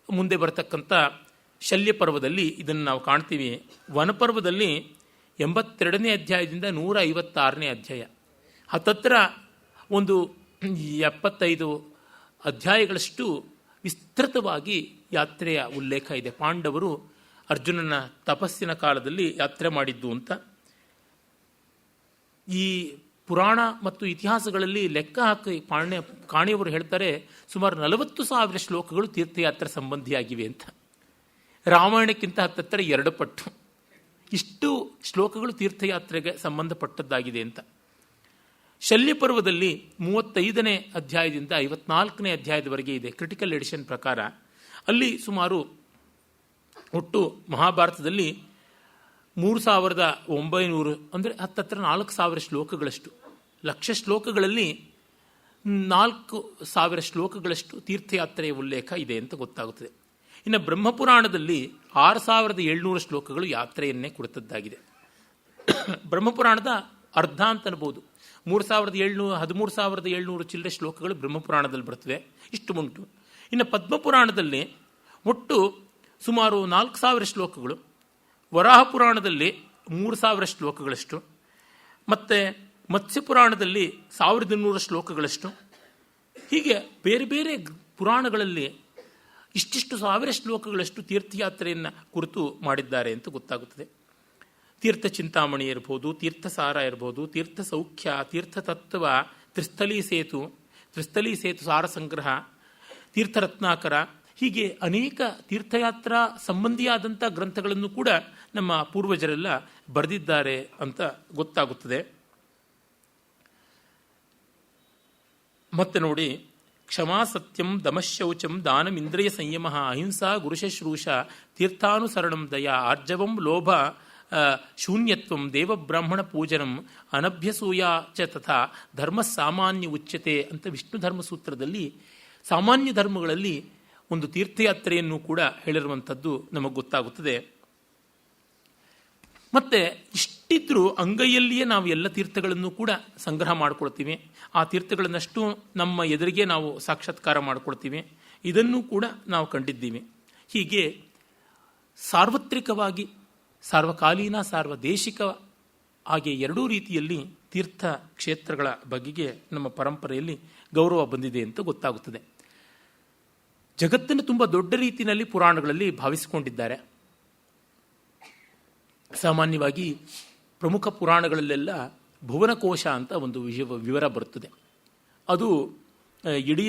ಮುಂದೆ ಬರತಕ್ಕಂಥ ಶಲ್ಯ ಪರ್ವದಲ್ಲಿ ಇದನ್ನು ನಾವು ಕಾಣ್ತೀವಿ. ವನಪರ್ವದಲ್ಲಿ 82ನೇ ಅಧ್ಯಾಯದಿಂದ 156ನೇ ಅಧ್ಯಾಯ, ಹತ್ತತ್ರ ಒಂದು 75 ಅಧ್ಯಾಯಗಳಷ್ಟು ವಿಸ್ತೃತವಾಗಿ ಯಾತ್ರೆಯ ಉಲ್ಲೇಖ ಇದೆ. ಪಾಂಡವರು ಅರ್ಜುನನ ತಪಸ್ಸಿನ ಕಾಲದಲ್ಲಿ ಯಾತ್ರೆ ಮಾಡಿದ್ದು ಅಂತ. ಈ ಪುರಾಣ ಮತ್ತು ಇತಿಹಾಸಗಳಲ್ಲಿ ಲೆಕ್ಕ ಹಾಕಿ ಕಾಣಿಯವರು ಹೇಳ್ತಾರೆ ಸುಮಾರು 40,000 ಶ್ಲೋಕಗಳು ತೀರ್ಥಯಾತ್ರೆ ಸಂಬಂಧಿಯಾಗಿವೆ ಅಂತ. ರಾಮಾಯಣಕ್ಕಿಂತ ಹತ್ತತ್ರ 2 ಪಟ್ಟು ಇಷ್ಟು ಶ್ಲೋಕಗಳು ತೀರ್ಥಯಾತ್ರೆಗೆ ಸಂಬಂಧಪಟ್ಟದ್ದಾಗಿದೆ ಅಂತ. ಶಲ್ಯಪರ್ವದಲ್ಲಿ 35ನೇ ಅಧ್ಯಾಯದಿಂದ 54ನೇ ಅಧ್ಯಾಯದವರೆಗೆ ಇದೆ ಕ್ರಿಟಿಕಲ್ ಎಡಿಷನ್ ಪ್ರಕಾರ. ಅಲ್ಲಿ ಸುಮಾರು ಒಟ್ಟು ಮಹಾಭಾರತದಲ್ಲಿ 3,900 ಅಂದರೆ ಹತ್ತತ್ರ 4,000 ಶ್ಲೋಕಗಳಷ್ಟು, ಲಕ್ಷ ಶ್ಲೋಕಗಳಲ್ಲಿ 4,000 ಶ್ಲೋಕಗಳಷ್ಟು ತೀರ್ಥಯಾತ್ರೆಯ ಉಲ್ಲೇಖ ಇದೆ ಅಂತ ಗೊತ್ತಾಗುತ್ತದೆ. ಇನ್ನು ಬ್ರಹ್ಮಪುರಾಣದಲ್ಲಿ 6,700 ಶ್ಲೋಕಗಳು ಯಾತ್ರೆಯನ್ನೇ ಕುರಿತದ್ದಾಗಿದೆ. ಬ್ರಹ್ಮಪುರಾಣದ ಅರ್ಧ ಅಂತ ಅನ್ಬೋದು. 13,700 ಚಿಲ್ಲರೆ ಶ್ಲೋಕಗಳು ಬ್ರಹ್ಮಪುರಾಣದಲ್ಲಿ ಬರ್ತವೆ, ಇಷ್ಟು ಉಂಟು. ಇನ್ನು ಪದ್ಮಪುರಾಣದಲ್ಲಿ ಒಟ್ಟು ಸುಮಾರು 4,000 ಶ್ಲೋಕಗಳು, ವರಾಹ ಪುರಾಣದಲ್ಲಿ 3,000 ಶ್ಲೋಕಗಳಷ್ಟು, ಮತ್ತು ಮತ್ಸ್ಯಪುರಾಣದಲ್ಲಿ 1,200 ಶ್ಲೋಕಗಳಷ್ಟು. ಹೀಗೆ ಬೇರೆ ಬೇರೆ ಪುರಾಣಗಳಲ್ಲಿ ಇಷ್ಟಿಷ್ಟು 1,000 ಶ್ಲೋಕಗಳಷ್ಟು ತೀರ್ಥಯಾತ್ರೆಯನ್ನು ಕುರಿತು ಮಾಡಿದ್ದಾರೆ ಅಂತ ಗೊತ್ತಾಗುತ್ತದೆ. ತೀರ್ಥ ಚಿಂತಾಮಣಿ ಇರ್ಬೋದು, ತೀರ್ಥಸಾರ ಇರ್ಬೋದು, ತೀರ್ಥ ಸೌಖ್ಯ, ತೀರ್ಥತತ್ವ, ತ್ರಿಸ್ಥಳೀ ಸೇತು ಸಾರ ಸಂಗ್ರಹ, ತೀರ್ಥರತ್ನಾಕರ, ಹೀಗೆ ಅನೇಕ ತೀರ್ಥಯಾತ್ರಾ ಸಂಬಂಧಿಯಾದಂಥ ಗ್ರಂಥಗಳನ್ನು ಕೂಡ ನಮ್ಮ ಪೂರ್ವಜರೆಲ್ಲ ಬರೆದಿದ್ದಾರೆ ಅಂತ ಗೊತ್ತಾಗುತ್ತದೆ. ಮತ್ತೆ ನೋಡಿ, ಕ್ಷಮಾ ಸತ್ಯಂ ದಮಶೌಚಂ ದಾನಂ ಇಂದ್ರಿಯ ಸಂಯಮ ಅಹಿಂಸಾ ಗುರುಶುಶ್ರೂಷ ತೀರ್ಥಾನುಸರಣಂ ದಯಾ ಆರ್ಜವಂ ಲೋಭ ಶೂನ್ಯತ್ವಂ ದೇವಬ್ರಾಹ್ಮಣ ಪೂಜನಂ ಅನಭ್ಯಸೂಯ ಚ ತಥಾ ಧರ್ಮ ಸಾಮಾನ್ಯ ಉಚ್ಯತೆ ಅಂತ ವಿಷ್ಣು ಧರ್ಮಸೂತ್ರದಲ್ಲಿ ಸಾಮಾನ್ಯ ಧರ್ಮಗಳಲ್ಲಿ ಒಂದು ತೀರ್ಥಯಾತ್ರೆಯನ್ನು ಕೂಡ ಹೇಳಿರುವಂಥದ್ದು ನಮಗೆ ಗೊತ್ತಾಗುತ್ತದೆ. ಮತ್ತೆ ಇಷ್ಟಿದ್ರೂ ಅಂಗೈಯಲ್ಲಿಯೇ ನಾವು ಎಲ್ಲ ತೀರ್ಥಗಳನ್ನು ಕೂಡ ಸಂಗ್ರಹ ಮಾಡಿಕೊಳ್ತೀವಿ. ಆ ತೀರ್ಥಗಳನ್ನಷ್ಟು ನಮ್ಮ ಎದುರಿಗೆ ನಾವು ಸಾಕ್ಷಾತ್ಕಾರ ಮಾಡಿಕೊಳ್ತೀವಿ. ಇದನ್ನು ಕೂಡ ನಾವು ಕಂಡಿದ್ದೀವಿ. ಹೀಗೆ ಸಾರ್ವತ್ರಿಕವಾಗಿ, ಸಾರ್ವಕಾಲೀನ, ಸಾರ್ವದೇಶಿಕ ಹಾಗೆ ಎರಡೂ ರೀತಿಯಲ್ಲಿ ತೀರ್ಥ ಕ್ಷೇತ್ರಗಳ ಬಗೆಗೆ ನಮ್ಮ ಪರಂಪರೆಯಲ್ಲಿ ಗೌರವ ಬಂದಿದೆ ಅಂತ ಗೊತ್ತಾಗುತ್ತದೆ. ಜಗತ್ತನ್ನು ತುಂಬ ದೊಡ್ಡ ರೀತಿಯಲ್ಲಿ ಪುರಾಣಗಳಲ್ಲಿ ಭಾವಿಸಿಕೊಂಡಿದ್ದಾರೆ. ಸಾಮಾನ್ಯವಾಗಿ ಪ್ರಮುಖ ಪುರಾಣಗಳಲ್ಲೆಲ್ಲ ಭುವನಕೋಶ ಅಂತ ಒಂದು ವಿವರ ಬರುತ್ತದೆ. ಅದು ಇಡೀ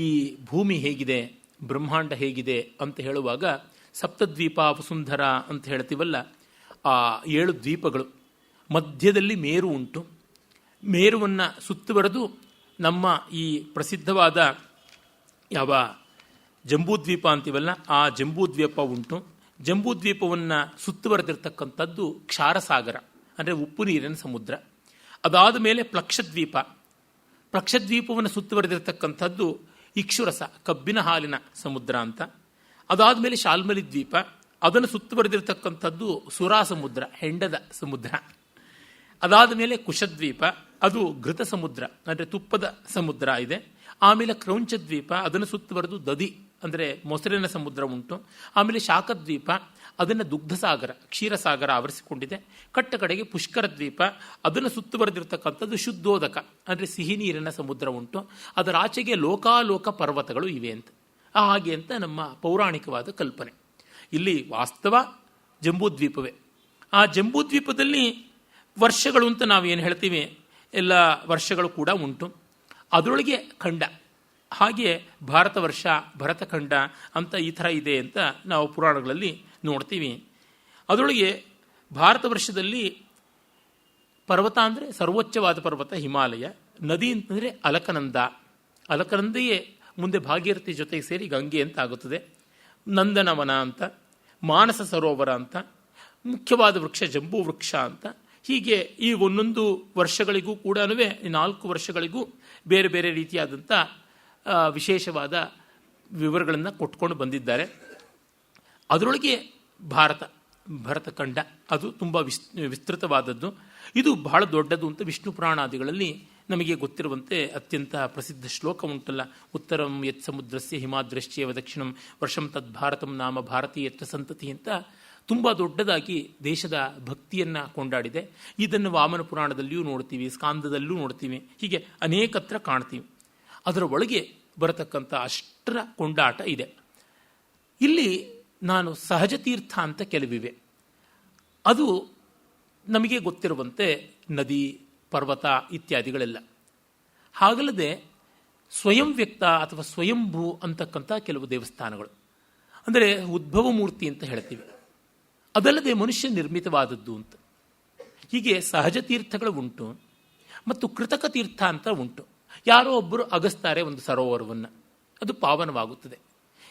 ಈ ಭೂಮಿ ಹೇಗಿದೆ, ಬ್ರಹ್ಮಾಂಡ ಹೇಗಿದೆ ಅಂತ ಹೇಳುವಾಗ ಸಪ್ತದ್ವೀಪ ವಸುಂಧರ ಅಂತ ಹೇಳ್ತೀವಲ್ಲ, ಆ 7 ದ್ವೀಪಗಳು, ಮಧ್ಯದಲ್ಲಿ ಮೇರು ಉಂಟು. ಮೇರುವನ್ನು ಸುತ್ತುವರೆದು ನಮ್ಮ ಈ ಪ್ರಸಿದ್ಧವಾದ ಯಾವ ಜಂಬೂದ್ವೀಪ ಅಂತೀವಲ್ಲ, ಆ ಜಂಬೂದ್ವೀಪ ಉಂಟು. ಜಂಬೂದ್ವೀಪವನ್ನು ಸುತ್ತುವರೆದಿರ್ತಕ್ಕಂಥದ್ದು ಕ್ಷಾರಸಾಗರ, ಅಂದರೆ ಉಪ್ಪು ನೀರಿನ ಸಮುದ್ರ. ಅದಾದ ಮೇಲೆ ಪ್ಲಕ್ಷದ್ವೀಪವನ್ನು ಸುತ್ತುವರೆದಿರ್ತಕ್ಕಂಥದ್ದು ಇಕ್ಷುರಸ, ಕಬ್ಬಿನ ಹಾಲಿನ ಸಮುದ್ರ ಅಂತ. ಅದಾದ ಮೇಲೆ ಶಾಲ್ಮಲಿ ದ್ವೀಪ, ಅದನ್ನು ಸುತ್ತುವರೆದಿರ್ತಕ್ಕಂಥದ್ದು ಸುರಾ ಸಮುದ್ರ, ಹೆಂಡದ ಸಮುದ್ರ. ಅದಾದ ಮೇಲೆ ಕುಶದ್ವೀಪ, ಅದು ಘೃತ ಸಮುದ್ರ, ಅಂದರೆ ತುಪ್ಪದ ಸಮುದ್ರ ಇದೆ. ಆಮೇಲೆ ಕ್ರೌಂಚದ್ವೀಪ, ಅದನ್ನು ಸುತ್ತುವರೆದು ದಧಿ ಅಂದರೆ ಮೊಸರಿನ ಸಮುದ್ರ ಉಂಟು. ಆಮೇಲೆ ಶಾಖದ್ವೀಪ, ಅದನ್ನು ದುಗ್ಧಸಾಗರ, ಕ್ಷೀರಸಾಗರ ಆವರಿಸಿಕೊಂಡಿದೆ. ಕಡೆಗೆ ಪುಷ್ಕರ ದ್ವೀಪ, ಅದನ್ನು ಸುತ್ತುವರೆದಿರ್ತಕ್ಕಂಥದ್ದು ಶುದ್ಧೋದಕ, ಅಂದರೆ ಸಿಹಿ ನೀರಿನ ಸಮುದ್ರ ಉಂಟು. ಅದರ ಆಚೆಗೆ ಲೋಕಾಲೋಕ ಪರ್ವತಗಳು ಇವೆ ಅಂತ. ಹಾಗೆ ಅಂತ ನಮ್ಮ ಪೌರಾಣಿಕವಾದ ಕಲ್ಪನೆ. ಇಲ್ಲಿ ವಾಸ್ತವ ಜಂಬೂದ್ವೀಪವೇ. ಆ ಜಂಬೂದ್ವೀಪದಲ್ಲಿ ವರ್ಷಗಳು ಅಂತ ನಾವೇನು ಹೇಳ್ತೀವಿ, ಎಲ್ಲ ವರ್ಷಗಳು ಕೂಡ ಉಂಟು. ಅದರೊಳಗೆ ಖಂಡ, ಹಾಗೆ ಭಾರತ ವರ್ಷ, ಭರತಖಂಡ ಅಂತ ಈ ಥರ ಇದೆ ಅಂತ ನಾವು ಪುರಾಣಗಳಲ್ಲಿ ನೋಡ್ತೀವಿ. ಅದರೊಳಗೆ ಭಾರತ ವರ್ಷದಲ್ಲಿ ಪರ್ವತ ಅಂದರೆ ಸರ್ವೋಚ್ಚವಾದ ಪರ್ವತ ಹಿಮಾಲಯ, ನದಿ ಅಂತಂದರೆ ಅಲಕನಂದೆಯೇ ಮುಂದೆ ಭಾಗೀರಥಿ ಜೊತೆಗೆ ಸೇರಿ ಗಂಗೆ ಅಂತ ಆಗುತ್ತದೆ. ನಂದನವನ ಅಂತ, ಮಾನಸ ಸರೋವರ ಅಂತ, ಮುಖ್ಯವಾದ ವೃಕ್ಷ ಜಂಬೂ ವೃಕ್ಷ ಅಂತ. ಹೀಗೆ ಈ ಒಂದೊಂದು ವರ್ಷಗಳಿಗೂ ಕೂಡ 4 ವರ್ಷಗಳಿಗೂ ಬೇರೆ ಬೇರೆ ರೀತಿಯಾದಂಥ ವಿಶೇಷವಾದ ವಿವರಗಳನ್ನು ಕೊಟ್ಕೊಂಡು ಬಂದಿದ್ದಾರೆ. ಅದರೊಳಗೆ ಭರತಖಂಡ ಅದು ತುಂಬ ವಿಸ್ತೃತವಾದದ್ದು. ಇದು ಬಹಳ ದೊಡ್ಡದು ಅಂತ ವಿಷ್ಣು ಪುರಾಣಾದಿಗಳಲ್ಲಿ ನಮಗೆ ಗೊತ್ತಿರುವಂತೆ ಅತ್ಯಂತ ಪ್ರಸಿದ್ಧ ಶ್ಲೋಕ ಉಂಟಲ್ಲ, ಉತ್ತರಂ ಯತ್ ಸಮುದ್ರಸ್ಯ ಹಿಮಾದ್ರಶ್ಚೇವ ದಕ್ಷಿಣಂ ವರ್ಷಂ ತದ್ಭಾರತಂ ನಾಮ ಭಾರತೀಯತ್ರ ಸಂತತಿ ಅಂತ ತುಂಬ ದೊಡ್ಡದಾಗಿ ದೇಶದ ಭಕ್ತಿಯನ್ನು ಕೊಂಡಾಡಿದೆ. ಇದನ್ನು ವಾಮನ ಪುರಾಣದಲ್ಲಿಯೂ ನೋಡ್ತೀವಿ, ಸ್ಕಾಂದದಲ್ಲೂ ನೋಡ್ತೀವಿ, ಹೀಗೆ ಅನೇಕತ್ರ ಕಾಣ್ತೀವಿ. ಅದರ ಒಳಗೆ ಬರತಕ್ಕಂಥ ಅಷ್ಟರ ಕೊಂಡಾಟ ಇದೆ. ಇಲ್ಲಿ ನಾನು ಸಹಜ ತೀರ್ಥ ಅಂತ ಕೆಲವಿವೆ. ಅದು ನಮಗೆ ಗೊತ್ತಿರುವಂತೆ ನದಿ, ಪರ್ವತ ಇತ್ಯಾದಿಗಳೆಲ್ಲ. ಹಾಗಲ್ಲದೆ ಸ್ವಯಂ ವ್ಯಕ್ತ ಅಥವಾ ಸ್ವಯಂಭೂ ಅಂತಕ್ಕಂಥ ಕೆಲವು ದೇವಸ್ಥಾನಗಳು, ಅಂದರೆ ಉದ್ಭವ ಮೂರ್ತಿ ಅಂತ ಹೇಳ್ತೀವಿ. ಅದಲ್ಲದೆ ಮನುಷ್ಯ ನಿರ್ಮಿತವಾದದ್ದು ಅಂತ. ಹೀಗೆ ಸಹಜ ತೀರ್ಥಗಳು ಉಂಟು ಮತ್ತು ಕೃತಕ ತೀರ್ಥ ಅಂತ ಉಂಟು. ಯಾರೋ ಒಬ್ಬರು ಅಗಸ್ತಾರೆ ಒಂದು ಸರೋವರವನ್ನು, ಅದು ಪಾವನವಾಗುತ್ತದೆ.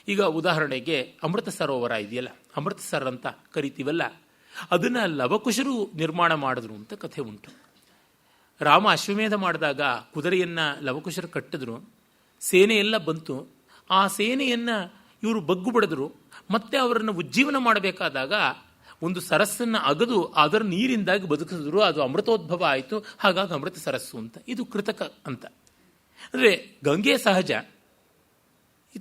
ಈಗ ಉದಾಹರಣೆಗೆ ಅಮೃತ ಸರೋವರ ಇದೆಯಲ್ಲ, ಅಮೃತಸರ್ ಅಂತ ಕರಿತೀವಲ್ಲ, ಅದನ್ನು ಲವಕುಶರು ನಿರ್ಮಾಣ ಮಾಡಿದ್ರು ಅಂತ ಕಥೆ ಉಂಟು. ರಾಮ ಅಶ್ವಮೇಧ ಮಾಡಿದಾಗ ಕುದುರೆಯನ್ನು ಲವಕುಶರು ಕಟ್ಟಿದ್ರು, ಸೇನೆ ಎಲ್ಲ ಬಂತು. ಆ ಸೇನೆಯನ್ನು ಇವರು ಬಗ್ಗು ಬಡಿದ್ರು. ಮತ್ತೆ ಅವರನ್ನು ಉಜ್ಜೀವನ ಮಾಡಬೇಕಾದಾಗ ಒಂದು ಸರಸ್ಸನ್ನು ಅಗದು ಅದರ ನೀರಿಂದಾಗಿ ಬದುಕಿಸಿದ್ರು. ಅದು ಅಮೃತೋದ್ಭವ ಆಯಿತು. ಹಾಗಾಗಿ ಅಮೃತ ಸರಸ್ಸು ಅಂತ. ಇದು ಕೃತಕ ಅಂತ. ಅಂದರೆ ಗಂಗೆ ಸಹಜ,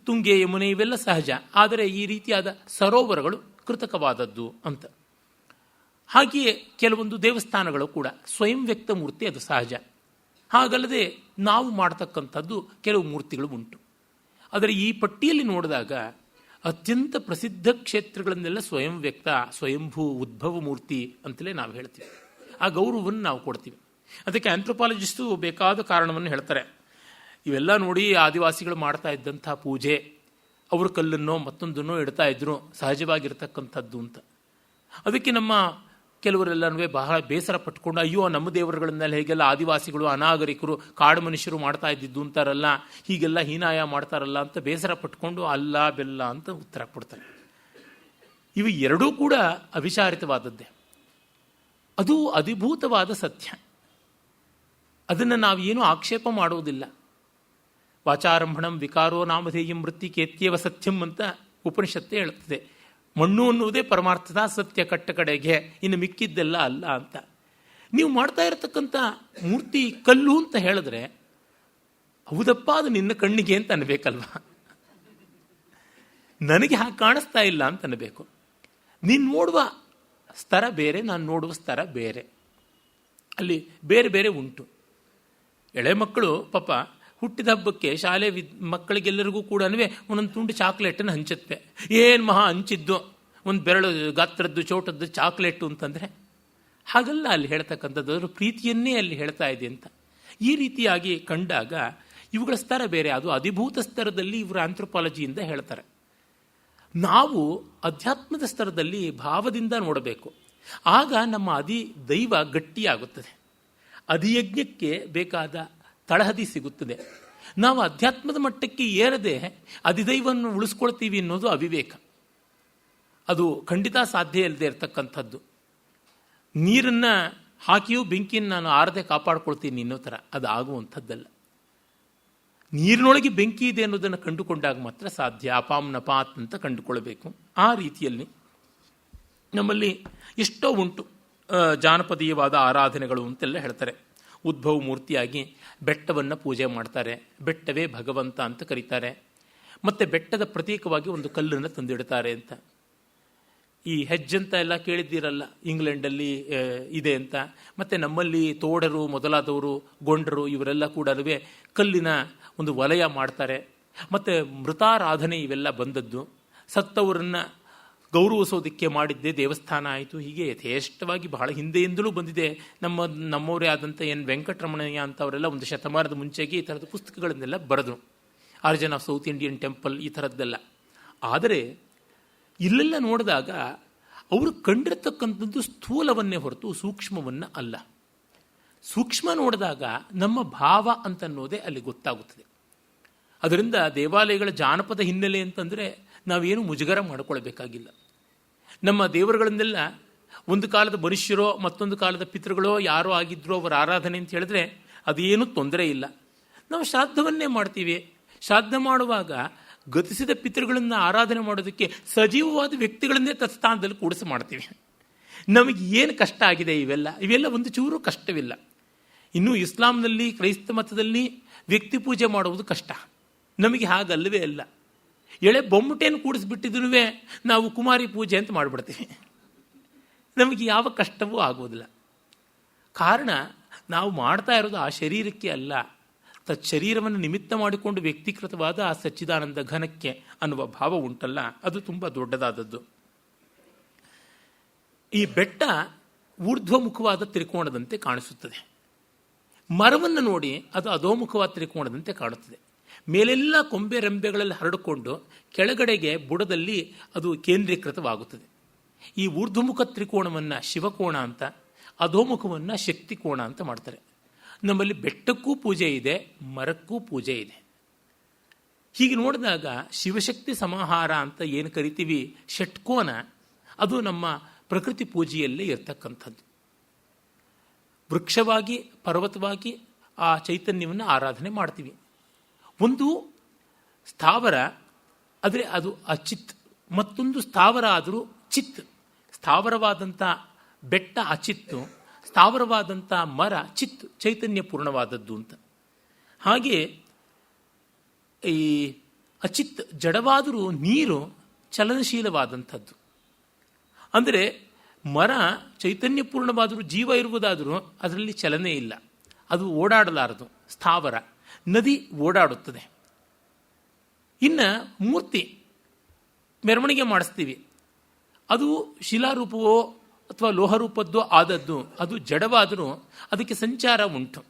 ತುಂಗೆ, ಯಮುನೆ ಇವೆಲ್ಲ ಸಹಜ. ಆದರೆ ಈ ರೀತಿಯಾದ ಸರೋವರಗಳು ಕೃತಕವಾದದ್ದು ಅಂತ. ಹಾಗೆಯೇ ಕೆಲವೊಂದು ದೇವಸ್ಥಾನಗಳು ಕೂಡ ಸ್ವಯಂ ವ್ಯಕ್ತ ಮೂರ್ತಿ, ಅದು ಸಹಜ. ಹಾಗಲ್ಲದೆ ನಾವು ಮಾಡತಕ್ಕಂಥದ್ದು ಕೆಲವು ಮೂರ್ತಿಗಳು ಉಂಟು. ಆದರೆ ಈ ಪಟ್ಟಿಯಲ್ಲಿ ನೋಡಿದಾಗ ಅತ್ಯಂತ ಪ್ರಸಿದ್ಧ ಕ್ಷೇತ್ರಗಳನ್ನೆಲ್ಲ ಸ್ವಯಂ ವ್ಯಕ್ತ, ಸ್ವಯಂಭೂ, ಉದ್ಭವ ಮೂರ್ತಿ ಅಂತಲೇ ನಾವು ಹೇಳ್ತೀವಿ. ಆ ಗೌರವವನ್ನು ನಾವು ಕೊಡ್ತೀವಿ. ಅದಕ್ಕೆ ಆಂಥ್ರೋಪಾಲಜಿಸ್ಟು ಬೇಕಾದ ಕಾರಣವನ್ನು ಹೇಳ್ತಾರೆ. ಇವೆಲ್ಲ ನೋಡಿ ಆದಿವಾಸಿಗಳು ಮಾಡ್ತಾ ಇದ್ದಂಥ ಪೂಜೆ, ಅವರು ಕಲ್ಲನ್ನೋ ಮತ್ತೊಂದನ್ನೋ ಇಡ್ತಾ ಇದ್ರು, ಸಹಜವಾಗಿರ್ತಕ್ಕಂಥದ್ದು ಅಂತ. ಅದಕ್ಕೆ ನಮ್ಮ ಕೆಲವರೆಲ್ಲನೂ ಬಹಳ ಬೇಸರ ಪಟ್ಕೊಂಡು, ಅಯ್ಯೋ ನಮ್ಮ ದೇವರುಗಳನ್ನೆಲ್ಲ ಹೇಗೆಲ್ಲ ಆದಿವಾಸಿಗಳು, ಅನಾಗರಿಕರು, ಕಾಡು ಮನುಷ್ಯರು ಮಾಡ್ತಾ ಇದ್ದಿದ್ದು ಅಂತಾರಲ್ಲ, ಹೀಗೆಲ್ಲ ಹೀನಾಯ ಮಾಡ್ತಾರಲ್ಲ ಅಂತ ಬೇಸರ ಪಟ್ಕೊಂಡು ಅಲ್ಲ ಬೆಲ್ಲ ಅಂತ ಉತ್ತರ ಕೊಡ್ತಾರೆ. ಇವು ಎರಡೂ ಕೂಡ ಅವಿಚಾರಿತವಾದದ್ದೇ. ಅದು ಅಧಿಭೂತವಾದ ಸತ್ಯ. ಅದನ್ನು ನಾವೇನು ಆಕ್ಷೇಪ ಮಾಡುವುದಿಲ್ಲ. ವಾಚಾರಂಭಣಂ ವಿಕಾರೋ ನಾಮಧೇಯಂ ವೃತ್ತಿಕೇತ್ಯವ ಸತ್ಯಂ ಅಂತ ಉಪನಿಷತ್ತೇ ಹೇಳುತ್ತದೆ. ಮಣ್ಣು ಅನ್ನುವುದೇ ಪರಮಾರ್ಥದ ಸತ್ಯ ಕಟ್ಟ ಕಡೆಗೆ, ಇನ್ನು ಮಿಕ್ಕಿದ್ದೆಲ್ಲ ಅಲ್ಲ ಅಂತ. ನೀವು ಮಾಡ್ತಾ ಇರತಕ್ಕಂಥ ಮೂರ್ತಿ ಕಲ್ಲು ಅಂತ ಹೇಳಿದ್ರೆ ಹೌದಪ್ಪ ಅದು ನಿನ್ನ ಕಣ್ಣಿಗೆ ಅಂತ ಅನ್ಬೇಕಲ್ವ. ನನಗೆ ಹಾಗೆ ಕಾಣಿಸ್ತಾ ಇಲ್ಲ ಅಂತ ಅನ್ಬೇಕು. ನೀನು ನೋಡುವ ಸ್ತರ ಬೇರೆ, ನಾನು ನೋಡುವ ಸ್ತರ ಬೇರೆ. ಅಲ್ಲಿ ಬೇರೆ ಬೇರೆ ಉಂಟು. ಎಳೆ ಮಕ್ಕಳು ಪಾಪ ಹುಟ್ಟಿದ ಹಬ್ಬಕ್ಕೆ ಶಾಲೆ ಮಕ್ಕಳಿಗೆಲ್ಲರಿಗೂ ಕೂಡ ಒಂದೊಂದು ತುಂಡು ಚಾಕ್ಲೇಟನ್ನು ಹಂಚುತ್ತೆ. ಏನು ಮಹಾ ಹಂಚಿದ್ದು, ಒಂದು ಬೆರಳು ಗಾತ್ರದ್ದು ಚೋಟದ್ದು ಚಾಕ್ಲೇಟು ಅಂತಂದರೆ ಹಾಗಲ್ಲ ಅಲ್ಲಿ ಹೇಳ್ತಕ್ಕಂಥದ್ದು. ಅದರ ಪ್ರೀತಿಯನ್ನೇ ಅಲ್ಲಿ ಹೇಳ್ತಾ ಇದೆ ಅಂತ. ಈ ರೀತಿಯಾಗಿ ಕಂಡಾಗ ಇವುಗಳ ಸ್ತರ ಬೇರೆ. ಅದು ಅಧಿಭೂತ ಸ್ತರದಲ್ಲಿ ಇವರು ಆಂಥ್ರೋಪಾಲಜಿಯಿಂದ ಹೇಳ್ತಾರೆ. ನಾವು ಅಧ್ಯಾತ್ಮದ ಸ್ತರದಲ್ಲಿ ಭಾವದಿಂದ ನೋಡಬೇಕು. ಆಗ ನಮ್ಮ ದೈವ ಗಟ್ಟಿಯಾಗುತ್ತದೆ. ಅಧಿಯಜ್ಞಕ್ಕೆ ಬೇಕಾದ ತಳಹದಿ ಸಿಗುತ್ತದೆ. ನಾವು ಅಧ್ಯಾತ್ಮದ ಮಟ್ಟಕ್ಕೆ ಏರದೆ ಅಧಿದೈವವನ್ನು ಉಳಿಸ್ಕೊಳ್ತೀವಿ ಅನ್ನೋದು ಅವಿವೇಕ. ಅದು ಖಂಡಿತ ಸಾಧ್ಯ ಇಲ್ಲದೆ ಇರತಕ್ಕಂಥದ್ದು. ನೀರನ್ನು ಹಾಕಿಯೂ ಬೆಂಕಿಯನ್ನು ನಾನು ಆರದೆ ಕಾಪಾಡ್ಕೊಳ್ತೀನಿ ಅನ್ನೋ ಥರ ಅದು ಆಗುವಂಥದ್ದಲ್ಲ. ನೀರಿನೊಳಗೆ ಬೆಂಕಿ ಇದೆ ಅನ್ನೋದನ್ನು ಕಂಡುಕೊಂಡಾಗ ಮಾತ್ರ ಸಾಧ್ಯ. ಅಪಾಂ ನಪಾತ್ ಅಂತ ಕಂಡುಕೊಳ್ಬೇಕು. ಆ ರೀತಿಯಲ್ಲಿ ನಮ್ಮಲ್ಲಿ ಎಷ್ಟೋ ಉಂಟು ಜಾನಪದೀಯವಾದ ಆರಾಧನೆಗಳು ಅಂತೆಲ್ಲ ಹೇಳ್ತಾರೆ. ಉದ್ಭವ ಮೂರ್ತಿಯಾಗಿ ಬೆಟ್ಟವನ್ನು ಪೂಜೆ ಮಾಡ್ತಾರೆ. ಬೆಟ್ಟವೇ ಭಗವಂತ ಅಂತ ಕರೀತಾರೆ. ಮತ್ತು ಬೆಟ್ಟದ ಪ್ರತೀಕವಾಗಿ ಒಂದು ಕಲ್ಲನ್ನು ತಂದಿಡ್ತಾರೆ ಅಂತ. ಈ ಹೆಜ್ಜಂತ ಎಲ್ಲ ಕೇಳಿದ್ದೀರಲ್ಲ, ಇಂಗ್ಲೆಂಡಲ್ಲಿ ಇದೆ ಅಂತ. ಮತ್ತು ನಮ್ಮಲ್ಲಿ ತೋಡರು ಮೊದಲಾದವರು, ಗೊಂಡರು, ಇವರೆಲ್ಲ ಕೂಡ ಕಲ್ಲಿನ ಒಂದು ವಲಯ ಮಾಡ್ತಾರೆ. ಮತ್ತು ಮೃತಾರಾಧನೆ ಇವೆಲ್ಲ ಬಂದದ್ದು. ಸತ್ತವರನ್ನು ಗೌರವಿಸೋದಕ್ಕೆ ಮಾಡಿದ್ದೇ ದೇವಸ್ಥಾನ ಆಯಿತು. ಹೀಗೆ ಯಥೇಷ್ಟವಾಗಿ ಬಹಳ ಹಿಂದೆಯಿಂದಲೂ ಬಂದಿದೆ. ನಮ್ಮವರೇ ಆದಂಥ ವೆಂಕಟರಮಣಯ್ಯ ಅಂತವರೆಲ್ಲ ಒಂದು ಶತಮಾನದ ಮುಂಚೆಗೆ ಈ ಥರದ ಪುಸ್ತಕಗಳನ್ನೆಲ್ಲ ಬರೆದರು. ಆರ್ಜನ್ ಆಫ್ ಸೌತ್ ಇಂಡಿಯನ್ ಟೆಂಪಲ್ ಈ ಥರದ್ದೆಲ್ಲ. ಆದರೆ ಇಲ್ಲೆಲ್ಲ ನೋಡಿದಾಗ ಅವರು ಕಂಡಿರತಕ್ಕಂಥದ್ದು ಸ್ಥೂಲವನ್ನೇ ಹೊರತು ಸೂಕ್ಷ್ಮವನ್ನು ಅಲ್ಲ. ಸೂಕ್ಷ್ಮ ನೋಡಿದಾಗ ನಮ್ಮ ಭಾವ ಅಂತನ್ನೋದೇ ಅಲ್ಲಿ ಗೊತ್ತಾಗುತ್ತದೆ. ಅದರಿಂದ ದೇವಾಲಯಗಳ ಜಾನಪದ ಹಿನ್ನೆಲೆ ಅಂತಂದರೆ ನಾವೇನು ಮುಜುಗರ ಮಾಡಿಕೊಳ್ಬೇಕಾಗಿಲ್ಲ. ನಮ್ಮ ದೇವರುಗಳನ್ನೆಲ್ಲ ಒಂದು ಕಾಲದ ಮನುಷ್ಯರೋ ಮತ್ತೊಂದು ಕಾಲದ ಪಿತೃಗಳೋ ಯಾರೋ ಆಗಿದ್ರೋ ಅವರ ಆರಾಧನೆ ಅಂತ ಹೇಳಿದ್ರೆ ಅದೇನೂ ತೊಂದರೆ ಇಲ್ಲ. ನಾವು ಶ್ರಾದ್ದವನ್ನೇ ಮಾಡ್ತೀವಿ. ಶ್ರಾದ್ದ ಮಾಡುವಾಗ ಗತಿಸಿದ ಪಿತೃಗಳನ್ನು ಆರಾಧನೆ ಮಾಡೋದಕ್ಕೆ ಸಜೀವವಾದ ವ್ಯಕ್ತಿಗಳನ್ನೇ ತತ್ಸ್ಥಾನದಲ್ಲಿ ಕೂಡಿಸಿ ಮಾಡ್ತೀವಿ. ನಮಗೆ ಏನು ಕಷ್ಟ ಆಗಿದೆ ಇವೆಲ್ಲ ಒಂದು ಚೂರು ಕಷ್ಟವಿಲ್ಲ. ಇನ್ನು ಇಸ್ಲಾಂನಲ್ಲಿ, ಕ್ರೈಸ್ತ ಮತದಲ್ಲಿ ವ್ಯಕ್ತಿ ಪೂಜೆ ಮಾಡುವುದು ಕಷ್ಟ. ನಮಗೆ ಹಾಗಲ್ಲವೇ ಅಲ್ಲ. ಎಳೆ ಬೊಮ್ಮಟೇನು ಕೂಡಿಸ್ಬಿಟ್ಟಿದ್ರೂ ನಾವು ಕುಮಾರಿ ಪೂಜೆ ಅಂತ ಮಾಡಿಬಿಡ್ತೀವಿ. ನಮಗೆ ಯಾವ ಕಷ್ಟವೂ ಆಗೋದಿಲ್ಲ. ಕಾರಣ ನಾವು ಮಾಡ್ತಾ ಇರೋದು ಆ ಶರೀರಕ್ಕೆ ಅಲ್ಲ, ಶರೀರವನ್ನು ನಿಮಿತ್ತ ಮಾಡಿಕೊಂಡು ವ್ಯಕ್ತೀಕೃತವಾದ ಆ ಸಚ್ಚಿದಾನಂದ ಘನಕ್ಕೆ ಅನ್ನುವ ಭಾವ ಉಂಟಲ್ಲ, ಅದು ತುಂಬ ದೊಡ್ಡದಾದದ್ದು. ಈ ಬೆಟ್ಟ ಊರ್ಧ್ವಮುಖವಾದ ತ್ರಿಕೋಣದಂತೆ ಕಾಣಿಸುತ್ತದೆ. ಮರವನ್ನು ನೋಡಿ ಅದು ಅಧೋಮುಖವಾದ ತ್ರಿಕೋಣದಂತೆ ಕಾಣುತ್ತದೆ. ಮೇಲೆಲ್ಲ ಕೊಂಬೆ ರೆಂಬೆಗಳಲ್ಲಿ ಹರಡಿಕೊಂಡು ಕೆಳಗಡೆಗೆ ಬುಡದಲ್ಲಿ ಅದು ಕೇಂದ್ರೀಕೃತವಾಗುತ್ತದೆ. ಈ ಊರ್ಧ್ವಮುಖ ತ್ರಿಕೋಣವನ್ನು ಶಿವಕೋಣ ಅಂತ, ಅಧೋಮುಖವನ್ನು ಶಕ್ತಿ ಕೋಣ ಅಂತ ಮಾಡ್ತಾರೆ. ನಮ್ಮಲ್ಲಿ ಬೆಟ್ಟಕ್ಕೂ ಪೂಜೆ ಇದೆ, ಮರಕ್ಕೂ ಪೂಜೆ ಇದೆ. ಹೀಗೆ ನೋಡಿದಾಗ ಶಿವಶಕ್ತಿ ಸಮಾಹಾರ ಅಂತ ಏನು ಕರಿತೀವಿ ಷಟ್ಕೋನ, ಅದು ನಮ್ಮ ಪ್ರಕೃತಿ ಪೂಜೆಯಲ್ಲೇ ಇರ್ತಕ್ಕಂಥದ್ದು. ವೃಕ್ಷವಾಗಿ ಪರ್ವತವಾಗಿ ಆ ಚೈತನ್ಯವನ್ನು ಆರಾಧನೆ ಮಾಡ್ತೀವಿ. ಒಂದು ಸ್ಥಾವರ ಆದರೆ ಅದು ಅಚಿತ್, ಮತ್ತೊಂದು ಸ್ಥಾವರ ಆದರೂ ಚಿತ್. ಸ್ಥಾವರವಾದಂಥ ಬೆಟ್ಟ ಅಚಿತ್ತು, ಸ್ಥಾವರವಾದಂಥ ಮರ ಚಿತ್, ಚೈತನ್ಯ ಪೂರ್ಣವಾದದ್ದು ಅಂತ. ಹಾಗೆ ಈ ಅಚಿತ್ ಜಡವಾದರೂ ನೀರು ಚಲನಶೀಲವಾದಂಥದ್ದು. ಅಂದರೆ ಮರ ಚೈತನ್ಯಪೂರ್ಣವಾದರೂ ಜೀವ ಇರುವುದಾದರೂ ಅದರಲ್ಲಿ ಚಲನೆ ಇಲ್ಲ, ಅದು ಓಡಾಡಲಾರದು. ಸ್ಥಾವರ, ನದಿ ಓಡಾಡುತ್ತದೆ. ಇನ್ನು ಮೂರ್ತಿ ಮೆರವಣಿಗೆ ಮಾಡಿಸ್ತೀವಿ, ಅದು ಶಿಲಾರೂಪವೋ ಅಥವಾ ಲೋಹರೂಪದ್ದೋ ಆದದ್ದು, ಅದು ಜಡವಾದರೂ ಅದಕ್ಕೆ ಸಂಚಾರ ಉಂಟು.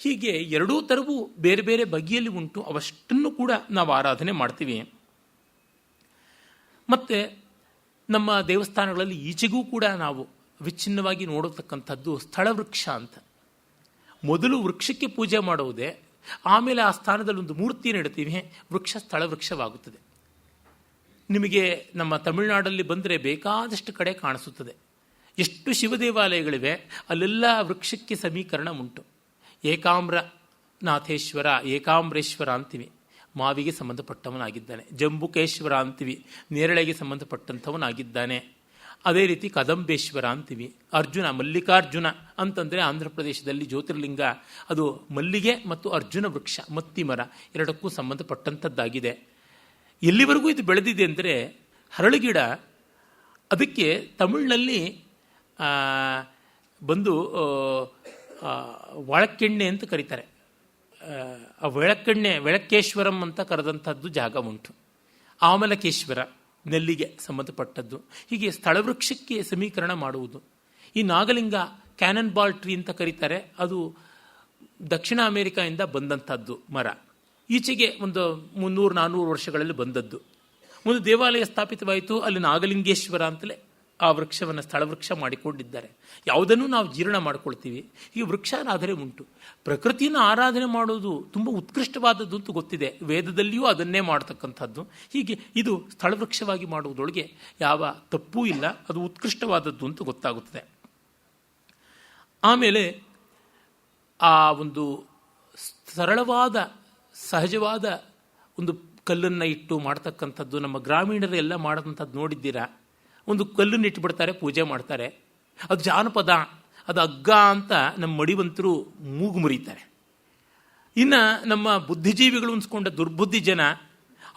ಹೀಗೆ ಎರಡೂ ಥರವೂ ಬೇರೆ ಬೇರೆ ಬಗೆಯಲ್ಲಿ ಉಂಟು. ಅವಷ್ಟನ್ನು ಕೂಡ ನಾವು ಆರಾಧನೆ ಮಾಡ್ತೀವಿ. ಮತ್ತು ನಮ್ಮ ದೇವಸ್ಥಾನಗಳಲ್ಲಿ ಈಚೆಗೂ ಕೂಡ ನಾವು ವಿಚ್ಛಿನ್ನವಾಗಿ ನೋಡತಕ್ಕಂಥದ್ದು ಸ್ಥಳವೃಕ್ಷ ಅಂತ. ಮೊದಲು ವೃಕ್ಷಕ್ಕೆ ಪೂಜೆ ಮಾಡುವುದೇ, ಆಮೇಲೆ ಆ ಸ್ಥಾನದಲ್ಲಿ ಒಂದು ಮೂರ್ತಿ ನೆಡ್ತೀವಿ, ವೃಕ್ಷ ಸ್ಥಳವೃಕ್ಷವಾಗುತ್ತದೆ. ನಿಮಗೆ ನಮ್ಮ ತಮಿಳುನಾಡಲ್ಲಿ ಬಂದರೆ ಬೇಕಾದಷ್ಟು ಕಡೆ ಕಾಣಿಸುತ್ತದೆ. ಎಷ್ಟು ಶಿವ ದೇವಾಲಯಗಳಿವೆ, ಅಲ್ಲೆಲ್ಲ ವೃಕ್ಷಕ್ಕೆ ಸಮೀಕರಣ ಉಂಟು. ಏಕಾಮ್ರನಾಥೇಶ್ವರ, ಏಕಾಮ್ರೇಶ್ವರ ಅಂತೀವಿ, ಮಾವಿಗೆ ಸಂಬಂಧಪಟ್ಟವನಾಗಿದ್ದಾನೆ. ಜಂಬುಕೇಶ್ವರ ಅಂತೀವಿ, ನೇರಳೆಗೆ ಸಂಬಂಧಪಟ್ಟಂಥವನಾಗಿದ್ದಾನೆ. ಅದೇ ರೀತಿ ಕದಂಬೇಶ್ವರ ಅಂತೀವಿ. ಅರ್ಜುನ, ಮಲ್ಲಿಕಾರ್ಜುನ ಅಂತಂದರೆ ಆಂಧ್ರ ಪ್ರದೇಶದಲ್ಲಿ ಜ್ಯೋತಿರ್ಲಿಂಗ, ಅದು ಮಲ್ಲಿಗೆ ಮತ್ತು ಅರ್ಜುನ ವೃಕ್ಷ, ಮತ್ತಿ ಮರ ಎರಡಕ್ಕೂ ಸಂಬಂಧಪಟ್ಟಂಥದ್ದಾಗಿದೆ. ಎಲ್ಲಿವರೆಗೂ ಇದು ಬೆಳೆದಿದೆ ಅಂದರೆ ಹರಳುಗಿಡ, ಅದಕ್ಕೆ ತಮಿಳಿನಲ್ಲಿ ಬಂದು ಒಳಕ್ಕೆಣ್ಣೆ ಅಂತ ಕರೀತಾರೆ. ಆ ಬೆಳಕೇಶ್ವರಂ ಅಂತ ಕರೆದಂಥದ್ದು ಜಾಗ ಉಂಟು. ಆಮಲಕೇಶ್ವರ ನೆಲ್ಲಿಗೆ ಸಂಬಂಧಪಟ್ಟದ್ದು. ಹೀಗೆ ಸ್ಥಳವೃಕ್ಷಕ್ಕೆ ಸಮೀಕರಣ ಮಾಡುವುದು. ಈ ನಾಗಲಿಂಗ ಕ್ಯಾನನ್ ಬಾಲ್ ಟ್ರೀ ಅಂತ ಕರೀತಾರೆ, ಅದು ದಕ್ಷಿಣ ಅಮೆರಿಕಾಯಿಂದ ಬಂದಂಥದ್ದು ಮರ. ಈಚೆಗೆ ಒಂದು 300-400 ವರ್ಷಗಳಲ್ಲಿ ಬಂದದ್ದು. ಒಂದು ದೇವಾಲಯ ಸ್ಥಾಪಿತವಾಯಿತು, ಅಲ್ಲಿ ನಾಗಲಿಂಗೇಶ್ವರ ಅಂತಲೇ ಆ ವೃಕ್ಷವನ್ನು ಸ್ಥಳವೃಕ್ಷ ಮಾಡಿಕೊಂಡಿದ್ದಾರೆ. ಯಾವುದನ್ನು ನಾವು ಜೀರ್ಣ ಮಾಡಿಕೊಳ್ತೀವಿ. ಈ ವೃಕ್ಷಾರಾಧನೆ ಉಂಟು. ಪ್ರಕೃತಿಯನ್ನು ಆರಾಧನೆ ಮಾಡೋದು ತುಂಬ ಉತ್ಕೃಷ್ಟವಾದದ್ದು ಅಂತ ಗೊತ್ತಿದೆ, ವೇದದಲ್ಲಿಯೂ ಅದನ್ನೇ ಮಾಡತಕ್ಕಂಥದ್ದು. ಹೀಗೆ ಇದು ಸ್ಥಳವೃಕ್ಷವಾಗಿ ಮಾಡುವುದರೊಳಗೆ ಯಾವ ತಪ್ಪೂ ಇಲ್ಲ, ಅದು ಉತ್ಕೃಷ್ಟವಾದದ್ದು ಅಂತ ಗೊತ್ತಾಗುತ್ತದೆ. ಆಮೇಲೆ ಆ ಒಂದು ಸರಳವಾದ ಸಹಜವಾದ ಒಂದು ಕಲ್ಲನ್ನು ಇಟ್ಟು ಮಾಡ್ತಕ್ಕಂಥದ್ದು ನಮ್ಮ ಗ್ರಾಮೀಣರೆಲ್ಲ ಮಾಡೋದಂಥದ್ದು ನೋಡಿದ್ದೀರಾ. ಒಂದು ಕಲ್ಲನ್ನು ಇಟ್ಟುಬಿಡ್ತಾರೆ, ಪೂಜೆ ಮಾಡ್ತಾರೆ. ಅದು ಜಾನಪದ, ಅದು ಅಗ್ಗ ಅಂತ ನಮ್ಮ ಮಡಿವಂತರು ಮೂಗು ಮುರಿತಾರೆ. ಇನ್ನು ನಮ್ಮ ಬುದ್ಧಿಜೀವಿಗಳು ಅನ್ಸ್ಕೊಂಡ ದುರ್ಬುದ್ಧಿ ಜನ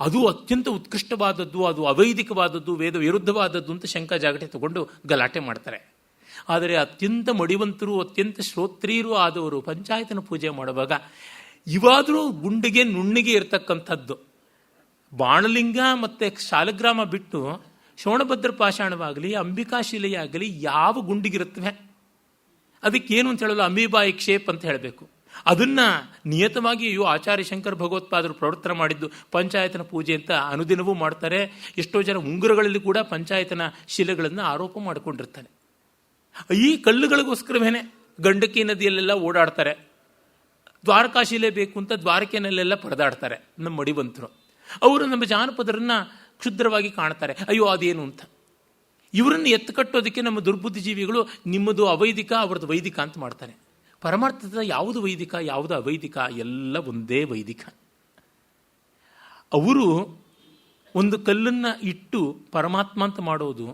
ಅದು ಅತ್ಯಂತ ಉತ್ಕೃಷ್ಟವಾದದ್ದು, ಅದು ಅವೈದಿಕವಾದದ್ದು, ವೇದ ವಿರುದ್ಧವಾದದ್ದು ಅಂತ ಶಂಕ ಜಾಗಟೆ ತಗೊಂಡು ಗಲಾಟೆ ಮಾಡ್ತಾರೆ. ಆದರೆ ಅತ್ಯಂತ ಮಡಿವಂತರು, ಅತ್ಯಂತ ಶ್ರೋತ್ರಿಯರು ಆದವರು ಪಂಚಾಯತನ ಪೂಜೆ ಮಾಡುವಾಗ ಇವಾದರೂ ಗುಂಡಿಗೆ ನುಣ್ಣಿಗೆ ಇರತಕ್ಕಂಥದ್ದು. ಬಾಣಲಿಂಗ ಮತ್ತು ಶಾಲಗ್ರಾಮ ಬಿಟ್ಟು ಶೋಣಭದ್ರ ಪಾಷಾಣವಾಗಲಿ, ಅಂಬಿಕಾಶಿಲೆಯಾಗಲಿ ಯಾವ ಗುಂಡಿಗಿರುತ್ತವೆ, ಅದಕ್ಕೇನು ಅಂತ ಹೇಳಲು ಅಮೀಬಾಯಿ ಕ್ಷೇಪ್ ಅಂತ ಹೇಳಬೇಕು. ಅದನ್ನು ನಿಯತವಾಗಿ ಆಚಾರ್ಯ ಶಂಕರ ಭಗವತ್ಪಾದರು ಪ್ರವರ್ತನೆ ಮಾಡಿದ್ದು ಪಂಚಾಯತನ ಪೂಜೆ ಅಂತ ಅನುದಿನವೂ ಮಾಡ್ತಾರೆ. ಎಷ್ಟೋ ಜನ ಉಂಗುರಗಳಲ್ಲಿ ಕೂಡ ಪಂಚಾಯತನ ಶಿಲೆಗಳನ್ನು ಆರೋಪ ಮಾಡಿಕೊಂಡಿರ್ತಾರೆ. ಈ ಕಲ್ಲುಗಳಿಗೋಸ್ಕರವೇನೆ ಗಂಡಕಿ ನದಿಯಲ್ಲೆಲ್ಲ ಓಡಾಡ್ತಾರೆ. ದ್ವಾರಕಾಶಿಲೆ ಬೇಕು ಅಂತ ದ್ವಾರಕೆನಲ್ಲೆಲ್ಲ ಪರದಾಡ್ತಾರೆ ನಮ್ಮ ಮಡಿವಂತರು. ಅವರು ನಮ್ಮ ಜಾನಪದರನ್ನು ಕ್ಷುದ್ರವಾಗಿ ಕಾಣ್ತಾರೆ, ಅಯ್ಯೋ ಅದೇನು ಅಂತ. ಇವರನ್ನು ಎತ್ತು ಕಟ್ಟೋದಕ್ಕೆ ನಮ್ಮ ದುರ್ಬುದ್ಧಿಜೀವಿಗಳು ನಿಮ್ಮದು ಅವೈದಿಕ, ಅವರದ್ದು ವೈದಿಕ ಅಂತ ಮಾಡ್ತಾರೆ. ಪರಮಾರ್ಥದ ಯಾವುದು ವೈದಿಕ, ಯಾವುದು ಅವೈದಿಕ, ಎಲ್ಲ ಒಂದೇ ವೈದಿಕ. ಅವರು ಒಂದು ಕಲ್ಲನ್ನು ಇಟ್ಟು ಪರಮಾತ್ಮ ಅಂತ ಮಾಡೋದು,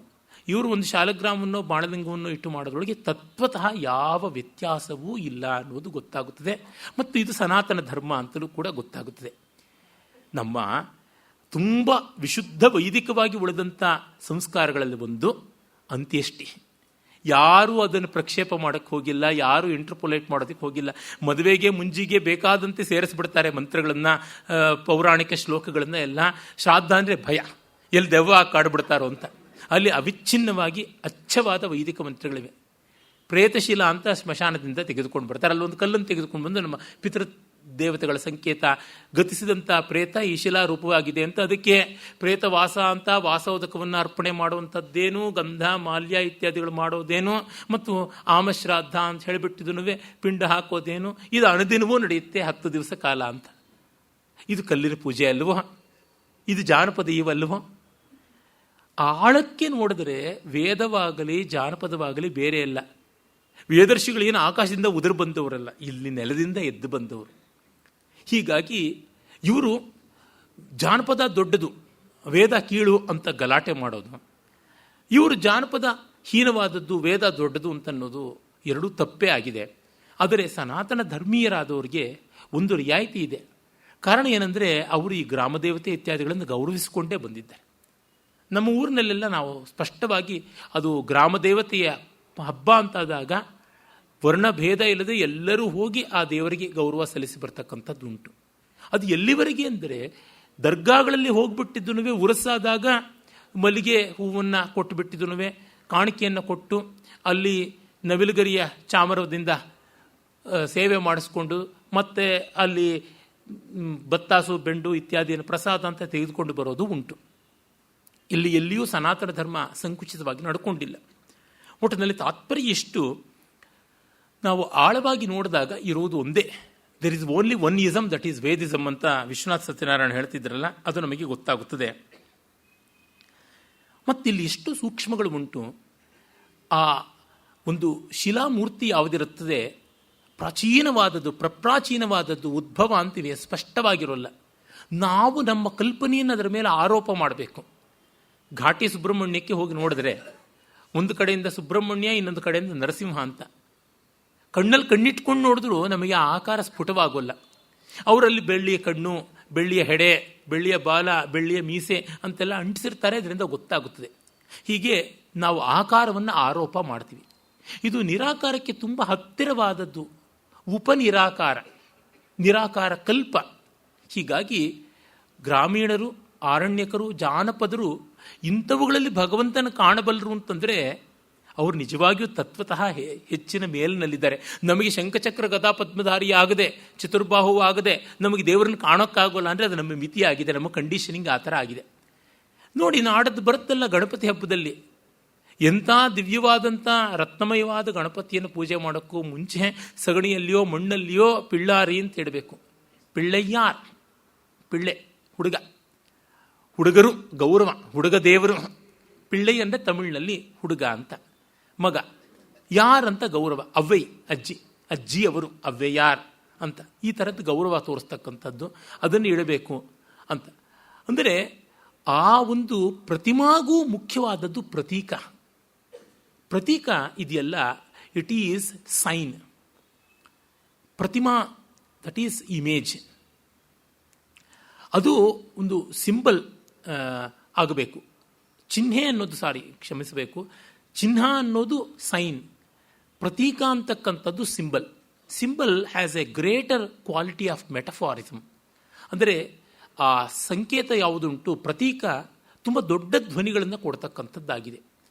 ಇವರು ಒಂದು ಶಾಲಗ್ರಾಮವನ್ನು ಬಾಣಲಿಂಗವನ್ನು ಇಟ್ಟು ಮಾಡೋದ್ರೊಳಗೆ ತತ್ವತಃ ಯಾವ ವ್ಯತ್ಯಾಸವೂ ಇಲ್ಲ ಅನ್ನೋದು ಗೊತ್ತಾಗುತ್ತದೆ. ಮತ್ತು ಇದು ಸನಾತನ ಧರ್ಮ ಅಂತಲೂ ಕೂಡ ಗೊತ್ತಾಗುತ್ತದೆ. ನಮ್ಮ ತುಂಬ ವಿಶುದ್ಧ ವೈದಿಕವಾಗಿ ಉಳಿದಂಥ ಸಂಸ್ಕಾರಗಳಲ್ಲಿ ಒಂದು ಅಂತ್ಯಷ್ಟಿ. ಯಾರೂ ಅದನ್ನು ಪ್ರಕ್ಷೇಪ ಮಾಡೋಕ್ಕೆ ಹೋಗಿಲ್ಲ, ಯಾರೂ ಇಂಟರ್ಪೊಲೇಟ್ ಮಾಡೋದಕ್ಕೆ ಹೋಗಿಲ್ಲ. ಮದುವೆಗೆ ಮುಂಜಿಗೆ ಬೇಕಾದಂತೆ ಸೇರಿಸ್ಬಿಡ್ತಾರೆ ಮಂತ್ರಗಳನ್ನು, ಪೌರಾಣಿಕ ಶ್ಲೋಕಗಳನ್ನು ಎಲ್ಲ. ಶ್ರಾದ್ದ ಅಂದರೆ ಭಯ, ಎಲ್ಲಿ ದೆವ್ವ ಕಾಡ್ಬಿಡ್ತಾರೋ ಅಂತ. ಅಲ್ಲಿ ಅವಿಚ್ಛಿನ್ನವಾಗಿ ಅಚ್ಚವಾದ ವೈದಿಕ ಮಂತ್ರಗಳಿವೆ. ಪ್ರೇತಶೀಲ ಅಂತ ಸ್ಮಶಾನದಿಂದ ತೆಗೆದುಕೊಂಡು ಬರ್ತಾರೆ. ಅಲ್ಲೊಂದು ಕಲ್ಲನ್ನು ತೆಗೆದುಕೊಂಡು ಬಂದು ನಮ್ಮ ಪಿತೃ ದೇವತೆಗಳ ಸಂಕೇತ, ಗತಿಸಿದಂಥ ಪ್ರೇತ ಈ ಶಿಲಾ ರೂಪವಾಗಿದೆ ಅಂತ, ಅದಕ್ಕೆ ಪ್ರೇತವಾಸ ಅಂತ ವಾಸೋದಕವನ್ನು ಅರ್ಪಣೆ ಮಾಡುವಂಥದ್ದೇನು, ಗಂಧ ಮಾಲ್ಯ ಇತ್ಯಾದಿಗಳು ಮಾಡೋದೇನು, ಮತ್ತು ಆಮಶ್ರಾದ್ದ ಅಂತ ಹೇಳಿಬಿಟ್ಟಿದನು ಪಿಂಡ ಹಾಕೋದೇನು, ಇದು ಅನುದಿನವೂ ನಡೆಯುತ್ತೆ 10 ದಿವಸ ಕಾಲ ಅಂತ. ಇದು ಕಲ್ಲಿನ ಪೂಜೆ ಅಲ್ವೋ? ಇದು ಜಾನಪದ ಇವಲ್ವೋ? ಆಳಕ್ಕೆ ನೋಡಿದ್ರೆ ವೇದವಾಗಲಿ ಜಾನಪದವಾಗಲಿ ಬೇರೆ ಅಲ್ಲ. ವೇದರ್ಶಿಗಳೇನು ಆಕಾಶದಿಂದ ಉದುರು ಬಂದವರಲ್ಲ, ಇಲ್ಲಿ ನೆಲದಿಂದ ಎದ್ದು ಬಂದವರು. ಹೀಗಾಗಿ ಇವರು ಜಾನಪದ ದೊಡ್ಡದು, ವೇದ ಕೀಳು ಅಂತ ಗಲಾಟೆ ಮಾಡೋದು, ಇವರು ಜಾನಪದ ಹೀನವಾದದ್ದು, ವೇದ ದೊಡ್ಡದು ಅಂತನ್ನೋದು ಎರಡೂ ತಪ್ಪೇ ಆಗಿದೆ. ಆದರೆ ಸನಾತನ ಧರ್ಮೀಯರಾದವರಿಗೆ ಒಂದು ರಿಯಾಯಿತಿ ಇದೆ. ಕಾರಣ ಏನಂದರೆ ಅವರು ಈ ಗ್ರಾಮದೇವತೆ ಇತ್ಯಾದಿಗಳನ್ನು ಗೌರವಿಸಿಕೊಂಡೇ ಬಂದಿದ್ದಾರೆ. ನಮ್ಮ ಊರಿನಲ್ಲೆಲ್ಲ ನಾವು ಸ್ಪಷ್ಟವಾಗಿ ಅದು ಗ್ರಾಮದೇವತೆಯ ಹಬ್ಬ ಅಂತಾದಾಗ ವರ್ಣಭೇದ ಇಲ್ಲದೆ ಎಲ್ಲರೂ ಹೋಗಿ ಆ ದೇವರಿಗೆ ಗೌರವ ಸಲ್ಲಿಸಿ ಬರ್ತಕ್ಕಂಥದ್ದು ಉಂಟು. ಅದು ಎಲ್ಲಿವರೆಗೆ ಅಂದರೆ ದರ್ಗಾಗಳಲ್ಲಿ ಹೋಗ್ಬಿಟ್ಟಿದ್ದನು, ಉರಸಾದಾಗ ಮಲ್ಲಿಗೆ ಹೂವನ್ನು ಕೊಟ್ಟು ಬಿಟ್ಟಿದ್ದನು, ಕಾಣಿಕೆಯನ್ನು ಕೊಟ್ಟು ಅಲ್ಲಿ ನವಿಲುಗರಿಯ ಚಾಮರದಿಂದ ಸೇವೆ ಮಾಡಿಸ್ಕೊಂಡು ಮತ್ತೆ ಅಲ್ಲಿ ಬತ್ತಾಸು ಬೆಂಡು ಇತ್ಯಾದಿಯನ್ನು ಪ್ರಸಾದ ಅಂತ ತೆಗೆದುಕೊಂಡು ಬರೋದು ಉಂಟು. ಇಲ್ಲಿ ಎಲ್ಲಿಯೂ ಸನಾತನ ಧರ್ಮ ಸಂಕುಚಿತವಾಗಿ ನಡ್ಕೊಂಡಿಲ್ಲ. ಒಟ್ಟಿನಲ್ಲಿ ತಾತ್ಪರ್ಯ ಎಷ್ಟು, ನಾವು ಆಳವಾಗಿ ನೋಡಿದಾಗ ಇರುವುದು ಒಂದೇ. There is only one ism, that is Vedism ಅಂತ ವಿಶ್ವನಾಥ್ ಸತ್ಯನಾರಾಯಣ ಹೇಳ್ತಿದ್ರಲ್ಲ, ಅದು ನಮಗೆ ಗೊತ್ತಾಗುತ್ತದೆ. ಮತ್ತಿಲ್ಲಿ ಎಷ್ಟು ಸೂಕ್ಷ್ಮಗಳು ಉಂಟು. ಆ ಒಂದು ಶಿಲಾಮೂರ್ತಿ ಯಾವುದಿರುತ್ತದೆ, ಪ್ರಾಚೀನವಾದದ್ದು, ಪ್ರಪ್ರಾಚೀನವಾದದ್ದು, ಉದ್ಭವ ಅಂತಿವೆ, ಸ್ಪಷ್ಟವಾಗಿರೋಲ್ಲ. ನಾವು ನಮ್ಮ ಕಲ್ಪನೆಯನ್ನು ಅದರ ಮೇಲೆ ಆರೋಪ ಮಾಡಬೇಕು. ಘಾಟಿ ಸುಬ್ರಹ್ಮಣ್ಯಕ್ಕೆ ಹೋಗಿ ನೋಡಿದ್ರೆ ಒಂದು ಕಡೆಯಿಂದ ಸುಬ್ರಹ್ಮಣ್ಯ, ಇನ್ನೊಂದು ಕಡೆಯಿಂದ ನರಸಿಂಹ ಅಂತ ಕಣ್ಣಲ್ಲಿ ಕಣ್ಣಿಟ್ಕೊಂಡು ನೋಡಿದ್ರು ನಮಗೆ ಆ ಆಕಾರ ಸ್ಫುಟವಾಗೋಲ್ಲ. ಅವರಲ್ಲಿ ಬೆಳ್ಳಿಯ ಕಣ್ಣು, ಬೆಳ್ಳಿಯ ಹೆಡೆ, ಬೆಳ್ಳಿಯ ಬಾಲ, ಬೆಳ್ಳಿಯ ಮೀಸೆ ಅಂತೆಲ್ಲ ಅಂಟಿಸಿರ್ತಾರೆ, ಇದರಿಂದ ಗೊತ್ತಾಗುತ್ತದೆ. ಹೀಗೆ ನಾವು ಆಕಾರವನ್ನು ಆರೋಪ ಮಾಡ್ತೀವಿ. ಇದು ನಿರಾಕಾರಕ್ಕೆ ತುಂಬ ಹತ್ತಿರವಾದದ್ದು, ಉಪನಿರಾಕಾರ, ನಿರಾಕಾರ ಕಲ್ಪ. ಹೀಗಾಗಿ ಗ್ರಾಮೀಣರು, ಆರಣ್ಯಕರು, ಜಾನಪದರು ಇಂಥವುಗಳಲ್ಲಿ ಭಗವಂತನ ಕಾಣಬಲ್ಲರು ಅಂತಂದರೆ ಅವರು ನಿಜವಾಗಿಯೂ ತತ್ವತಃ ಹೆಚ್ಚಿನ ಮೇಲಿನಲ್ಲಿದ್ದಾರೆ. ನಮಗೆ ಶಂಖಚಕ್ರ ಗದಾ ಪದ್ಮಧಾರಿ ಆಗದೆ, ಚತುರ್ಬಾಹು ಆಗದೆ ನಮಗೆ ದೇವರನ್ನು ಕಾಣೋಕ್ಕಾಗೋಲ್ಲ ಅಂದರೆ ಅದು ನಮ್ಮ ಮಿತಿಯಾಗಿದೆ, ನಮ್ಮ ಕಂಡೀಷನಿಂಗ್ ಆ ಥರ ಆಗಿದೆ. ನೋಡಿ, ನಾಡದ್ದು ಬರುತ್ತಲ್ಲ ಗಣಪತಿ ಹಬ್ಬದಲ್ಲಿ, ಎಂಥ ದಿವ್ಯವಾದಂಥ ರತ್ನಮಯವಾದ ಗಣಪತಿಯನ್ನು ಪೂಜೆ ಮಾಡೋಕ್ಕೂ ಮುಂಚೆ ಸಗಣಿಯಲ್ಲಿಯೋ ಮಣ್ಣಲ್ಲಿಯೋ ಪಿಳ್ಳಾರಿ ಅಂತ ಇಡಬೇಕು. ಪಿಳ್ಳಯ್ಯಾರ್, ಪಿಳ್ಳೆ ಹುಡುಗ, ಹುಡುಗರು ಗೌರವ, ಹುಡುಗ ದೇವರು. ಪಿಳ್ಳೈ ಅಂದರೆ ತಮಿಳಿನಲ್ಲಿ ಹುಡುಗ ಅಂತ, ಮಗ. ಯಾರ್ ಅಂತ ಗೌರವ, ಅವ್ವೈ ಅಜ್ಜಿ, ಅಜ್ಜಿ ಅವರು ಅವ್ವಯ್ಯಾರ್ ಅಂತ, ಈ ಥರದ್ದು ಗೌರವ ತೋರಿಸ್ತಕ್ಕಂಥದ್ದು, ಅದನ್ನು ಇಡಬೇಕು ಅಂತ. ಅಂದರೆ ಆ ಒಂದು ಪ್ರತಿಮಾಗೂ ಮುಖ್ಯವಾದದ್ದು ಪ್ರತೀಕ. ಪ್ರತೀಕ ಇದೆಯಲ್ಲ, ಇಟ್ ಈಸ್ ಸೈನ್. ಪ್ರತಿಮಾ ದಟ್ ಈಸ್ ಇಮೇಜ್. ಅದು ಒಂದು ಸಿಂಬಲ್ ಆಗಬೇಕು. ಚಿಹ್ನೆ ಅನ್ನೋದು, ಕ್ಷಮಿಸಬೇಕು, ಚಿಹ್ನ ಅನ್ನೋದು ಸೈನ್, ಪ್ರತೀಕ ಅಂತಕ್ಕಂಥದ್ದು symbol. Symbol has a greater quality of metaphorism. ಅಂದರೆ ಆ ಸಂಕೇತ ಯಾವುದುಂಟು, ಪ್ರತೀಕ ತುಂಬ ದೊಡ್ಡ ಧ್ವನಿಗಳನ್ನು ಕೊಡ್ತಕ್ಕಂಥದ್ದಾಗಿದೆ.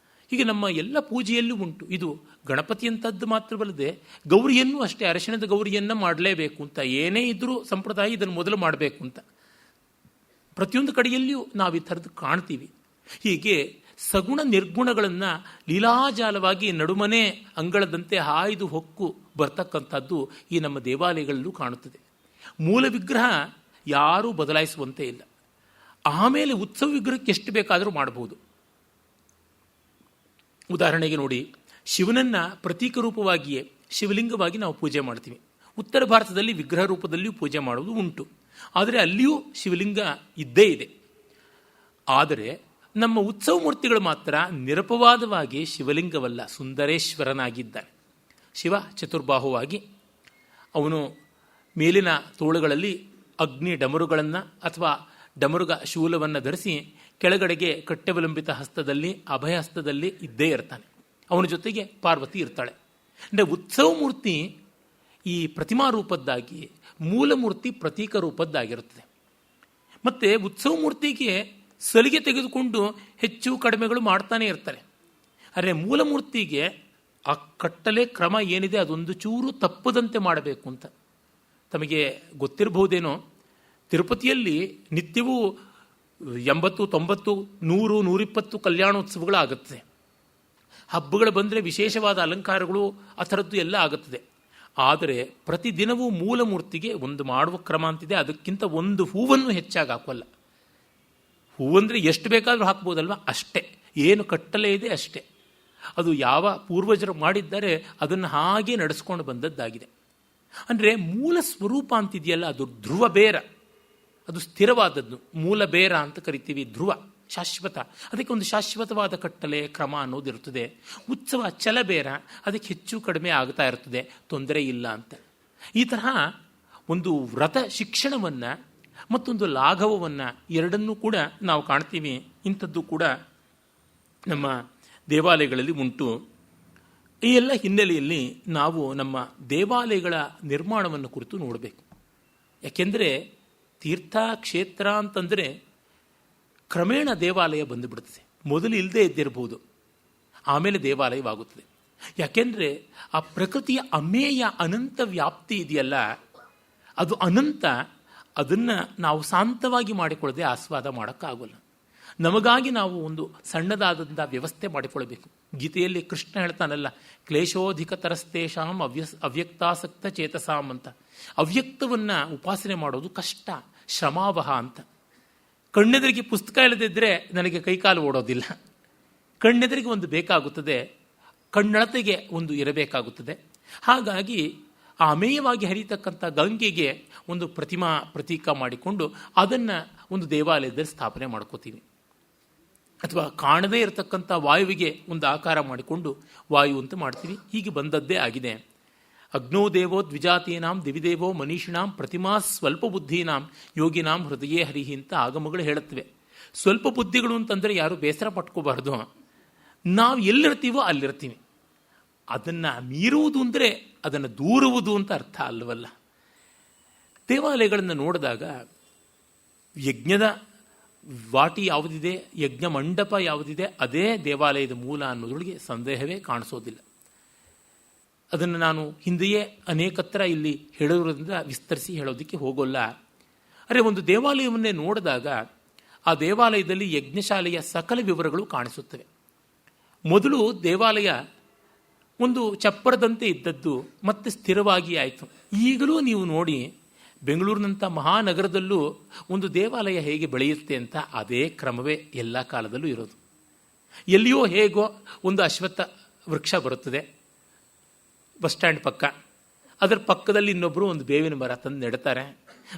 ಹೀಗೆ ನಮ್ಮ ಎಲ್ಲ ಪೂಜೆಯಲ್ಲೂ ಉಂಟು. ಇದು ಗಣಪತಿಯಂಥದ್ದು ಮಾತ್ರವಲ್ಲದೆ ಗೌರಿಯನ್ನು ಅಷ್ಟೇ, ಅರಶಿಣದ ಗೌರಿಯನ್ನು ಮಾಡಲೇಬೇಕು ಅಂತ, ಏನೇ ಇದ್ದರೂ ಸಂಪ್ರದಾಯ ಇದನ್ನು ಮೊದಲು ಮಾಡಬೇಕು ಅಂತ ಪ್ರತಿಯೊಂದು ಕಡೆಯಲ್ಲಿಯೂ ನಾವು ಈ ಥರದ್ದು ಕಾಣ್ತೀವಿ. ಹೀಗೆ ಸಗುಣ ನಿರ್ಗುಣಗಳನ್ನು ಲೀಲಾಜಾಲವಾಗಿ ನಡುಮನೆ ಅಂಗಳದಂತೆ ಹಾಯ್ದು ಹೊಕ್ಕು ಬರ್ತಕ್ಕಂಥದ್ದು ಈ ನಮ್ಮ ದೇವಾಲಯಗಳಲ್ಲೂ ಕಾಣುತ್ತದೆ. ಮೂಲ ವಿಗ್ರಹ ಯಾರೂ ಬದಲಾಯಿಸುವಂತೆ ಇಲ್ಲ. ಆಮೇಲೆ ಉತ್ಸವ ವಿಗ್ರಹಕ್ಕೆ ಎಷ್ಟು ಬೇಕಾದರೂ ಮಾಡಬಹುದು. ಉದಾಹರಣೆಗೆ ನೋಡಿ, ಶಿವನನ್ನು ಪ್ರತೀಕ ರೂಪವಾಗಿಯೇ ಶಿವಲಿಂಗವಾಗಿ ನಾವು ಪೂಜೆ ಮಾಡ್ತೀವಿ. ಉತ್ತರ ಭಾರತದಲ್ಲಿ ವಿಗ್ರಹ ರೂಪದಲ್ಲಿಯೂ ಪೂಜೆ ಮಾಡುವುದು ಉಂಟು, ಆದರೆ ಅಲ್ಲಿಯೂ ಶಿವಲಿಂಗ ಇದ್ದೇ ಇದೆ. ಆದರೆ ನಮ್ಮ ಉತ್ಸವ ಮೂರ್ತಿಗಳು ಮಾತ್ರ ನಿರಪವಾದವಾಗಿ ಶಿವಲಿಂಗವಲ್ಲ, ಸುಂದರೇಶ್ವರನಾಗಿದ್ದಾನೆ. ಶಿವ ಚತುರ್ಬಾಹುವಾಗಿ, ಅವನು ಮೇಲಿನ ತೋಳುಗಳಲ್ಲಿ ಅಗ್ನಿ ಡಮರುಗಳನ್ನು ಅಥವಾ ಡಮರುಗ ಶೂಲವನ್ನು ಧರಿಸಿ ಕೆಳಗಡೆಗೆ ಕಟ್ಟೆವಲಂಬಿತ ಹಸ್ತದಲ್ಲಿ, ಅಭಯ ಹಸ್ತದಲ್ಲಿ ಇದ್ದೇ ಇರ್ತಾನೆ. ಅವನ ಜೊತೆಗೆ ಪಾರ್ವತಿ ಇರ್ತಾಳೆ. ಅಂದರೆ ಉತ್ಸವ ಮೂರ್ತಿ ಈ ಪ್ರತಿಮಾ ರೂಪದ್ದಾಗಿ, ಮೂಲ ಮೂರ್ತಿ ಪ್ರತೀಕ ರೂಪದ್ದಾಗಿರುತ್ತದೆ. ಮತ್ತು ಉತ್ಸವ ಮೂರ್ತಿಗೆ ಸಲಿಗೆ ತೆಗೆದುಕೊಂಡು ಹೆಚ್ಚು ಕಡಿಮೆಗಳು ಮಾಡ್ತಾನೆ ಇರ್ತಾರೆ. ಆದರೆ ಮೂಲಮೂರ್ತಿಗೆ ಆ ಕಟ್ಟಲೆ ಕ್ರಮ ಏನಿದೆ ಅದೊಂದು ಚೂರು ತಪ್ಪದಂತೆ ಮಾಡಬೇಕು ಅಂತ. ತಮಗೆ ಗೊತ್ತಿರಬಹುದೇನೋ, ತಿರುಪತಿಯಲ್ಲಿ ನಿತ್ಯವೂ 80, 90, 100, 120 ಕಲ್ಯಾಣೋತ್ಸವಗಳಾಗುತ್ತದೆ. ಹಬ್ಬಗಳು ಬಂದರೆ ವಿಶೇಷವಾದ ಅಲಂಕಾರಗಳು ಆ ಥರದ್ದು ಎಲ್ಲ ಆಗುತ್ತದೆ. ಆದರೆ ಪ್ರತಿದಿನವೂ ಮೂಲ ಮೂರ್ತಿಗೆ ಒಂದು ಮಾಡುವ ಕ್ರಮ ಅಂತಿದೆ. ಅದಕ್ಕಿಂತ ಒಂದು ಹೂವನ್ನು ಹೆಚ್ಚಾಗಿ ಹಾಕುವಲ್ಲ. ಹೂವಂದರೆ ಎಷ್ಟು ಬೇಕಾದರೂ ಹಾಕ್ಬೋದಲ್ವ, ಅಷ್ಟೇ. ಏನು ಕಟ್ಟಲೆ ಇದೆ ಅಷ್ಟೇ. ಅದು ಯಾವ ಪೂರ್ವಜರು ಮಾಡಿದ್ದಾರೆ ಅದನ್ನು ಹಾಗೆ ನಡೆಸ್ಕೊಂಡು ಬಂದದ್ದಾಗಿದೆ. ಅಂದರೆ ಮೂಲ ಸ್ವರೂಪ ಅಂತಿದೆಯಲ್ಲ, ಅದು ಧ್ರುವ ಬೇರ, ಅದು ಸ್ಥಿರವಾದದ್ದು. ಮೂಲ ಬೇರ ಅಂತ ಕರಿತೀವಿ, ಧ್ರುವ ಶಾಶ್ವತ. ಅದಕ್ಕೆ ಒಂದು ಶಾಶ್ವತವಾದ ಕಟ್ಟಲೆ ಕ್ರಮ ಅನ್ನೋದಿರುತ್ತದೆ. ಉತ್ಸವ ಛಲಬೇರ, ಅದಕ್ಕೆ ಹೆಚ್ಚು ಕಡಿಮೆ ಆಗ್ತಾ ಇರ್ತದೆ, ತೊಂದರೆ ಇಲ್ಲ ಅಂತ. ಈ ತರಹ ಒಂದು ವ್ರತ ಶಿಕ್ಷಣವನ್ನು ಮತ್ತೊಂದು ಲಾಘವವನ್ನು ಎರಡನ್ನೂ ಕೂಡ ನಾವು ಕಾಣ್ತೀವಿ. ಇಂಥದ್ದು ಕೂಡ ನಮ್ಮ ದೇವಾಲಯಗಳಲ್ಲಿ ಉಂಟು. ಈ ಎಲ್ಲ ಹಿನ್ನೆಲೆಯಲ್ಲಿ ನಾವು ನಮ್ಮ ದೇವಾಲಯಗಳ ನಿರ್ಮಾಣವನ್ನು ಕುರಿತು ನೋಡಬೇಕು. ಯಾಕೆಂದರೆ ತೀರ್ಥ ಕ್ಷೇತ್ರ ಅಂತಂದರೆ ಕ್ರಮೇಣ ದೇವಾಲಯ ಬಂದುಬಿಡುತ್ತದೆ. ಮೊದಲು ಇಲ್ಲದೆ ಇದ್ದಿರಬಹುದು, ಆಮೇಲೆ ದೇವಾಲಯವಾಗುತ್ತದೆ. ಯಾಕೆಂದರೆ ಆ ಪ್ರಕೃತಿಯ ಅಮೇಯ ಅನಂತ ವ್ಯಾಪ್ತಿ ಇದೆಯಲ್ಲ, ಅದು ಅನಂತ. ಅದನ್ನು ನಾವು ಶಾಂತವಾಗಿ ಮಾಡಿಕೊಳ್ಳದೆ ಆಸ್ವಾದ ಮಾಡೋಕ್ಕಾಗೋಲ್ಲ. ನಮಗಾಗಿ ನಾವು ಒಂದು ಸಣ್ಣದಾದಂಥ ವ್ಯವಸ್ಥೆ ಮಾಡಿಕೊಳ್ಬೇಕು. ಗೀತೆಯಲ್ಲಿ ಕೃಷ್ಣ ಹೇಳ್ತಾನಲ್ಲ, ಕ್ಲೇಶೋಧಿಕತರಸ್ತೇಷಾಂ ಅವ್ಯಕ್ತಾಸಕ್ತ ಚೇತಸಾಂ ಅಂತ. ಅವ್ಯಕ್ತವನ್ನು ಉಪಾಸನೆ ಮಾಡೋದು ಕಷ್ಟ, ಶ್ರಮಾವಹ ಅಂತ. ಕಣ್ಣೆದರಿಗೆ ಪುಸ್ತಕ ಇಲ್ಲದಿದ್ದರೆ ನನಗೆ ಕೈಕಾಲು ಓಡೋದಿಲ್ಲ. ಕಣ್ಣೆದರಿಗೆ ಒಂದು ಬೇಕಾಗುತ್ತದೆ, ಕಣ್ಣಳತೆಗೆ ಒಂದು ಇರಬೇಕಾಗುತ್ತದೆ. ಹಾಗಾಗಿ ಆ ಅಮೇಯವಾಗಿ ಹರಿತಕ್ಕಂಥ ಗಂಗೆಗೆ ಒಂದು ಪ್ರತೀಕ ಮಾಡಿಕೊಂಡು ಅದನ್ನು ಒಂದು ದೇವಾಲಯದಲ್ಲಿ ಸ್ಥಾಪನೆ ಮಾಡ್ಕೋತೀವಿ. ಅಥವಾ ಕಾಣದೇ ಇರತಕ್ಕಂಥ ವಾಯುವಿಗೆ ಒಂದು ಆಕಾರ ಮಾಡಿಕೊಂಡು ವಾಯು ಅಂತ ಮಾಡ್ತೀವಿ. ಹೀಗೆ ಬಂದದ್ದೇ ಆಗಿದೆ. ಅಗ್ನೋ ದೇವೋ ದ್ವಿಜಾತೀನಾಂ ದಿವಿದೇವೋ ಮನೀಷಿಣಾಂ ಪ್ರತಿಮಾ ಸ್ವಲ್ಪ ಬುದ್ಧೀನಾಂ ಯೋಗಿನಾಂ ಹೃದಯೇ ಹರಿಹಿ ಅಂತ ಆಗಮಗಳು ಹೇಳುತ್ತವೆ. ಸ್ವಲ್ಪ ಬುದ್ಧಿಗಳು ಅಂತಂದರೆ ಯಾರು ಬೇಸರ ಪಟ್ಕೋಬಾರ್ದು. ನಾವು ಎಲ್ಲಿರ್ತೀವೋ ಅಲ್ಲಿರ್ತೀವಿ. ಅದನ್ನು ಮೀರುವುದು ಅಂದರೆ ಅದನ್ನು ದೂರುವುದು ಅಂತ ಅರ್ಥ ಅಲ್ಲವಲ್ಲ. ದೇವಾಲಯಗಳನ್ನು ನೋಡಿದಾಗ ಯಜ್ಞದ ವಾಟಿ ಯಾವುದಿದೆ, ಯಜ್ಞ ಮಂಟಪ ಯಾವುದಿದೆ, ಅದೇ ದೇವಾಲಯದ ಮೂಲ ಅನ್ನೋದ್ರೊಳಗೆ ಸಂದೇಹವೇ ಕಾಣಿಸೋದಿಲ್ಲ. ಅದನ್ನು ನಾನು ಹಿಂದೆಯೇ ಅನೇಕತ್ರ ಇಲ್ಲಿ ಹೇಳೋದ್ರಿಂದ ವಿಸ್ತರಿಸಿ ಹೇಳೋದಕ್ಕೆ ಹೋಗೋಲ್ಲ. ಅರೆ, ಒಂದು ದೇವಾಲಯವನ್ನೇ ನೋಡಿದಾಗ ಆ ದೇವಾಲಯದಲ್ಲಿ ಯಜ್ಞಶಾಲೆಯ ಸಕಲ ವಿವರಗಳು ಕಾಣಿಸುತ್ತವೆ. ಮೊದಲು ದೇವಾಲಯ ಒಂದು ಚಪ್ಪರದಂತೆ ಇದ್ದದ್ದು ಮತ್ತೆ ಸ್ಥಿರವಾಗಿ ಆಯಿತು. ಈಗಲೂ ನೀವು ನೋಡಿ, ಬೆಂಗಳೂರಿನಂಥ ಮಹಾನಗರದಲ್ಲೂ ಒಂದು ದೇವಾಲಯ ಹೇಗೆ ಬೆಳೆಯುತ್ತೆ ಅಂತ ಅದೇ ಕ್ರಮವೇ ಎಲ್ಲ ಕಾಲದಲ್ಲೂ ಇರೋದು. ಎಲ್ಲಿಯೋ ಹೇಗೋ ಒಂದು ಅಶ್ವತ್ಥ ವೃಕ್ಷ ಬರುತ್ತದೆ ಬಸ್ ಸ್ಟ್ಯಾಂಡ್ ಪಕ್ಕ, ಅದರ ಪಕ್ಕದಲ್ಲಿ ಇನ್ನೊಬ್ಬರು ಒಂದು ಬೇವಿನ ಮರ ತಂದು ನೆಡ್ತಾರೆ.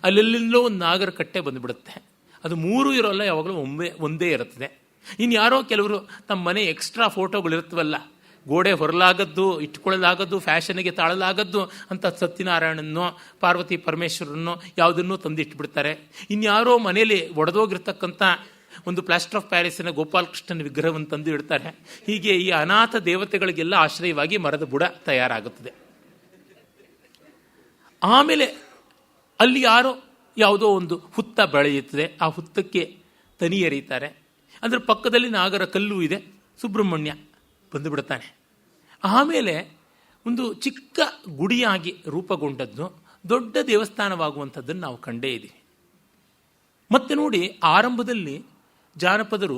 ಅಲ್ಲೆಲ್ಲಿಂದಲೋ ಒಂದು ನಾಗರ ಕಟ್ಟೆ ಬಂದುಬಿಡುತ್ತೆ. ಅದು ಮೂರು ಇರೋಲ್ಲ, ಯಾವಾಗಲೂ ಒಂದೇ ಇರುತ್ತದೆ. ಇನ್ನು ಯಾರೋ ಕೆಲವರು ತಮ್ಮ ಮನೆ ಎಕ್ಸ್ಟ್ರಾ ಫೋಟೋಗಳಿರುತ್ತವಲ್ಲ, ಗೋಡೆ ಹೊರಲಾಗದ್ದು, ಇಟ್ಕೊಳ್ಳಲಾಗದ್ದು, ಫ್ಯಾಷನ್ಗೆ ತಾಳಲಾಗದ್ದು ಅಂತ ಸತ್ಯನಾರಾಯಣನೋ ಪಾರ್ವತಿ ಪರಮೇಶ್ವರನೋ ಯಾವುದನ್ನೋ ತಂದಿಟ್ಬಿಡ್ತಾರೆ. ಇನ್ಯಾರೋ ಮನೆಯಲ್ಲಿ ಒಡೆದೋಗಿರ್ತಕ್ಕಂಥ ಒಂದು ಪ್ಲಾಸ್ಟರ್ ಆಫ್ ಪ್ಯಾರಿಸ್ನ ಗೋಪಾಲಕೃಷ್ಣನ ವಿಗ್ರಹವನ್ನು ತಂದು ಇಡ್ತಾರೆ. ಹೀಗೆ ಈ ಅನಾಥ ದೇವತೆಗಳಿಗೆಲ್ಲ ಆಶ್ರಯವಾಗಿ ಮರದ ಬುಡ ತಯಾರಾಗುತ್ತದೆ. ಆಮೇಲೆ ಅಲ್ಲಿ ಯಾರೋ ಯಾವುದೋ ಒಂದು ಹುತ್ತ ಬೆಳೆಯುತ್ತದೆ, ಆ ಹುತ್ತಕ್ಕೆ ತನಿ ಎರೀತಾರೆ. ಅದರ ಪಕ್ಕದಲ್ಲಿ ನಾಗರ ಕಲ್ಲು ಇದೆ, ಸುಬ್ರಹ್ಮಣ್ಯ ಬಂದು ಬಿಡ್ತಾನೆ. ಆಮೇಲೆ ಒಂದು ಚಿಕ್ಕ ಗುಡಿಯಾಗಿ ರೂಪುಗೊಂಡದ್ದು ದೊಡ್ಡ ದೇವಸ್ಥಾನವಾಗುವಂಥದ್ದನ್ನು ನಾವು ಕಂಡೇ ಇದ್ದೀವಿ. ಮತ್ತೆ ನೋಡಿ, ಆರಂಭದಲ್ಲಿ ಜಾನಪದರು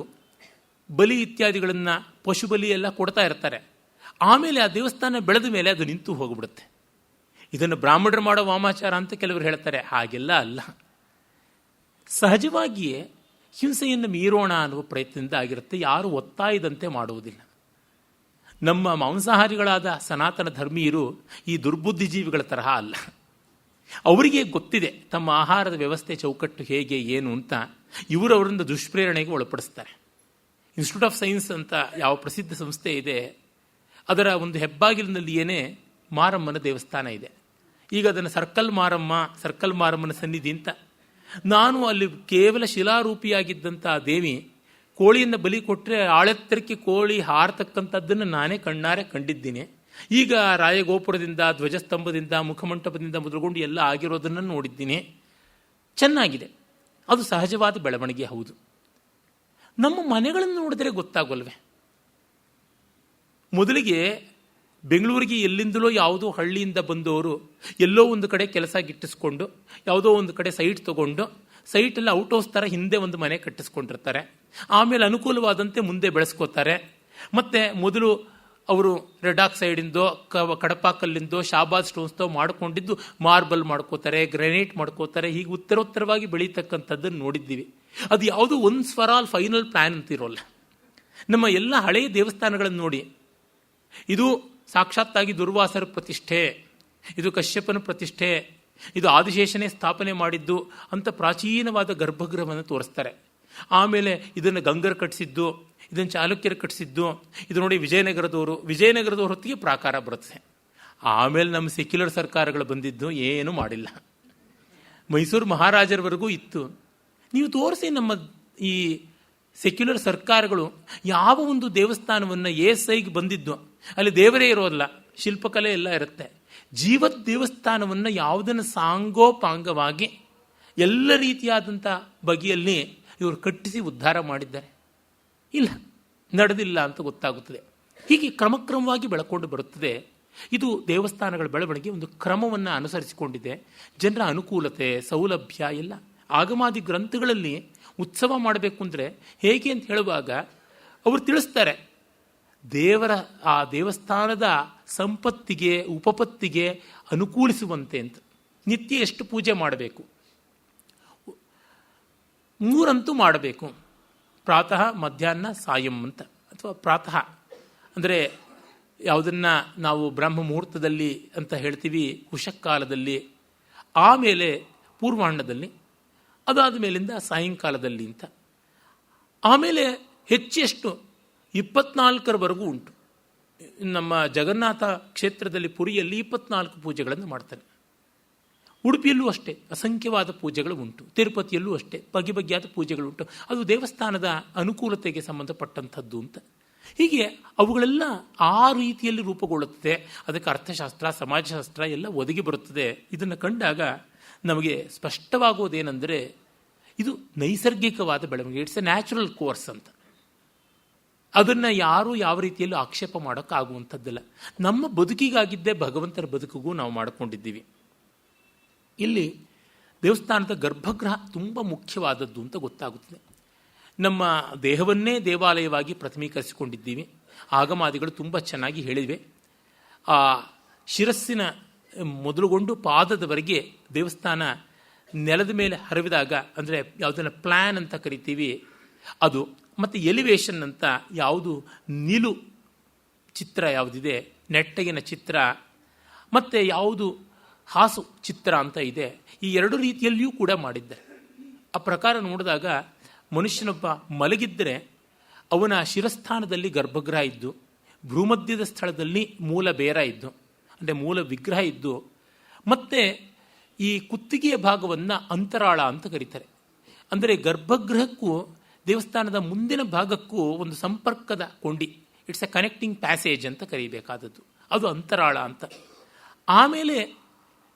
ಬಲಿ ಇತ್ಯಾದಿಗಳನ್ನು, ಪಶು ಬಲಿ ಎಲ್ಲ ಕೊಡ್ತಾ ಇರ್ತಾರೆ. ಆಮೇಲೆ ಆ ದೇವಸ್ಥಾನ ಬೆಳೆದ ಮೇಲೆ ಅದು ನಿಂತು ಹೋಗಿಬಿಡುತ್ತೆ. ಇದನ್ನು ಬ್ರಾಹ್ಮಣರು ಮಾಡೋ ವಾಮಾಚಾರ ಅಂತ ಕೆಲವರು ಹೇಳ್ತಾರೆ. ಹಾಗೆಲ್ಲ ಅಲ್ಲ. ಸಹಜವಾಗಿಯೇ ಹಿಂಸೆಯನ್ನು ಮೀರೋಣ ಅನ್ನುವ ಪ್ರಯತ್ನದಿಂದ ಆಗಿರುತ್ತೆ. ಯಾರು ಒತ್ತಾಯದಂತೆ ಮಾಡುವುದಿಲ್ಲ. ನಮ್ಮ ಮಾಂಸಾಹಾರಿಗಳಾದ ಸನಾತನ ಧರ್ಮೀಯರು ಈ ದುರ್ಬುದ್ಧಿ ಜೀವಿಗಳ ತರಹ ಅಲ್ಲ. ಅವರಿಗೆ ಗೊತ್ತಿದೆ ತಮ್ಮ ಆಹಾರದ ವ್ಯವಸ್ಥೆ ಚೌಕಟ್ಟು ಹೇಗೆ ಏನು ಅಂತ. ಇವರು ಅವರಿಂದ ದುಷ್ಪ್ರೇರಣೆಗೆ ಒಳಪಡಿಸ್ತಾರೆ. ಇನ್ಸ್ಟಿಟ್ಯೂಟ್ ಆಫ್ ಸೈನ್ಸ್ ಅಂತ ಯಾವ ಪ್ರಸಿದ್ಧ ಸಂಸ್ಥೆ ಇದೆ, ಅದರ ಒಂದು ಹೆಬ್ಬಾಗಿಲಿನಲ್ಲಿಯೇ ಮಾರಮ್ಮನ ದೇವಸ್ಥಾನ ಇದೆ. ಈಗ ಅದನ್ನು ಸರ್ಕಲ್ ಮಾರಮ್ಮನ ಸನ್ನಿಧಿ ಅಂತ. ನಾನು ಅಲ್ಲಿ ಕೇವಲ ಶಿಲಾರೂಪಿಯಾಗಿದ್ದಂಥ ದೇವಿ ಕೋಳಿಯನ್ನು ಬಲಿ ಕೊಟ್ಟರೆ ಆಳೆತ್ತರಕ್ಕೆ ಕೋಳಿ ಹಾರತಕ್ಕಂಥದ್ದನ್ನು ನಾನೇ ಕಣ್ಣಾರೆ ಕಂಡಿದ್ದೀನಿ. ಈಗ ರಾಯಗೋಪುರದಿಂದ, ಧ್ವಜಸ್ತಂಭದಿಂದ, ಮುಖಮಂಟಪದಿಂದ ಮೊದಲುಗೊಂಡು ಎಲ್ಲ ಆಗಿರೋದನ್ನು ನೋಡಿದ್ದೀನಿ. ಚೆನ್ನಾಗಿದೆ. ಅದು ಸಹಜವಾದ ಬೆಳವಣಿಗೆ ಹೌದು. ನಮ್ಮ ಮನೆಗಳನ್ನು ನೋಡಿದ್ರೆ ಗೊತ್ತಾಗೋಲ್ವೇ? ಮೊದಲಿಗೆ ಬೆಂಗಳೂರಿಗೆ ಎಲ್ಲಿಂದಲೋ ಯಾವುದೋ ಹಳ್ಳಿಯಿಂದ ಬಂದವರು ಎಲ್ಲೋ ಒಂದು ಕಡೆ ಕೆಲಸ ಗಿಟ್ಟಿಸ್ಕೊಂಡು ಯಾವುದೋ ಒಂದು ಕಡೆ ಸೈಟ್ ತಗೊಂಡು ಸೈಟೆಲ್ಲ ಔಟ್ ಹೌಸ್ ಥರ ಹಿಂದೆ ಒಂದು ಮನೆ ಕಟ್ಟಿಸ್ಕೊಂಡಿರ್ತಾರೆ. ಆಮೇಲೆ ಅನುಕೂಲವಾದಂತೆ ಮುಂದೆ ಬೆಳೆಸ್ಕೋತಾರೆ. ಮತ್ತು ಮೊದಲು ಅವರು ರೆಡ್ ಆಕ್ಸೈಡಿಂದೋ ಕಡಪ ಕಲ್ಲಿಂದೋ ಶಾಬಾದ್ ಸ್ಟೋನ್ಸ್ದೋ ಮಾಡ್ಕೊಂಡಿದ್ದು ಮಾರ್ಬಲ್ ಮಾಡ್ಕೋತಾರೆ, ಗ್ರಾನೈಟ್ ಮಾಡ್ಕೋತಾರೆ. ಹೀಗೆ ಉತ್ತರೋತ್ತರವಾಗಿ ಬೆಳೀತಕ್ಕಂಥದ್ದನ್ನು ನೋಡಿದ್ದೀವಿ. ಅದು ಯಾವುದೋ once for all final plan ಅಂತಿರೋಲ್ಲ. ನಮ್ಮ ಎಲ್ಲ ಹಳೆಯ ದೇವಸ್ಥಾನಗಳನ್ನು ನೋಡಿ, ಇದು ಸಾಕ್ಷಾತ್ತಾಗಿ ದುರ್ವಾಸರ ಪ್ರತಿಷ್ಠೆ, ಇದು ಕಶ್ಯಪನ ಪ್ರತಿಷ್ಠೆ, ಇದು ಆದಿಶೇಷನೇ ಸ್ಥಾಪನೆ ಮಾಡಿದ್ದು ಅಂತ ಪ್ರಾಚೀನವಾದ ಗರ್ಭಗೃಹವನ್ನು ತೋರಿಸ್ತಾರೆ. ಆಮೇಲೆ ಇದನ್ನು ಗಂಗರು ಕಟ್ಟಿಸಿದ್ದು, ಇದನ್ನು ಚಾಲುಕ್ಯರು ಕಟ್ಟಿಸಿದ್ದು, ಇದು ನೋಡಿ ವಿಜಯನಗರದವ್ರ ಹೊತ್ತಿಗೆ ಪ್ರಾಕಾರ ಬರುತ್ತೆ. ಆಮೇಲೆ ನಮ್ಮ ಸೆಕ್ಯುಲರ್ ಸರ್ಕಾರಗಳು ಬಂದಿದ್ದು ಏನೂ ಮಾಡಿಲ್ಲ. ಮೈಸೂರು ಮಹಾರಾಜರವರೆಗೂ ಇತ್ತು. ನೀವು ತೋರಿಸಿ ನಮ್ಮ ಈ ಸೆಕ್ಯುಲರ್ ಸರ್ಕಾರಗಳು ಯಾವ ಒಂದು ದೇವಸ್ಥಾನವನ್ನು ಏಸೈಗೆ ಬಂದಿದ್ದು, ಅಲ್ಲಿ ದೇವರೇ ಇರೋಲ್ಲ, ಶಿಲ್ಪಕಲೆ ಎಲ್ಲ ಇರುತ್ತೆ. ಜೀವತ್ ದೇವಸ್ಥಾನವನ್ನು ಯಾವುದನ್ನು ಸಾಂಗೋಪಾಂಗವಾಗಿ ಎಲ್ಲ ರೀತಿಯಾದಂಥ ಬಗೆಯಲ್ಲಿ ಇವರು ಕಟ್ಟಿಸಿ ಉದ್ಧಾರ ಮಾಡಿದ್ದಾರೆ? ಇಲ್ಲ, ನಡೆದಿಲ್ಲ ಅಂತ ಗೊತ್ತಾಗುತ್ತದೆ. ಹೀಗೆ ಕ್ರಮಕ್ರಮವಾಗಿ ಬೆಳಕೊಂಡು ಬರುತ್ತದೆ. ಇದು ದೇವಸ್ಥಾನಗಳ ಬೆಳವಣಿಗೆ ಒಂದು ಕ್ರಮವನ್ನು ಅನುಸರಿಸಿಕೊಂಡಿದೆ. ಜನರ ಅನುಕೂಲತೆ, ಸೌಲಭ್ಯ ಎಲ್ಲ. ಆಗಮಾದಿ ಗ್ರಂಥಗಳಲ್ಲಿ ಉತ್ಸವ ಮಾಡಬೇಕು ಅಂದರೆ ಹೇಗೆ ಅಂತ ಹೇಳುವಾಗ ಅವರು ತಿಳಿಸ್ತಾರೆ, ಆ ದೇವಸ್ಥಾನದ ಸಂಪತ್ತಿಗೆ ಉಪಪತ್ತಿಗೆ ಅನುಕೂಲಿಸುವಂತೆ ಅಂತ. ನಿತ್ಯ ಎಷ್ಟು ಪೂಜೆ ಮಾಡಬೇಕು? 3 ಅಂತೂ ಮಾಡಬೇಕು. ಪ್ರಾತಃ, ಮಧ್ಯಾಹ್ನ, ಸಾಯಂ ಅಂತ. ಅಥವಾ ಪ್ರಾತಃ ಅಂದರೆ ಯಾವುದನ್ನು ನಾವು ಬ್ರಹ್ಮ ಮುಹೂರ್ತದಲ್ಲಿ ಅಂತ ಹೇಳ್ತೀವಿ, ಉಷಕ್ಕಾಲದಲ್ಲಿ, ಆಮೇಲೆ ಪೂರ್ವಾಹ್ನದಲ್ಲಿ, ಅದಾದ ಮೇಲಿಂದ ಸಾಯಂಕಾಲದಲ್ಲಿ ಅಂತ. ಆಮೇಲೆ ಹೆಚ್ಚೆಷ್ಟು 24ರವರೆಗೂ ಉಂಟು. ನಮ್ಮ ಜಗನ್ನಾಥ ಕ್ಷೇತ್ರದಲ್ಲಿ ಪುರಿಯಲ್ಲಿ 24 ಪೂಜೆಗಳನ್ನು ಮಾಡ್ತಾರೆ. ಉಡುಪಿಯಲ್ಲೂ ಅಷ್ಟೇ ಅಸಂಖ್ಯವಾದ ಪೂಜೆಗಳು ಉಂಟು. ತಿರುಪತಿಯಲ್ಲೂ ಅಷ್ಟೇ ಬಗೆ ಬಗೆಯಾದ ಪೂಜೆಗಳುಂಟು. ಅದು ದೇವಸ್ಥಾನದ ಅನುಕೂಲತೆಗೆ ಸಂಬಂಧಪಟ್ಟಂಥದ್ದು ಅಂತ. ಹೀಗೆ ಅವುಗಳೆಲ್ಲ ಆ ರೀತಿಯಲ್ಲಿ ರೂಪುಗೊಳ್ಳುತ್ತದೆ. ಅದಕ್ಕೆ ಅರ್ಥಶಾಸ್ತ್ರ, ಸಮಾಜಶಾಸ್ತ್ರ ಎಲ್ಲ ಒದಗಿ ಬರುತ್ತದೆ. ಇದನ್ನು ಕಂಡಾಗ ನಮಗೆ ಸ್ಪಷ್ಟವಾಗುವುದೇನೆಂದರೆ ಇದು ನೈಸರ್ಗಿಕವಾದ ಬೆಳವಣಿಗೆ. ಇಟ್ಸ್ ಎ ನ್ಯಾಚುರಲ್ ಕೋರ್ಸ್ ಅಂತ. ಅದನ್ನು ಯಾರೂ ಯಾವ ರೀತಿಯಲ್ಲೂ ಆಕ್ಷೇಪ ಮಾಡೋಕ್ಕಾಗುವಂಥದ್ದಲ್ಲ. ನಮ್ಮ ಬದುಕಿಗಾಗಿದ್ದೇ ಭಗವಂತನ ಬದುಕಿಗೂ ನಾವು ಮಾಡಿಕೊಂಡಿದ್ದೀವಿ. ಇಲ್ಲಿ ದೇವಸ್ಥಾನದ ಗರ್ಭಗೃಹ ತುಂಬ ಮುಖ್ಯವಾದದ್ದು ಅಂತ ಗೊತ್ತಾಗುತ್ತದೆ. ನಮ್ಮ ದೇಹವನ್ನೇ ದೇವಾಲಯವಾಗಿ ಪ್ರತಿಮೀಕರಿಸಿಕೊಂಡಿದ್ದೀವಿ. ಆಗಮಾದಿಗಳು ತುಂಬ ಚೆನ್ನಾಗಿ ಹೇಳಿವೆ. ಆ ಶಿರಸ್ಸಿನ ಮೊದಲುಗೊಂಡು ಪಾದದವರೆಗೆ ದೇವಸ್ಥಾನ ನೆಲದ ಮೇಲೆ ಹರವಿದಾಗ, ಅಂದರೆ ಯಾವುದನ್ನು ಪ್ಲ್ಯಾನ್ ಅಂತ ಕರಿತೀವಿ ಅದು, ಮತ್ತು ಎಲಿವೇಶನ್ ಅಂತ ಯಾವುದು ನಿಲು ಚಿತ್ರ ಯಾವುದಿದೆ, ನೆಟ್ಟಗಿನ ಚಿತ್ರ, ಮತ್ತು ಯಾವುದು ಹಾಸು ಚಿತ್ರ ಅಂತ ಇದೆ, ಈ 2 ರೀತಿಯಲ್ಲಿಯೂ ಕೂಡ ಮಾಡಿದ್ದಾರೆ. ಆ ಪ್ರಕಾರ ನೋಡಿದಾಗ ಮನುಷ್ಯನೊಬ್ಬ ಮಲಗಿದ್ದರೆ ಅವನ ಶಿರಸ್ಥಾನದಲ್ಲಿ ಗರ್ಭಗೃಹ ಇದ್ದು, ಭ್ರೂಮಧ್ಯದ ಸ್ಥಳದಲ್ಲಿ ಮೂಲ ಬೇರ ಇದ್ದು, ಅಂದರೆ ಮೂಲ ವಿಗ್ರಹ ಇದ್ದು, ಮತ್ತು ಈ ಕುತ್ತಿಗೆಯ ಭಾಗವನ್ನು ಅಂತರಾಳ ಅಂತ ಕರೀತಾರೆ. ಅಂದರೆ ಗರ್ಭಗೃಹಕ್ಕೂ ದೇವಸ್ಥಾನದ ಮುಂದಿನ ಭಾಗಕ್ಕೂ ಒಂದು ಸಂಪರ್ಕದ ಕೊಂಡಿ, ಇಟ್ಸ್ ಎ ಕನೆಕ್ಟಿಂಗ್ ಪ್ಯಾಸೇಜ್ ಅಂತ ಕರೀಬೇಕಾದದ್ದು, ಅದು ಅಂತರಾಳ ಅಂತ. ಆಮೇಲೆ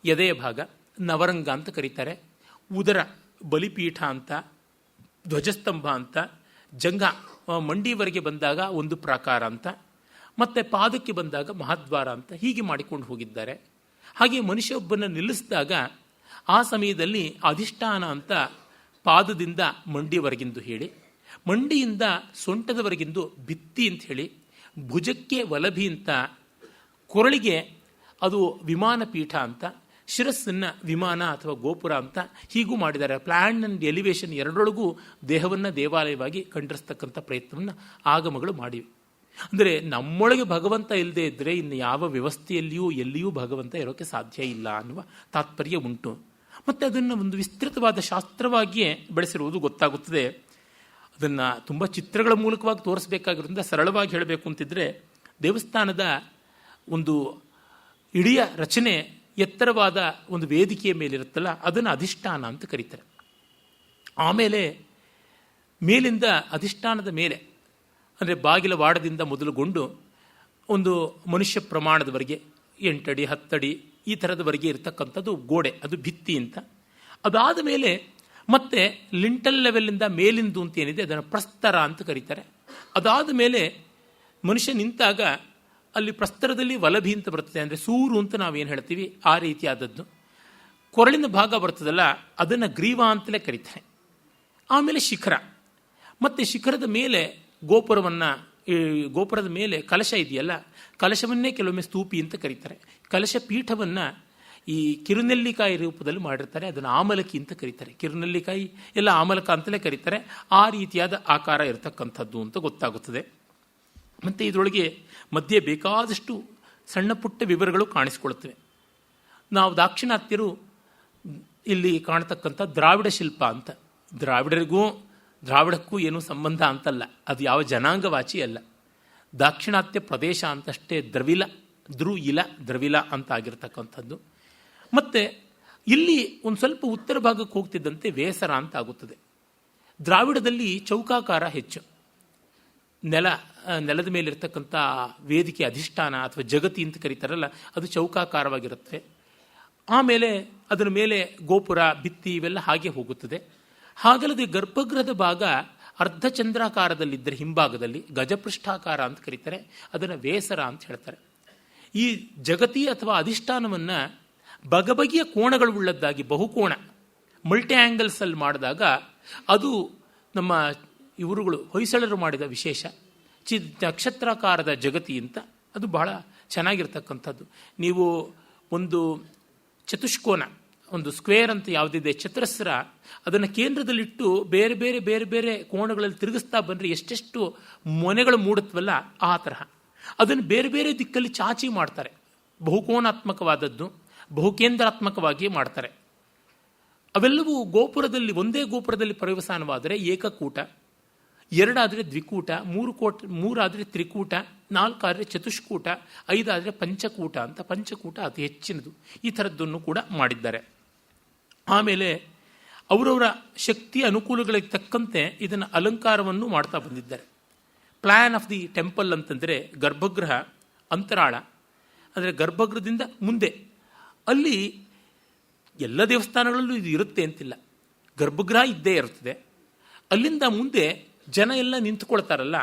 ಎದೆಯ ಭಾಗ ನವರಂಗ ಅಂತ ಕರೀತಾರೆ, ಉದರ ಬಲಿಪೀಠ ಅಂತ, ಧ್ವಜಸ್ತಂಭ ಅಂತ, ಜಂಘ ಮಂಡಿವರೆಗೆ ಬಂದಾಗ ಒಂದು ಪ್ರಾಕಾರ ಅಂತ, ಮತ್ತು ಪಾದಕ್ಕೆ ಬಂದಾಗ ಮಹಾದ್ವಾರ ಅಂತ ಹೀಗೆ ಮಾಡಿಕೊಂಡು ಹೋಗಿದ್ದಾರೆ. ಹಾಗೆ ಮನುಷ್ಯೊಬ್ಬನ್ನು ನಿಲ್ಲಿಸಿದಾಗ ಆ ಸಮಯದಲ್ಲಿ ಅಧಿಷ್ಠಾನ ಅಂತ ಪಾದದಿಂದ ಮಂಡಿವರೆಗಿಂದು ಹೇಳಿ, ಮಂಡಿಯಿಂದ ಸೊಂಟದವರೆಗಿಂದು ಭಿತ್ತಿ ಅಂತ ಹೇಳಿ, ಭುಜಕ್ಕೆ ವಲಭಿ ಅಂತ, ಕೊರಳಿಗೆ ಅದು ವಿಮಾನ ಪೀಠ ಅಂತ, ಶಿರಸ್ಸನ್ನು ವಿಮಾನ ಅಥವಾ ಗೋಪುರ ಅಂತ ಹೀಗೂ ಮಾಡಿದ್ದಾರೆ. ಪ್ಲ್ಯಾನ್ ಆ್ಯಂಡ್ ಎಲಿವೇಶನ್ ಎರಡರೊಳಗೂ ದೇಹವನ್ನು ದೇವಾಲಯವಾಗಿ ಕಂಡಿರಿಸ್ತಕ್ಕಂಥ ಪ್ರಯತ್ನವನ್ನು ಆಗಮಗಳು ಮಾಡಿವೆ. ಅಂದರೆ ನಮ್ಮೊಳಗೆ ಭಗವಂತ ಇಲ್ಲದೆ ಇದ್ದರೆ ಇನ್ನು ಯಾವ ವ್ಯವಸ್ಥೆಯಲ್ಲಿಯೂ ಎಲ್ಲಿಯೂ ಭಗವಂತ ಇರೋಕ್ಕೆ ಸಾಧ್ಯ ಇಲ್ಲ ಅನ್ನುವ ತಾತ್ಪರ್ಯ ಉಂಟು. ಮತ್ತು ಅದನ್ನು ಒಂದು ವಿಸ್ತೃತವಾದ ಶಾಸ್ತ್ರವಾಗಿಯೇ ಬೆಳೆಸಿರುವುದು ಗೊತ್ತಾಗುತ್ತದೆ. ಅದನ್ನು ತುಂಬ ಚಿತ್ರಗಳ ಮೂಲಕವಾಗಿ ತೋರಿಸಬೇಕಾಗಿರೋದ್ರಿಂದ ಸರಳವಾಗಿ ಹೇಳಬೇಕು ಅಂತಿದ್ರೆ, ದೇವಸ್ಥಾನದ ಒಂದು ಇಡೀ ರಚನೆ ಎತ್ತರವಾದ ಒಂದು ವೇದಿಕೆಯ ಮೇಲಿರುತ್ತಲ್ಲ, ಅದನ್ನು ಅಧಿಷ್ಠಾನ ಅಂತ ಕರೀತಾರೆ. ಆಮೇಲೆ ಮೇಲಿಂದ ಅಧಿಷ್ಠಾನದ ಮೇಲೆ ಅಂದರೆ ಬಾಗಿಲ ವಾಡದಿಂದ ಮೊದಲುಗೊಂಡು ಒಂದು ಮನುಷ್ಯ ಪ್ರಮಾಣದವರೆಗೆ 8 ಅಡಿ 10 ಅಡಿ ಈ ಥರದವರೆಗೆ ಇರತಕ್ಕಂಥದ್ದು ಗೋಡೆ, ಅದು ಭಿತ್ತಿ ಅಂತ. ಅದಾದ ಮೇಲೆ ಮತ್ತೆ ಲಿಂಟಲ್ ಲೆವೆಲ್ಲಿಂದ ಮೇಲಿಂದು ಅಂತ ಏನಿದೆ ಅದನ್ನು ಪ್ರಸ್ತರ ಅಂತ ಕರೀತಾರೆ. ಅದಾದ ಮೇಲೆ ಮನುಷ್ಯ ನಿಂತಾಗ ಅಲ್ಲಿ ಪ್ರಸ್ತರದಲ್ಲಿ ವಲಭಿ ಅಂತ ಬರ್ತದೆ, ಅಂದರೆ ಸೂರು ಅಂತ ನಾವೇನು ಹೇಳ್ತೀವಿ ಆ ರೀತಿಯಾದದ್ದು. ಕೊರಳಿನ ಭಾಗ ಬರ್ತದಲ್ಲ ಅದನ್ನು ಗ್ರೀವ ಅಂತಲೇ ಕರೀತಾರೆ. ಆಮೇಲೆ ಶಿಖರ, ಮತ್ತು ಶಿಖರದ ಮೇಲೆ ಗೋಪುರದ ಮೇಲೆ ಕಲಶ ಇದೆಯಲ್ಲ, ಕಲಶವನ್ನೇ ಕೆಲವೊಮ್ಮೆ ಸ್ತೂಪಿ ಅಂತ ಕರೀತಾರೆ. ಕಲಶ ಪೀಠವನ್ನು ಈ ಕಿರುನೆಲ್ಲಿಕಾಯಿ ರೂಪದಲ್ಲಿ ಮಾಡಿರ್ತಾರೆ, ಅದನ್ನು ಆಮಲಕಿ ಅಂತ ಕರೀತಾರೆ. ಕಿರುನೆಲ್ಲಿಕಾಯಿ ಎಲ್ಲ ಆಮಲಕ ಅಂತಲೇ ಕರೀತಾರೆ. ಆ ರೀತಿಯಾದ ಆಕಾರ ಇರತಕ್ಕಂಥದ್ದು ಅಂತ ಗೊತ್ತಾಗುತ್ತದೆ. ಮತ್ತು ಇದರೊಳಗೆ ಮಧ್ಯೆ ಬೇಕಾದಷ್ಟು ಸಣ್ಣ ಪುಟ್ಟ ವಿವರಗಳು ಕಾಣಿಸ್ಕೊಳ್ತವೆ. ನಾವು ದಾಕ್ಷಿಣಾತ್ಯರು ಇಲ್ಲಿ ಕಾಣತಕ್ಕಂಥ ದ್ರಾವಿಡ ಶಿಲ್ಪ ಅಂತ, ದ್ರಾವಿಡಕ್ಕೂ ಏನೂ ಸಂಬಂಧ ಅಂತಲ್ಲ, ಅದು ಯಾವ ಜನಾಂಗವಾಚಿ ಅಲ್ಲ, ದಾಕ್ಷಿಣಾತ್ಯ ಪ್ರದೇಶ ಅಂತಷ್ಟೇ. ದ್ರವಿಲ ಅಂತ ಆಗಿರ್ತಕ್ಕಂಥದ್ದು. ಮತ್ತು ಇಲ್ಲಿ ಒಂದು ಸ್ವಲ್ಪ ಉತ್ತರ ಭಾಗಕ್ಕೆ ಹೋಗ್ತಿದ್ದಂತೆ ವೇಸರ ಅಂತ ಆಗುತ್ತದೆ. ದ್ರಾವಿಡದಲ್ಲಿ ಚೌಕಾಕಾರ ಹೆಚ್ಚು, ನೆಲದ ಮೇಲಿರ್ತಕ್ಕಂಥ ವೇದಿಕೆ ಅಧಿಷ್ಠಾನ ಅಥವಾ ಜಗತಿ ಅಂತ ಕರೀತಾರಲ್ಲ, ಅದು ಚೌಕಾಕಾರವಾಗಿರುತ್ತೆ. ಆಮೇಲೆ ಅದರ ಮೇಲೆ ಗೋಪುರ, ಭಿತ್ತಿ ಇವೆಲ್ಲ ಹಾಗೆ ಹೋಗುತ್ತದೆ. ಹಾಗಲ್ಲದೆ ಗರ್ಭಗೃಹದ ಭಾಗ ಅರ್ಧಚಂದ್ರಾಕಾರದಲ್ಲಿದ್ದರೆ ಹಿಂಭಾಗದಲ್ಲಿ ಗಜಪೃಷ್ಠಾಕಾರ ಅಂತ ಕರೀತಾರೆ, ಅದನ್ನು ವೇಸರ ಅಂತ ಹೇಳ್ತಾರೆ. ಈ ಜಗತಿ ಅಥವಾ ಅಧಿಷ್ಠಾನವನ್ನು ಬಗೆಬಗೆಯ ಕೋಣಗಳುಳ್ಳದ್ದಾಗಿ ಬಹುಕೋಣ ಮಲ್ಟಿ ಆ್ಯಂಗಲ್ಸಲ್ಲಿ ಮಾಡಿದಾಗ ಅದು ನಮ್ಮ ಇವರುಗಳು ಹೊಯ್ಸಳರು ಮಾಡಿದ ವಿಶೇಷ. ನಕ್ಷತ್ರಾಕಾರದ ಜಗತಿ ಅಂತ ಅದು ಬಹಳ ಚೆನ್ನಾಗಿರ್ತಕ್ಕಂಥದ್ದು. ನೀವು ಒಂದು ಚತುಷ್ಕೋನ, ಒಂದು ಸ್ಕ್ವೇರ್ ಅಂತ ಯಾವುದಿದೆ ಚತುರಸ್ರ, ಅದನ್ನು ಕೇಂದ್ರದಲ್ಲಿಟ್ಟು ಬೇರೆ ಬೇರೆ ಬೇರೆ ಬೇರೆ ಕೋಣಗಳಲ್ಲಿ ತಿರುಗಿಸ್ತಾ ಬಂದರೆ ಎಷ್ಟೆಷ್ಟು ಮೊನೆಗಳು ಮೂಡುತ್ತವಲ್ಲ ಆ ತರಹ ಅದನ್ನು ಬೇರೆ ಬೇರೆ ದಿಕ್ಕಲ್ಲಿ ಚಾಚಿ ಮಾಡ್ತಾರೆ. ಬಹುಕೋನಾತ್ಮಕವಾದದ್ದು, ಬಹುಕೇಂದ್ರಾತ್ಮಕವಾಗಿ ಮಾಡ್ತಾರೆ. ಅವೆಲ್ಲವೂ ಗೋಪುರದಲ್ಲಿ, ಒಂದೇ ಗೋಪುರದಲ್ಲಿ ಪರ್ಯವಸಾನವಾದರೆ ಏಕಕೂಟ, 2 ಆದರೆ ದ್ವಿಕೂಟ, 3 ಆದರೆ ತ್ರಿಕೂಟ, 4 ಆದರೆ ಚತುಷ್ಕೂಟ, 5 ಆದರೆ ಪಂಚಕೂಟ ಅಂತ. ಪಂಚಕೂಟ ಅತಿ ಹೆಚ್ಚಿನದು. ಈ ಥರದ್ದನ್ನು ಕೂಡ ಮಾಡಿದ್ದಾರೆ. ಆಮೇಲೆ ಅವರವರ ಶಕ್ತಿ ಅನುಕೂಲಗಳಿಗೆ ತಕ್ಕಂತೆ ಇದನ್ನು ಅಲಂಕಾರವನ್ನು ಮಾಡ್ತಾ ಬಂದಿದ್ದಾರೆ. ಪ್ಲ್ಯಾನ್ ಆಫ್ ದಿ ಟೆಂಪಲ್ ಅಂತಂದರೆ ಗರ್ಭಗೃಹ, ಅಂತರಾಳ, ಅಂದರೆ ಗರ್ಭಗೃಹದಿಂದ ಮುಂದೆ ಅಲ್ಲಿ ಎಲ್ಲ ದೇವಸ್ಥಾನಗಳಲ್ಲೂ ಇದು ಇರುತ್ತೆ ಅಂತಿಲ್ಲ, ಗರ್ಭಗೃಹ ಇದ್ದೇ ಇರುತ್ತದೆ. ಅಲ್ಲಿಂದ ಮುಂದೆ ಜನ ಎಲ್ಲ ನಿಂತುಕೊಳ್ತಾರಲ್ಲ,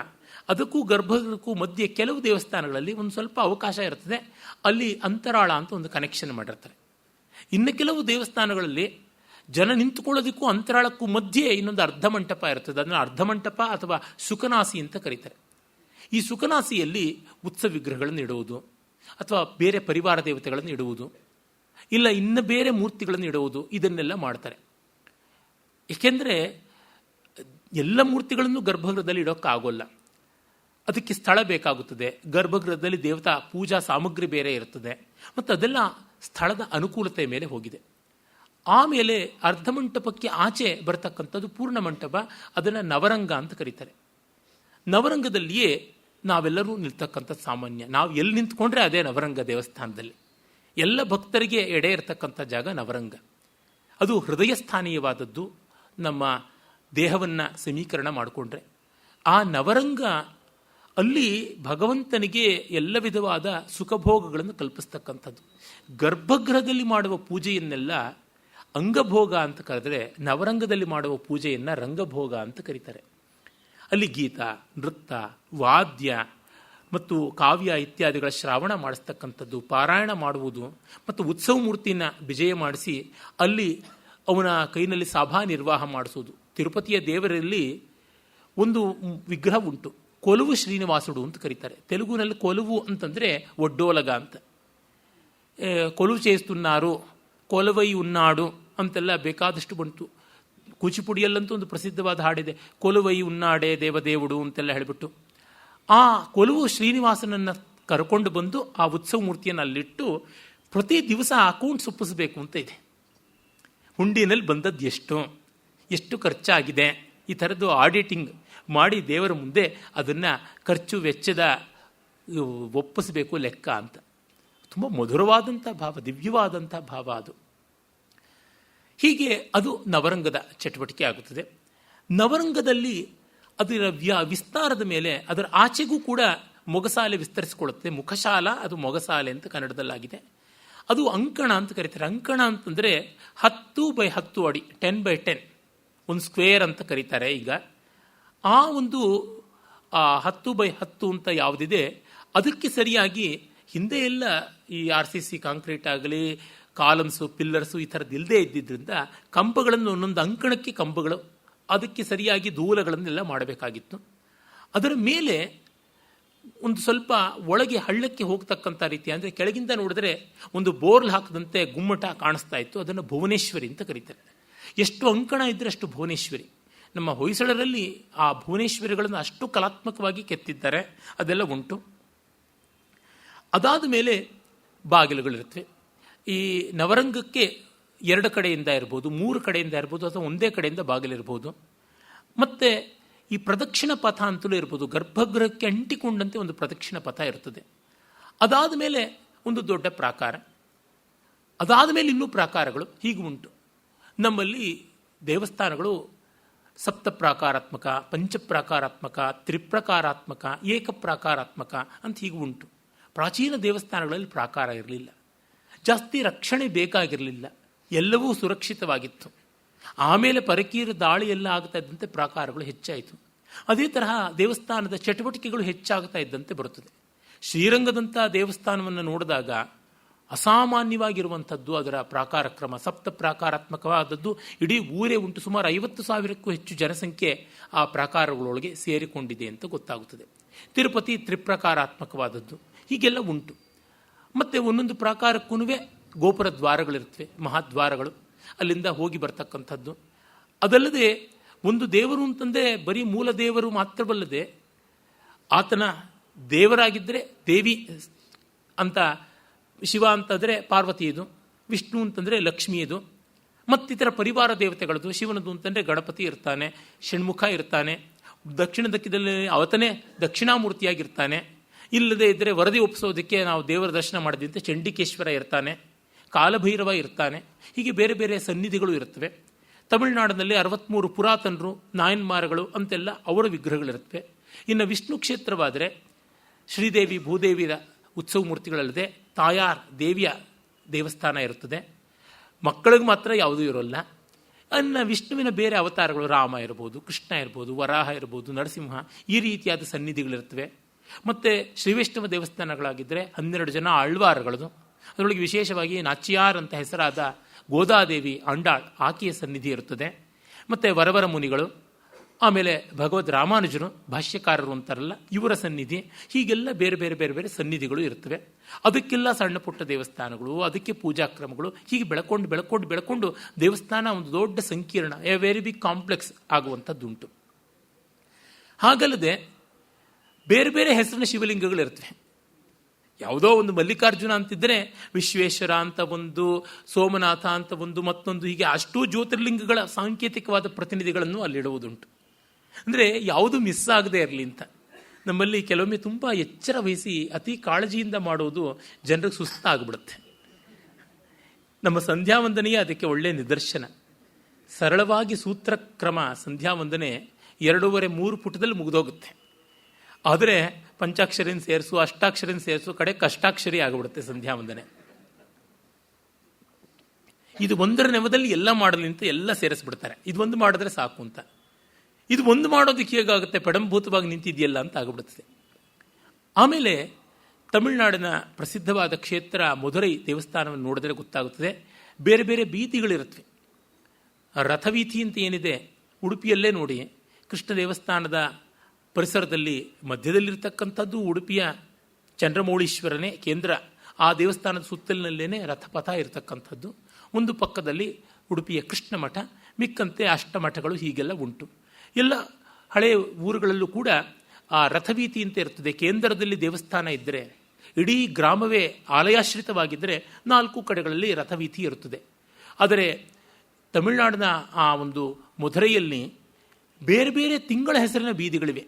ಅದಕ್ಕೂ ಗರ್ಭಗೃಹಕ್ಕೂ ಮಧ್ಯೆ ಕೆಲವು ದೇವಸ್ಥಾನಗಳಲ್ಲಿ ಒಂದು ಸ್ವಲ್ಪ ಅವಕಾಶ ಇರ್ತದೆ, ಅಲ್ಲಿ ಅಂತರಾಳ ಅಂತ ಒಂದು ಕನೆಕ್ಷನ್ ಮಾಡಿರ್ತಾರೆ. ಇನ್ನು ಕೆಲವು ದೇವಸ್ಥಾನಗಳಲ್ಲಿ ಜನ ನಿಂತುಕೊಳ್ಳೋದಕ್ಕೂ ಅಂತರಾಳಕ್ಕೂ ಮಧ್ಯೆ ಇನ್ನೊಂದು ಅರ್ಧಮಂಟಪ ಇರ್ತದೆ, ಅದನ್ನು ಅರ್ಧಮಂಟಪ ಅಥವಾ ಸುಖನಾಸಿ ಅಂತ ಕರೀತಾರೆ. ಈ ಸುಖನಾಸಿಯಲ್ಲಿ ಉತ್ಸವ ವಿಗ್ರಹಗಳನ್ನು ಇಡುವುದು, ಅಥವಾ ಬೇರೆ ಪರಿವಾರ ದೇವತೆಗಳನ್ನು ಇಡುವುದು, ಇಲ್ಲ ಇನ್ನು ಬೇರೆ ಮೂರ್ತಿಗಳನ್ನು ಇಡುವುದು, ಇದನ್ನೆಲ್ಲ ಮಾಡ್ತಾರೆ. ಏಕೆಂದರೆ ಎಲ್ಲ ಮೂರ್ತಿಗಳನ್ನು ಗರ್ಭಗೃಹದಲ್ಲಿ ಇಡೋಕ್ಕಾಗೋಲ್ಲ, ಅದಕ್ಕೆ ಸ್ಥಳ ಬೇಕಾಗುತ್ತದೆ. ಗರ್ಭಗೃಹದಲ್ಲಿ ದೇವತಾ ಪೂಜಾ ಸಾಮಗ್ರಿ ಬೇರೆ ಇರ್ತದೆ, ಮತ್ತು ಅದೆಲ್ಲ ಸ್ಥಳದ ಅನುಕೂಲತೆ ಮೇಲೆ ಹೋಗಿದೆ. ಆಮೇಲೆ ಅರ್ಧಮಂಟಪಕ್ಕೆ ಆಚೆ ಬರ್ತಕ್ಕಂಥದ್ದು ಪೂರ್ಣ ಮಂಟಪ, ಅದನ್ನು ನವರಂಗ ಅಂತ ಕರೀತಾರೆ. ನವರಂಗದಲ್ಲಿಯೇ ನಾವೆಲ್ಲರೂ ನಿಲ್ತಕ್ಕಂಥದ್ದು ಸಾಮಾನ್ಯ. ನಾವು ಎಲ್ಲಿ ನಿಂತ್ಕೊಂಡ್ರೆ ಅದೇ ನವರಂಗ. ದೇವಸ್ಥಾನದಲ್ಲಿ ಎಲ್ಲ ಭಕ್ತರಿಗೆ ಎಡೆ ಇರತಕ್ಕಂಥ ಜಾಗ ನವರಂಗ. ಅದು ಹೃದಯ ಸ್ಥಾನೀಯವಾದದ್ದು. ನಮ್ಮ ದೇಹವನ್ನು ಸಮೀಕರಣ ಮಾಡಿಕೊಂಡ್ರೆ ಆ ನವರಂಗ ಅಲ್ಲಿ ಭಗವಂತನಿಗೆ ಎಲ್ಲ ವಿಧವಾದ ಸುಖಭೋಗಗಳನ್ನು ಕಲ್ಪಿಸ್ತಕ್ಕಂಥದ್ದು. ಗರ್ಭಗೃಹದಲ್ಲಿ ಮಾಡುವ ಪೂಜೆಯನ್ನೆಲ್ಲ ಅಂಗಭೋಗ ಅಂತ ಕರೆದರೆ, ನವರಂಗದಲ್ಲಿ ಮಾಡುವ ಪೂಜೆಯನ್ನು ರಂಗಭೋಗ ಅಂತ ಕರೀತಾರೆ. ಅಲ್ಲಿ ಗೀತ, ನೃತ್ಯ, ವಾದ್ಯ ಮತ್ತು ಕಾವ್ಯ ಇತ್ಯಾದಿಗಳ ಶ್ರಾವಣ ಮಾಡಿಸ್ತಕ್ಕಂಥದ್ದು, ಪಾರಾಯಣ ಮಾಡುವುದು, ಮತ್ತು ಉತ್ಸವ ಮೂರ್ತಿನ ವಿಜಯ ಮಾಡಿಸಿ ಅಲ್ಲಿ ಅವನ ಕೈನಲ್ಲಿ ಸಭಾ ನಿರ್ವಾಹ ಮಾಡಿಸೋದು. ತಿರುಪತಿಯ ದೇವರಲ್ಲಿ ಒಂದು ವಿಗ್ರಹ ಉಂಟು, ಕೊಲುವು ಶ್ರೀನಿವಾಸುಡು ಅಂತ ಕರೀತಾರೆ. ತೆಲುಗುನಲ್ಲಿ ಕೊಲುವು ಅಂತಂದರೆ ಒಡ್ಡೋಲಗ ಅಂತ. ಕೊಲುವು చేస్తున్నారు, ಕೊಲವೈ ಉನ್ನಾಡು ಅಂತೆಲ್ಲ ಬೇಕಾದಷ್ಟು ಬಂತು. ಕೂಚಿಪುಡಿಯಲ್ಲಂತೂ ಒಂದು ಪ್ರಸಿದ್ಧವಾದ ಹಾಡಿದೆ, ಕೊಲುವೈ ಉನ್ನಾಡೆ ದೇವದೇವುಡು ಅಂತೆಲ್ಲ ಹೇಳಿಬಿಟ್ಟು. ಆ ಕೊಲುವು ಶ್ರೀನಿವಾಸನನ್ನು ಕರ್ಕೊಂಡು ಬಂದು ಆ ಉತ್ಸವ ಮೂರ್ತಿಯನ್ನು ಅಲ್ಲಿಟ್ಟು ಪ್ರತಿ ದಿವಸ ಅಕೌಂಟ್ಸ್ ಒಪ್ಪಿಸಬೇಕು ಅಂತ ಇದೆ. ಹುಂಡಿನಲ್ಲಿ ಬಂದದ್ದು ಎಷ್ಟು ಖರ್ಚಾಗಿದೆ, ಈ ಥರದ್ದು ಆಡಿಟಿಂಗ್ ಮಾಡಿ ದೇವರ ಮುಂದೆ ಅದನ್ನು ಖರ್ಚು ವೆಚ್ಚದ ಒಪ್ಪಿಸಬೇಕು ಲೆಕ್ಕ ಅಂತ. ತುಂಬ ಮಧುರವಾದಂಥ ಭಾವ, ದಿವ್ಯವಾದಂಥ ಭಾವ ಅದು. ಹೀಗೆ ಅದು ನವರಂಗದ ಚಟುವಟಿಕೆ ಆಗುತ್ತದೆ. ನವರಂಗದಲ್ಲಿ ಅದರ ವಿಸ್ತಾರದ ಮೇಲೆ ಅದರ ಆಚೆಗೂ ಕೂಡ ಮೊಗಸಾಲೆ ವಿಸ್ತರಿಸಿಕೊಳ್ಳುತ್ತೆ. ಮುಖಶಾಲ, ಅದು ಮೊಗಸಾಲೆ ಅಂತ ಕನ್ನಡದಲ್ಲಾಗಿದೆ. ಅದು ಅಂಕಣ ಅಂತ ಕರೀತಾರೆ. ಅಂಕಣ ಅಂತಂದರೆ 10x10 ಅಡಿ, 10x10, ಒಂದು ಸ್ಕ್ವೇರ್ ಅಂತ ಕರೀತಾರೆ. ಈಗ ಆ ಒಂದು 10x10 ಅಂತ ಯಾವುದಿದೆ ಅದಕ್ಕೆ ಸರಿಯಾಗಿ ಹಿಂದೆ ಎಲ್ಲ ಈ RCC ಕಾಂಕ್ರೀಟ್ ಆಗಲಿ, ಕಾಲಮ್ಸು, ಪಿಲ್ಲರ್ಸು ಈ ಥರದ್ದು ಇಲ್ಲದೆ ಇದ್ದಿದ್ದರಿಂದ ಕಂಬಗಳನ್ನು ಒಂದೊಂದು ಅಂಕಣಕ್ಕೆ ಕಂಬಗಳು, ಅದಕ್ಕೆ ಸರಿಯಾಗಿ ದೂಲಗಳನ್ನೆಲ್ಲ ಮಾಡಬೇಕಾಗಿತ್ತು. ಅದರ ಮೇಲೆ ಒಂದು ಸ್ವಲ್ಪ ಒಳಗೆ ಹಳ್ಳಕ್ಕೆ ಹೋಗ್ತಕ್ಕಂಥ ರೀತಿ, ಅಂದರೆ ಕೆಳಗಿಂದ ನೋಡಿದ್ರೆ ಒಂದು ಬೋರ್ಲ್ ಹಾಕದಂತೆ ಗುಮ್ಮಟ ಕಾಣಿಸ್ತಾ ಇತ್ತು. ಅದನ್ನು ಭುವನೇಶ್ವರಿ ಅಂತ ಕರೀತಾರೆ. ಎಷ್ಟು ಅಂಕಣ ಇದ್ದರೆ ಅಷ್ಟು ಭುವನೇಶ್ವರಿ. ನಮ್ಮ ಹೊಯ್ಸಳರಲ್ಲಿ ಆ ಭುವನೇಶ್ವರಿಗಳನ್ನು ಅಷ್ಟು ಕಲಾತ್ಮಕವಾಗಿ ಕೆತ್ತಿದ್ದಾರೆ, ಅದೆಲ್ಲ ಉಂಟು. ಅದಾದ ಮೇಲೆ ಬಾಗಿಲುಗಳಿರುತ್ತವೆ. ಈ ನವರಂಗಕ್ಕೆ 2 ಕಡೆಯಿಂದ ಇರ್ಬೋದು, 3 ಕಡೆಯಿಂದ ಇರ್ಬೋದು, ಅಥವಾ ಒಂದೇ ಕಡೆಯಿಂದ ಬಾಗಿಲಿರ್ಬೋದು. ಮತ್ತು ಈ ಪ್ರದಕ್ಷಿಣ ಪಥ ಅಂತಲೂ ಇರ್ಬೋದು. ಗರ್ಭಗೃಹಕ್ಕೆ ಅಂಟಿಕೊಂಡಂತೆ ಒಂದು ಪ್ರದಕ್ಷಿಣ ಪಥ ಇರ್ತದೆ. ಅದಾದ ಮೇಲೆ ಒಂದು ದೊಡ್ಡ ಪ್ರಾಕಾರ, ಅದಾದ ಮೇಲೆ ಇನ್ನೂ ಪ್ರಾಕಾರಗಳು, ಹೀಗೆ ಉಂಟು. ನಮ್ಮಲ್ಲಿ ದೇವಸ್ಥಾನಗಳು ಸಪ್ತಪ್ರಾಕಾರಾತ್ಮಕ, ಪಂಚಪ್ರಾಕಾರಾತ್ಮಕ, ತ್ರಿಪ್ರಕಾರಾತ್ಮಕ, ಏಕಪ್ರಾಕಾರಾತ್ಮಕ ಅಂತ ಹೀಗೆ ಉಂಟು. ಪ್ರಾಚೀನ ದೇವಸ್ಥಾನಗಳಲ್ಲಿ ಪ್ರಾಕಾರ ಇರಲಿಲ್ಲ, ಜಾಸ್ತಿ ರಕ್ಷಣೆ ಬೇಕಾಗಿರಲಿಲ್ಲ, ಎಲ್ಲವೂ ಸುರಕ್ಷಿತವಾಗಿತ್ತು. ಆಮೇಲೆ ಪರಕೀರ ದಾಳಿ ಎಲ್ಲ ಆಗ್ತಾ ಇದ್ದಂತೆ ಪ್ರಾಕಾರಗಳು ಹೆಚ್ಚಾಯಿತು. ಅದೇ ತರಹ ದೇವಸ್ಥಾನದ ಚಟುವಟಿಕೆಗಳು ಹೆಚ್ಚಾಗ್ತಾ ಇದ್ದಂತೆ ಬರುತ್ತದೆ. ಶ್ರೀರಂಗದಂಥ ದೇವಸ್ಥಾನವನ್ನು ನೋಡಿದಾಗ ಅಸಾಮಾನ್ಯವಾಗಿರುವಂಥದ್ದು ಅದರ ಪ್ರಾಕಾರ ಕ್ರಮ. ಸಪ್ತ ಪ್ರಾಕಾರಾತ್ಮಕವಾದದ್ದು ಇಡೀ ಊರೇ ಉಂಟು. ಸುಮಾರು 50,000ಕ್ಕೂ ಹೆಚ್ಚು ಜನಸಂಖ್ಯೆ ಆ ಪ್ರಾಕಾರಗಳೊಳಗೆ ಸೇರಿಕೊಂಡಿದೆ ಅಂತ ಗೊತ್ತಾಗುತ್ತದೆ. ತಿರುಪತಿ ತ್ರಿಪ್ರಕಾರಾತ್ಮಕವಾದದ್ದು, ಹೀಗೆಲ್ಲ ಉಂಟು. ಮತ್ತು ಒಂದೊಂದು ಪ್ರಾಕಾರಕ್ಕೂ ಗೋಪುರ ದ್ವಾರಗಳಿರ್ತವೆ, ಮಹಾದ್ವಾರಗಳು, ಅಲ್ಲಿಂದ ಹೋಗಿ ಬರ್ತಕ್ಕಂಥದ್ದು. ಅದಲ್ಲದೆ ಒಂದು ದೇವರು ಅಂತಂದರೆ ಬರೀ ಮೂಲ ದೇವರು ಮಾತ್ರವಲ್ಲದೆ ಆತನ ದೇವರಾಗಿದ್ದರೆ ದೇವಿ ಅಂತ, ಶಿವ ಅಂತಂದರೆ ಪಾರ್ವತಿಯದು, ವಿಷ್ಣು ಅಂತಂದರೆ ಲಕ್ಷ್ಮಿಯದು, ಮತ್ತಿತರ ಪರಿವಾರ ದೇವತೆಗಳದು. ಶಿವನದು ಅಂತಂದರೆ ಗಣಪತಿ ಇರ್ತಾನೆ, ಷಣ್ಮುಖ ಇರ್ತಾನೆ, ದಕ್ಷಿಣ ದಿಕ್ಕಿನಲ್ಲಿ ಅವತನೇ ದಕ್ಷಿಣಾಮೂರ್ತಿಯಾಗಿರ್ತಾನೆ. ಇಲ್ಲದೆ ಇದ್ದರೆ ವರದಿ ಒಪ್ಪಿಸೋದಕ್ಕೆ ನಾವು ದೇವರ ದರ್ಶನ ಮಾಡಿದಂತೆ ಚಂಡಿಕೇಶ್ವರ ಇರ್ತಾನೆ, ಕಾಲಭೈರವ ಇರ್ತಾನೆ. ಹೀಗೆ ಬೇರೆ ಬೇರೆ ಸನ್ನಿಧಿಗಳು ಇರುತ್ತವೆ. ತಮಿಳುನಾಡಿನಲ್ಲಿ 63 ಪುರಾತನರು, ನಾಯನ್ಮಾರಗಳು ಅಂತೆಲ್ಲ ಅವರ ವಿಗ್ರಹಗಳಿರುತ್ತವೆ. ಇನ್ನು ವಿಷ್ಣು ಕ್ಷೇತ್ರವಾದರೆ ಶ್ರೀದೇವಿ ಭೂದೇವಿಯ ಉತ್ಸವ ಮೂರ್ತಿಗಳಲ್ಲದೆ ತಾಯಾರ್ ದೇವಿಯ ದೇವಸ್ಥಾನ ಇರುತ್ತದೆ. ಮಕ್ಕಳಿಗೆ ಮಾತ್ರ ಯಾವುದೂ ಇರೋಲ್ಲ. ಅನ್ನು ವಿಷ್ಣುವಿನ ಬೇರೆ ಅವತಾರಗಳು, ರಾಮ ಇರ್ಬೋದು, ಕೃಷ್ಣ ಇರ್ಬೋದು, ವರಾಹ ಇರ್ಬೋದು, ನರಸಿಂಹ, ಈ ರೀತಿಯಾದ ಸನ್ನಿಧಿಗಳಿರ್ತವೆ. ಮತ್ತು ಶ್ರೀವೈಷ್ಣವ ದೇವಸ್ಥಾನಗಳಾಗಿದ್ದರೆ 12 ಜನ ಆಳ್ವಾರಗಳದು. ಅದರೊಳಗೆ ವಿಶೇಷವಾಗಿ ನಾಚಿಯಾರ್ ಅಂತ ಹೆಸರಾದ ಗೋದಾದೇವಿ ಆಂಡಾಳ್, ಆಕೆಯ ಸನ್ನಿಧಿ ಇರುತ್ತದೆ. ಮತ್ತು ವರವರ ಮುನಿಗಳು, ಆಮೇಲೆ ಭಗವದ್ ರಾಮಾನುಜರು, ಭಾಷ್ಯಕಾರರು ಅಂತಾರಲ್ಲ, ಇವರ ಸನ್ನಿಧಿ, ಹೀಗೆಲ್ಲ ಬೇರೆ ಬೇರೆ ಬೇರೆ ಬೇರೆ ಸನ್ನಿಧಿಗಳು ಇರ್ತವೆ. ಅದಕ್ಕೆಲ್ಲ ಸಣ್ಣ ಪುಟ್ಟ ದೇವಸ್ಥಾನಗಳು, ಅದಕ್ಕೆ ಪೂಜಾಕ್ರಮಗಳು, ಹೀಗೆ ಬೆಳಕೊಂಡು ದೇವಸ್ಥಾನ ಒಂದು ದೊಡ್ಡ ಸಂಕೀರ್ಣ, ಎ ವೆರಿ ಬಿಗ್ ಕಾಂಪ್ಲೆಕ್ಸ್ ಆಗುವಂಥದ್ದುಂಟು. ಹಾಗಲ್ಲದೆ ಬೇರೆ ಬೇರೆ ಹೆಸರಿನ ಶಿವಲಿಂಗಗಳಿರ್ತವೆ. ಯಾವುದೋ ಒಂದು ಮಲ್ಲಿಕಾರ್ಜುನ ಅಂತಿದ್ದರೆ ವಿಶ್ವೇಶ್ವರ ಅಂತ ಒಂದು, ಸೋಮನಾಥ ಅಂತ ಒಂದು, ಮತ್ತೊಂದು, ಹೀಗೆ ಅಷ್ಟೂ ಜ್ಯೋತಿರ್ಲಿಂಗಗಳ ಸಾಂಕೇತಿಕವಾದ ಪ್ರತಿನಿಧಿಗಳನ್ನು ಅಲ್ಲಿಡುವುದುಂಟು. ಅಂದರೆ ಯಾವುದು ಮಿಸ್ ಆಗದೆ ಇರಲಿ ಅಂತ. ನಮ್ಮಲ್ಲಿ ಕೆಲವೊಮ್ಮೆ ತುಂಬ ಎಚ್ಚರ ವಹಿಸಿ ಅತಿ ಕಾಳಜಿಯಿಂದ ಮಾಡುವುದು ಜನರಿಗೆ ಸುಸ್ತಾಗ್ಬಿಡುತ್ತೆ. ನಮ್ಮ ಸಂಧ್ಯಾವಂದನೆಯೇ ಅದಕ್ಕೆ ಒಳ್ಳೆಯ ನಿದರ್ಶನ. ಸರಳವಾಗಿ ಸೂತ್ರಕ್ರಮ ಸಂಧ್ಯಾವಂದನೆ 2.5-3 ಪುಟದಲ್ಲಿ ಮುಗಿದೋಗುತ್ತೆ. ಆದರೆ ಪಂಚಾಕ್ಷರಿನ ಸೇರಿಸು, ಅಷ್ಟಾಕ್ಷರಿನ ಸೇರಿಸು, ಕಡೆ ಕಷ್ಟಾಕ್ಷರಿ ಆಗಿಬಿಡುತ್ತೆ ಸಂಧ್ಯಾವಂದನೆ. ಇದು ಒಂದರ ನೆವದಲ್ಲಿ ಎಲ್ಲ ಮಾಡಲಿ ಅಂತ ಎಲ್ಲ ಸೇರಿಸ್ಬಿಡ್ತಾರೆ. ಇದು ಒಂದು ಮಾಡಿದ್ರೆ ಸಾಕು ಅಂತ. ಇದು ಒಂದು ಮಾಡೋದಕ್ಕೆ ಹೇಗಾಗುತ್ತೆ, ಪಡಂಭೂತವಾಗಿ ನಿಂತಿದೆಯಲ್ಲ ಅಂತ ಆಗಿಬಿಡುತ್ತದೆ. ಆಮೇಲೆ ತಮಿಳುನಾಡಿನ ಪ್ರಸಿದ್ಧವಾದ ಕ್ಷೇತ್ರ ಮಧುರೈ ದೇವಸ್ಥಾನವನ್ನು ನೋಡಿದ್ರೆ ಗೊತ್ತಾಗುತ್ತದೆ. ಬೇರೆ ಬೇರೆ ಬೀದಿಗಳಿರುತ್ತವೆ. ರಥವೀಥಿ ಅಂತ ಏನಿದೆ ಉಡುಪಿಯಲ್ಲೇ ನೋಡಿ, ಕೃಷ್ಣ ದೇವಸ್ಥಾನದ ಪರಿಸರದಲ್ಲಿ ಮಧ್ಯದಲ್ಲಿರ್ತಕ್ಕಂಥದ್ದು ಉಡುಪಿಯ ಚಂದ್ರಮೌಳೀಶ್ವರನೇ ಕೇಂದ್ರ. ಆ ದೇವಸ್ಥಾನದ ಸುತ್ತಲಿನಲ್ಲೇನೆ ರಥಪಥ ಇರತಕ್ಕಂಥದ್ದು. ಒಂದು ಪಕ್ಕದಲ್ಲಿ ಉಡುಪಿಯ ಕೃಷ್ಣ ಮಠ, ಮಿಕ್ಕಂತೆ ಅಷ್ಟಮಠಗಳು, ಹೀಗೆಲ್ಲ ಉಂಟು. ಎಲ್ಲ ಹಳೆಯ ಊರುಗಳಲ್ಲೂ ಕೂಡ ಆ ರಥವೀತಿ ಅಂತ ಇರ್ತದೆ. ಕೇಂದ್ರದಲ್ಲಿ ದೇವಸ್ಥಾನ ಇದ್ದರೆ, ಇಡೀ ಗ್ರಾಮವೇ ಆಲಯಾಶ್ರಿತವಾಗಿದ್ದರೆ 4 ಕಡೆಗಳಲ್ಲಿ ರಥವೀತಿ ಇರುತ್ತದೆ. ಆದರೆ ತಮಿಳುನಾಡಿನ ಆ ಒಂದು ಮಧುರೈಯಲ್ಲಿ ಬೇರೆ ಬೇರೆ ತಿಂಗಳ ಹೆಸರಿನ ಬೀದಿಗಳಿವೆ.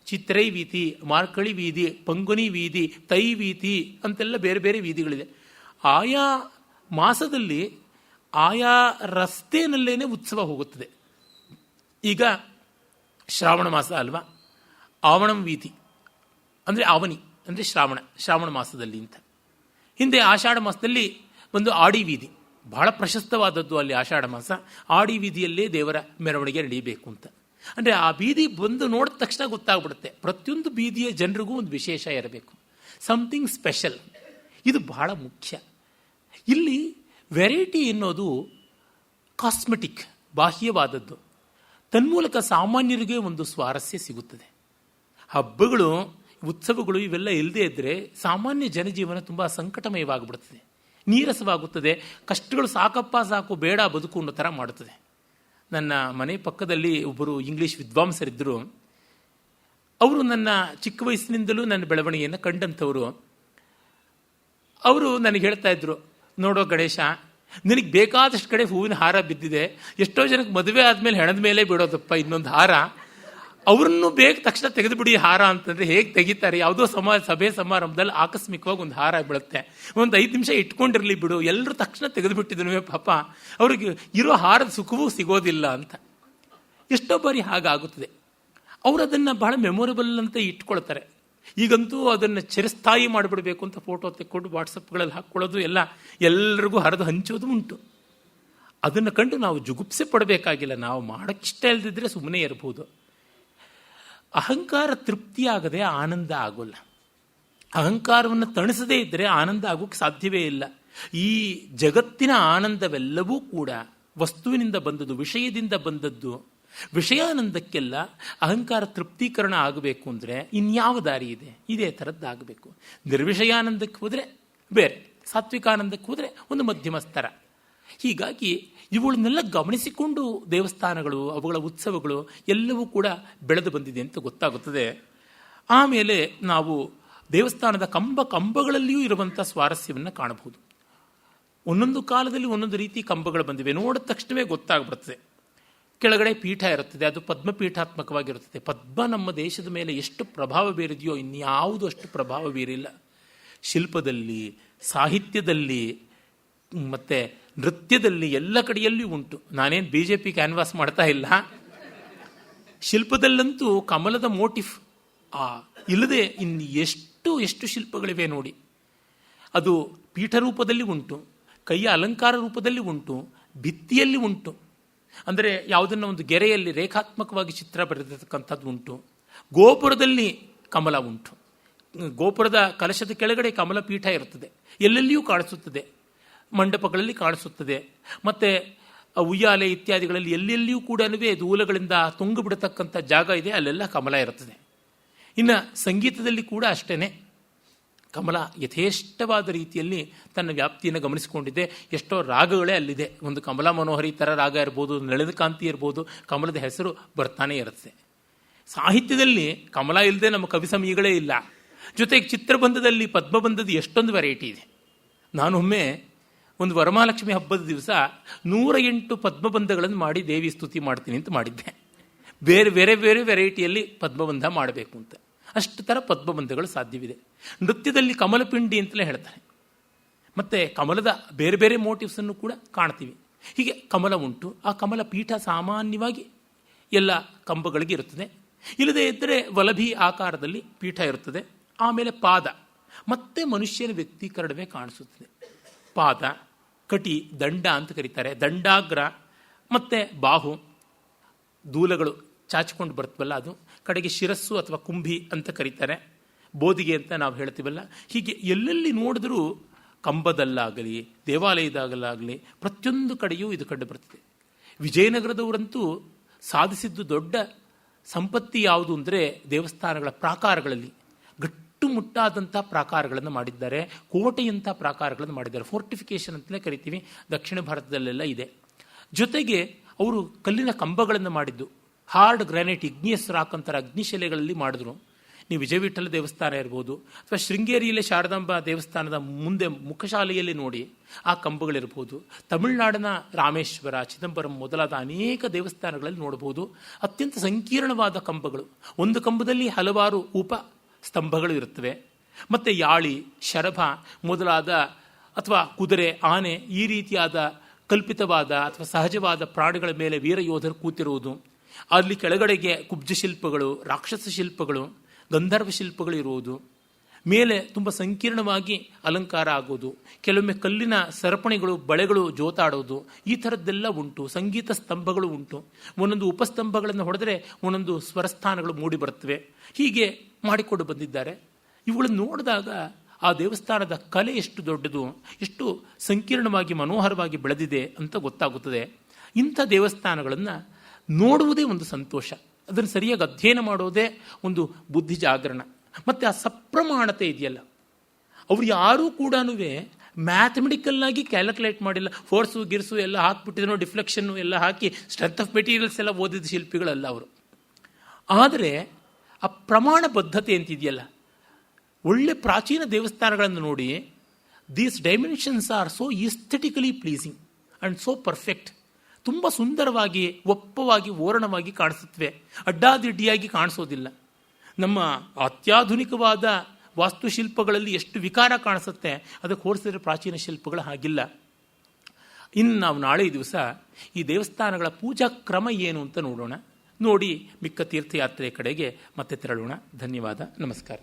ಚಿತ್ರೈ ವೀತಿ, ಮಾರ್ಕಳಿ ವೀದಿ, ಪಂಗುನಿ ವೀದಿ, ತೈ ವೀತಿ ಅಂತೆಲ್ಲ ಬೇರೆ ಬೇರೆ ವೀದಿಗಳಿದೆ. ಆಯಾ ಮಾಸದಲ್ಲಿ ಆಯಾ ರಸ್ತೆಯಲ್ಲೇನೆ ಉತ್ಸವ ಹೋಗುತ್ತದೆ. ಈಗ ಶ್ರಾವಣ ಮಾಸ ಅಲ್ವಾ, ಆವಣಂ ವೀತಿ ಅಂದರೆ ಆವನಿ ಅಂದರೆ ಶ್ರಾವಣ ಮಾಸದಲ್ಲಿ ಅಂತ. ಹಿಂದೆ ಆಷಾಢ ಮಾಸದಲ್ಲಿ ಒಂದು ಆಡಿ ವೀದಿ, ಬಹಳ ಪ್ರಶಸ್ತವಾದದ್ದು ಅಲ್ಲಿ ಆಷಾಢ ಮಾಸ. ಆಡಿ ವೀದಿಯಲ್ಲೇ ದೇವರ ಮೆರವಣಿಗೆ ನಡೆಯಬೇಕು ಅಂತ. ಅಂದರೆ ಆ ಬೀದಿ ಬಂದು ನೋಡಿದ ತಕ್ಷಣ ಗೊತ್ತಾಗ್ಬಿಡುತ್ತೆ. ಪ್ರತಿಯೊಂದು ಬೀದಿಯ ಜನರಿಗೂ ಒಂದು ವಿಶೇಷ ಇರಬೇಕು. Something special. ಇದು ಬಹಳ ಮುಖ್ಯ. ಇಲ್ಲಿ ವೆರೈಟಿ ಎನ್ನುವುದು ಕಾಸ್ಮೆಟಿಕ್, ಬಾಹ್ಯವಾದದ್ದು. ತನ್ಮೂಲಕ ಸಾಮಾನ್ಯರಿಗೆ ಒಂದು ಸ್ವಾರಸ್ಯ ಸಿಗುತ್ತದೆ. ಹಬ್ಬಗಳು, ಉತ್ಸವಗಳು ಇವೆಲ್ಲ ಇಲ್ಲದೇ ಇದ್ದರೆ ಸಾಮಾನ್ಯ ಜನಜೀವನ ತುಂಬ ಸಂಕಟಮಯವಾಗಿಬಿಡುತ್ತದೆ, ನೀರಸವಾಗುತ್ತದೆ. ಕಷ್ಟಗಳು ಸಾಕಪ್ಪ ಸಾಕು, ಬೇಡ ಬದುಕು ಅನ್ನೋ ಥರ ಮಾಡುತ್ತದೆ. ನನ್ನ ಮನೆ ಪಕ್ಕದಲ್ಲಿ ಒಬ್ಬರು ಇಂಗ್ಲೀಷ್ ವಿದ್ವಾಂಸರಿದ್ದರು. ಅವರು ನನ್ನ ಚಿಕ್ಕ ವಯಸ್ಸಿನಿಂದಲೂ ನನ್ನ ಬೆಳವಣಿಗೆಯನ್ನು ಕಂಡಂಥವರು. ಅವರು ನನಗೆ ಹೇಳ್ತಾ ಇದ್ರು, ನೋಡೋ ಗಣೇಶ, ನಿನಗೆ ಬೇಕಾದಷ್ಟು ಕಡೆ ಹೂವಿನ ಹಾರ ಬಿದ್ದಿದೆ, ಎಷ್ಟೋ ಜನಕ್ಕೆ ಮದುವೆ ಆದಮೇಲೆ ಹೆಣದ ಮೇಲೆ ಬಿಡೋದಪ್ಪ ಇನ್ನೊಂದು ಹಾರ, ಅವ್ರನ್ನೂ ಬೇಗ ತಕ್ಷಣ ತೆಗೆದುಬಿಡಿ ಹಾರ ಅಂತಂದರೆ ಹೇಗೆ ತೆಗಿತಾರೆ? ಯಾವುದೋ ಸಭೆ ಸಮಾರಂಭದಲ್ಲಿ ಆಕಸ್ಮಿಕವಾಗಿ ಒಂದು ಹಾರ ಬೀಳುತ್ತೆ, ಒಂದು 5 ನಿಮಿಷ ಇಟ್ಕೊಂಡಿರಲಿ ಬಿಡು, ಎಲ್ಲರೂ ತಕ್ಷಣ ತೆಗೆದುಬಿಟ್ಟಿದ್ರು ಪಾಪ, ಅವ್ರಿಗೆ ಇರೋ ಹಾರದ ಸುಖವೂ ಸಿಗೋದಿಲ್ಲ ಅಂತ. ಎಷ್ಟೋ ಬಾರಿ ಹಾಗಾಗುತ್ತದೆ. ಅವರು ಅದನ್ನು ಬಹಳ ಮೆಮೊರೇಬಲ್ ಅಂತ ಇಟ್ಕೊಳ್ತಾರೆ. ಈಗಂತೂ ಅದನ್ನು ಚಿರಸ್ಥಾಯಿ ಮಾಡಿಬಿಡಬೇಕು ಅಂತ ಫೋಟೋ ತೆಕ್ಕೊಂಡು ವಾಟ್ಸಪ್ಗಳಲ್ಲಿ ಹಾಕ್ಕೊಳ್ಳೋದು, ಎಲ್ಲರಿಗೂ ಹರಿದು ಹಂಚೋದು ಉಂಟು. ಅದನ್ನು ಕಂಡು ನಾವು ಜುಗುಪ್ಸೆ ಪಡಬೇಕಾಗಿಲ್ಲ. ನಾವು ಮಾಡೋಕ್ಕಿಷ್ಟ ಇಲ್ಲದಿದ್ದರೆ ಸುಮ್ಮನೆ ಇರಬಹುದು. ಅಹಂಕಾರ ತೃಪ್ತಿಯಾಗದೆ ಆನಂದ ಆಗೋಲ್ಲ. ಅಹಂಕಾರವನ್ನು ತಣಿಸದೇ ಇದ್ದರೆ ಆನಂದ ಆಗೋಕ್ಕೆ ಸಾಧ್ಯವೇ ಇಲ್ಲ. ಈ ಜಗತ್ತಿನ ಆನಂದವೆಲ್ಲವೂ ಕೂಡ ವಸ್ತುವಿನಿಂದ ಬಂದದ್ದು, ವಿಷಯದಿಂದ ಬಂದದ್ದು. ವಿಷಯಾನಂದಕ್ಕೆಲ್ಲ ಅಹಂಕಾರ ತೃಪ್ತೀಕರಣ ಆಗಬೇಕು ಅಂದರೆ ಇನ್ಯಾವ ದಾರಿ ಇದೆ? ಇದೇ ಥರದ್ದಾಗಬೇಕು. ನಿರ್ವಿಷಯಾನಂದಕ್ಕೆ ಹೋದರೆ ಬೇರೆ, ಸಾತ್ವಿಕಾನಂದಕ್ಕೆ ಹೋದರೆ ಒಂದು ಮಧ್ಯಮ ಸ್ತರ. ಹೀಗಾಗಿ ಇವುಗಳನ್ನೆಲ್ಲ ಗಮನಿಸಿಕೊಂಡು ದೇವಸ್ಥಾನಗಳು, ಅವುಗಳ ಉತ್ಸವಗಳು ಎಲ್ಲವೂ ಕೂಡ ಬೆಳೆದು ಬಂದಿದೆ ಅಂತ ಗೊತ್ತಾಗುತ್ತದೆ. ಆಮೇಲೆ ನಾವು ದೇವಸ್ಥಾನದ ಕಂಬಗಳಲ್ಲಿಯೂ ಇರುವಂಥ ಸ್ವಾರಸ್ಯವನ್ನು ಕಾಣಬಹುದು. ಒಂದೊಂದು ಕಾಲದಲ್ಲಿ ಒಂದೊಂದು ರೀತಿ ಕಂಬಗಳು ಬಂದಿವೆ. ನೋಡಿದ ತಕ್ಷಣವೇ ಗೊತ್ತಾಗ್ಬಿಡುತ್ತದೆ. ಕೆಳಗಡೆ ಪೀಠ ಇರುತ್ತದೆ, ಅದು ಪದ್ಮಪೀಠಾತ್ಮಕವಾಗಿರುತ್ತದೆ. ಪದ್ಮ ನಮ್ಮ ದೇಶದ ಮೇಲೆ ಎಷ್ಟು ಪ್ರಭಾವ ಬೀರಿದೆಯೋ ಇನ್ಯಾವುದು ಅಷ್ಟು ಪ್ರಭಾವ ಬೀರಿಲ್ಲ. ಶಿಲ್ಪದಲ್ಲಿ, ಸಾಹಿತ್ಯದಲ್ಲಿ, ಮತ್ತು ನೃತ್ಯದಲ್ಲಿ ಎಲ್ಲ ಕಡೆಯಲ್ಲಿಯೂ ಉಂಟು. ನಾನೇನು BJP ಕ್ಯಾನ್ವಾಸ್ ಮಾಡ್ತಾ ಇಲ್ಲ. ಶಿಲ್ಪದಲ್ಲಂತೂ ಕಮಲದ ಮೋಟಿಫ್ ಇಲ್ಲದೆ ಇನ್ನು ಎಷ್ಟು ಶಿಲ್ಪಗಳಿವೆ ನೋಡಿ. ಅದು ಪೀಠ ರೂಪದಲ್ಲಿ ಉಂಟು, ಕೈಯ ಅಲಂಕಾರ ರೂಪದಲ್ಲಿ ಉಂಟು, ಭಿತ್ತಿಯಲ್ಲಿ ಉಂಟು. ಅಂದರೆ ಯಾವುದನ್ನು ಒಂದು ಗೆರೆಯಲ್ಲಿ ರೇಖಾತ್ಮಕವಾಗಿ ಚಿತ್ರ ಬರೆದಿರ್ತಕ್ಕಂಥದ್ದು ಉಂಟು. ಗೋಪುರದಲ್ಲಿ ಕಮಲ ಉಂಟು. ಗೋಪುರದ ಕಲಶದ ಕೆಳಗಡೆ ಕಮಲ ಪೀಠ ಇರುತ್ತದೆ, ಎಲ್ಲೆಲ್ಲಿಯೂ ಕಾಣಿಸುತ್ತದೆ. ಮಂಟಪಗಳಲ್ಲಿ ಕಾಣಿಸುತ್ತದೆ. ಮತ್ತು ಉಯ್ಯಾಲೆ ಇತ್ಯಾದಿಗಳಲ್ಲಿ ಎಲ್ಲೆಲ್ಲಿಯೂ ಕೂಡ ದೂಲಗಳಿಂದ ತುಂಗು ಬಿಡತಕ್ಕಂಥ ಜಾಗ ಇದೆ, ಅಲ್ಲೆಲ್ಲ ಕಮಲ ಇರುತ್ತದೆ. ಇನ್ನು ಸಂಗೀತದಲ್ಲಿ ಕೂಡ ಅಷ್ಟೇ, ಕಮಲ ಯಥೇಷ್ಟವಾದ ರೀತಿಯಲ್ಲಿ ತನ್ನ ವ್ಯಾಪ್ತಿಯನ್ನು ಗಮನಿಸಿಕೊಂಡಿದೆ. ಎಷ್ಟೋ ರಾಗಗಳೇ ಅಲ್ಲಿದೆ. ಒಂದು ಕಮಲ ಮನೋಹರಿ ಥರ ರಾಗ ಇರ್ಬೋದು, ನಳಿದ ಕಾಂತಿ ಇರ್ಬೋದು, ಕಮಲದ ಹೆಸರು ಬರ್ತಾನೆ ಇರುತ್ತೆ. ಸಾಹಿತ್ಯದಲ್ಲಿ ಕಮಲ ಇಲ್ಲದೆ ನಮ್ಮ ಕವಿ ಸಮಯಗಳೇ ಇಲ್ಲ. ಜೊತೆಗೆ ಚಿತ್ರಬಂಧದಲ್ಲಿ, ಪದ್ಮಬಂಧದ ಎಷ್ಟೊಂದು ವೆರೈಟಿ ಇದೆ. ನಾನೊಮ್ಮೆ ಒಂದು ವರಮಹಾಲಕ್ಷ್ಮಿ ಹಬ್ಬದ ದಿವಸ 108 ಪದ್ಮಬಂಧಗಳನ್ನು ಮಾಡಿ ದೇವಿ ಸ್ತುತಿ ಮಾಡ್ತೀನಿ ಅಂತ ಮಾಡಿದ್ದೆ. ಬೇರೆ ವೆರೈಟಿಯಲ್ಲಿ ಪದ್ಮಬಂಧ ಮಾಡಬೇಕು ಅಂತ. ಅಷ್ಟು ಥರ ಪದ್ಮಬಂಧಗಳು ಸಾಧ್ಯವಿದೆ. ನೃತ್ಯದಲ್ಲಿ ಕಮಲಪಿಂಡಿ ಅಂತಲೇ ಹೇಳ್ತಾರೆ. ಮತ್ತು ಕಮಲದ ಬೇರೆ ಮೋಟಿವ್ಸನ್ನು ಕೂಡ ಕಾಣ್ತೀವಿ. ಹೀಗೆ ಕಮಲ ಉಂಟು. ಆ ಕಮಲ ಪೀಠ ಸಾಮಾನ್ಯವಾಗಿ ಎಲ್ಲ ಕಂಬಗಳಿಗೆ ಇರುತ್ತದೆ. ಇಲ್ಲದೇ ಇದ್ದರೆ ವಲಭಿ ಆಕಾರದಲ್ಲಿ ಪೀಠ ಇರುತ್ತದೆ. ಆಮೇಲೆ ಪಾದ, ಮತ್ತೆ ಮನುಷ್ಯನ ವ್ಯಕ್ತೀಕರಣವೇ ಕಾಣಿಸುತ್ತದೆ. ಪಾದ, ಕಟಿ, ದಂಡ ಅಂತ ಕರೀತಾರೆ, ದಂಡಾಗ್ರ, ಮತ್ತು ಬಾಹು, ದೂಲಗಳು ಚಾಚಿಕೊಂಡು ಬರ್ತವಲ್ಲ ಅದು, ಕಡೆಗೆ ಶಿರಸ್ಸು ಅಥವಾ ಕುಂಭಿ ಅಂತ ಕರೀತಾರೆ, ಬೋದಿಗೆ ಅಂತ ನಾವು ಹೇಳ್ತೀವಲ್ಲ. ಹೀಗೆ ಎಲ್ಲೆಲ್ಲಿ ನೋಡಿದ್ರೂ ಕಂಬದಲ್ಲಾಗಲಿ ದೇವಾಲಯದಾಗಲಾಗಲಿ ಪ್ರತಿಯೊಂದು ಕಡೆಯೂ ಇದು ಕಂಡು ಬರ್ತದೆ. ವಿಜಯನಗರದವರಂತೂ ಸಾಧಿಸಿದ್ದು ದೊಡ್ಡ ಸಂಪತ್ತಿ ಯಾವುದು ಅಂದರೆ ದೇವಸ್ಥಾನಗಳ ಪ್ರಾಕಾರಗಳಲ್ಲಿ ಗಟ್ಟುಮುಟ್ಟಾದಂಥ ಪ್ರಾಕಾರಗಳನ್ನು ಮಾಡಿದ್ದಾರೆ. ಕೋಟೆಯಂಥ ಪ್ರಾಕಾರಗಳನ್ನು ಮಾಡಿದ್ದಾರೆ. ಫೋರ್ಟಿಫಿಕೇಶನ್ ಅಂತಲೇ ಕರಿತೀವಿ. ದಕ್ಷಿಣ ಭಾರತದಲ್ಲೆಲ್ಲ ಇದೆ. ಜೊತೆಗೆ ಅವರು ಕಲ್ಲಿನ ಕಂಬಗಳನ್ನು ಮಾಡಿದ್ದು, ಹಾರ್ಡ್ ಗ್ರಾನೈಟ್, ಇಗ್ನಿಯಸ್ ರಾಕ್ ಅಂತಾರೆ, ಅಗ್ನಿಶಿಲೆಗಳಲ್ಲಿ ಮಾಡಿದ್ರು. ನೀವು ವಿಜಯವಿಠಲ ದೇವಸ್ಥಾನ ಇರ್ಬೋದು, ಅಥವಾ ಶೃಂಗೇರಿಯಲ್ಲೇ ಶಾರದಾಂಬಾ ದೇವಸ್ಥಾನದ ಮುಂದೆ ಮುಖಶಾಲೆಯಲ್ಲಿ ನೋಡಿ ಆ ಕಂಬಗಳಿರ್ಬೋದು. ತಮಿಳುನಾಡಿನ ರಾಮೇಶ್ವರ, ಚಿದಂಬರಂ ಮೊದಲಾದ ಅನೇಕ ದೇವಸ್ಥಾನಗಳಲ್ಲಿ ನೋಡಬಹುದು. ಅತ್ಯಂತ ಸಂಕೀರ್ಣವಾದ ಕಂಬಗಳು. ಒಂದು ಕಂಬದಲ್ಲಿ ಹಲವಾರು ಉಪ ಸ್ತಂಭಗಳು ಇರುತ್ತವೆ. ಮತ್ತು ಯಾಳಿ, ಶರಭ ಮೊದಲಾದ ಅಥವಾ ಕುದುರೆ, ಆನೆ ಈ ರೀತಿಯಾದ ಕಲ್ಪಿತವಾದ ಅಥವಾ ಸಹಜವಾದ ಪ್ರಾಣಿಗಳ ಮೇಲೆ ವೀರಯೋಧರು ಕೂತಿರುವುದು. ಅಲ್ಲಿ ಕೆಳಗಡೆಗೆ ಕುಬ್ಜ ಶಿಲ್ಪಗಳು, ರಾಕ್ಷಸ ಶಿಲ್ಪಗಳು, ಗಂಧರ್ವ ಶಿಲ್ಪಗಳು ಇರುವುದು. ಮೇಲೆ ತುಂಬ ಸಂಕೀರ್ಣವಾಗಿ ಅಲಂಕಾರ ಆಗೋದು. ಕೆಲವೊಮ್ಮೆ ಕಲ್ಲಿನ ಸರಪಣಿಗಳು, ಬಳೆಗಳು ಜೋತಾಡೋದು, ಈ ಥರದ್ದೆಲ್ಲ ಉಂಟು. ಸಂಗೀತ ಸ್ತಂಭಗಳು ಉಂಟು. ಒಂದೊಂದು ಉಪಸ್ತಂಭಗಳನ್ನು ಹೊಡೆದರೆ ಒಂದೊಂದು ಸ್ವರಸ್ಥಾನಗಳು ಮೂಡಿ ಬರುತ್ತವೆ. ಹೀಗೆ ಮಾಡಿಕೊಂಡು ಬಂದಿದ್ದಾರೆ. ಇವುಗಳನ್ನು ನೋಡಿದಾಗ ಆ ದೇವಸ್ಥಾನದ ಕಲೆ ಎಷ್ಟು ದೊಡ್ಡದು, ಎಷ್ಟು ಸಂಕೀರ್ಣವಾಗಿ ಮನೋಹರವಾಗಿ ಬೆಳೆದಿದೆ ಅಂತ ಗೊತ್ತಾಗುತ್ತದೆ. ಇಂಥ ದೇವಸ್ಥಾನಗಳನ್ನು ನೋಡುವುದೇ ಒಂದು ಸಂತೋಷ, ಅದನ್ನು ಸರಿಯಾಗಿ ಅಧ್ಯಯನ ಮಾಡೋದೇ ಒಂದು ಬುದ್ಧಿ ಜಾಗರಣ. ಮತ್ತು ಆ ಸಪ್ರಮಾಣತೆ ಇದೆಯಲ್ಲ, ಅವರು ಯಾರೂ ಕೂಡ ಮ್ಯಾಥಮೆಟಿಕಲ್ಲಾಗಿ ಕ್ಯಾಲ್ಕುಲೇಟ್ ಮಾಡಿಲ್ಲ. ಫೋರ್ಸು ಗಿರ್ಸು ಎಲ್ಲ ಹಾಕ್ಬಿಟ್ಟಿದ್ರು, ಡಿಫ್ಲೆಕ್ಷನ್ನು ಎಲ್ಲ ಹಾಕಿ ಸ್ಟ್ರೆಂತ್ ಆಫ್ ಮೆಟೀರಿಯಲ್ಸ್ ಎಲ್ಲ ಓದಿದ ಶಿಲ್ಪಿಗಳಲ್ಲ ಅವರು. ಆದರೆ ಆ ಪ್ರಮಾಣ ಬದ್ಧತೆ ಅಂತಿದೆಯಲ್ಲ, ಒಳ್ಳೆ ಪ್ರಾಚೀನ ದೇವಸ್ಥಾನಗಳನ್ನು ನೋಡಿ, these dimensions are so aesthetically pleasing and so perfect. ತುಂಬ ಸುಂದರವಾಗಿ, ಒಪ್ಪವಾಗಿ, ಓರಣವಾಗಿ ಕಾಣಿಸುತ್ತವೆ, ಅಡ್ಡಾದಿಡ್ಡಿಯಾಗಿ ಕಾಣಿಸೋದಿಲ್ಲ. ನಮ್ಮ ಅತ್ಯಾಧುನಿಕವಾದ ವಾಸ್ತುಶಿಲ್ಪಗಳಲ್ಲಿ ಎಷ್ಟು ವಿಕಾರ ಕಾಣಿಸುತ್ತೆ, ಅದಕ್ಕೆ ಹೋಲಿಸಿದ್ರೆ ಪ್ರಾಚೀನ ಶಿಲ್ಪಗಳು ಹಾಗಿಲ್ಲ. ಇನ್ನು ನಾವು ನಾಳೆ ದಿವಸ ಈ ದೇವಸ್ಥಾನಗಳ ಪೂಜಾ ಕ್ರಮ ಏನು ಅಂತ ನೋಡೋಣ. ನೋಡಿ ಮಿಕ್ಕ ತೀರ್ಥಯಾತ್ರೆಯ ಕಡೆಗೆ ಮತ್ತೆ ತೆರಳೋಣ. ಧನ್ಯವಾದ, ನಮಸ್ಕಾರ.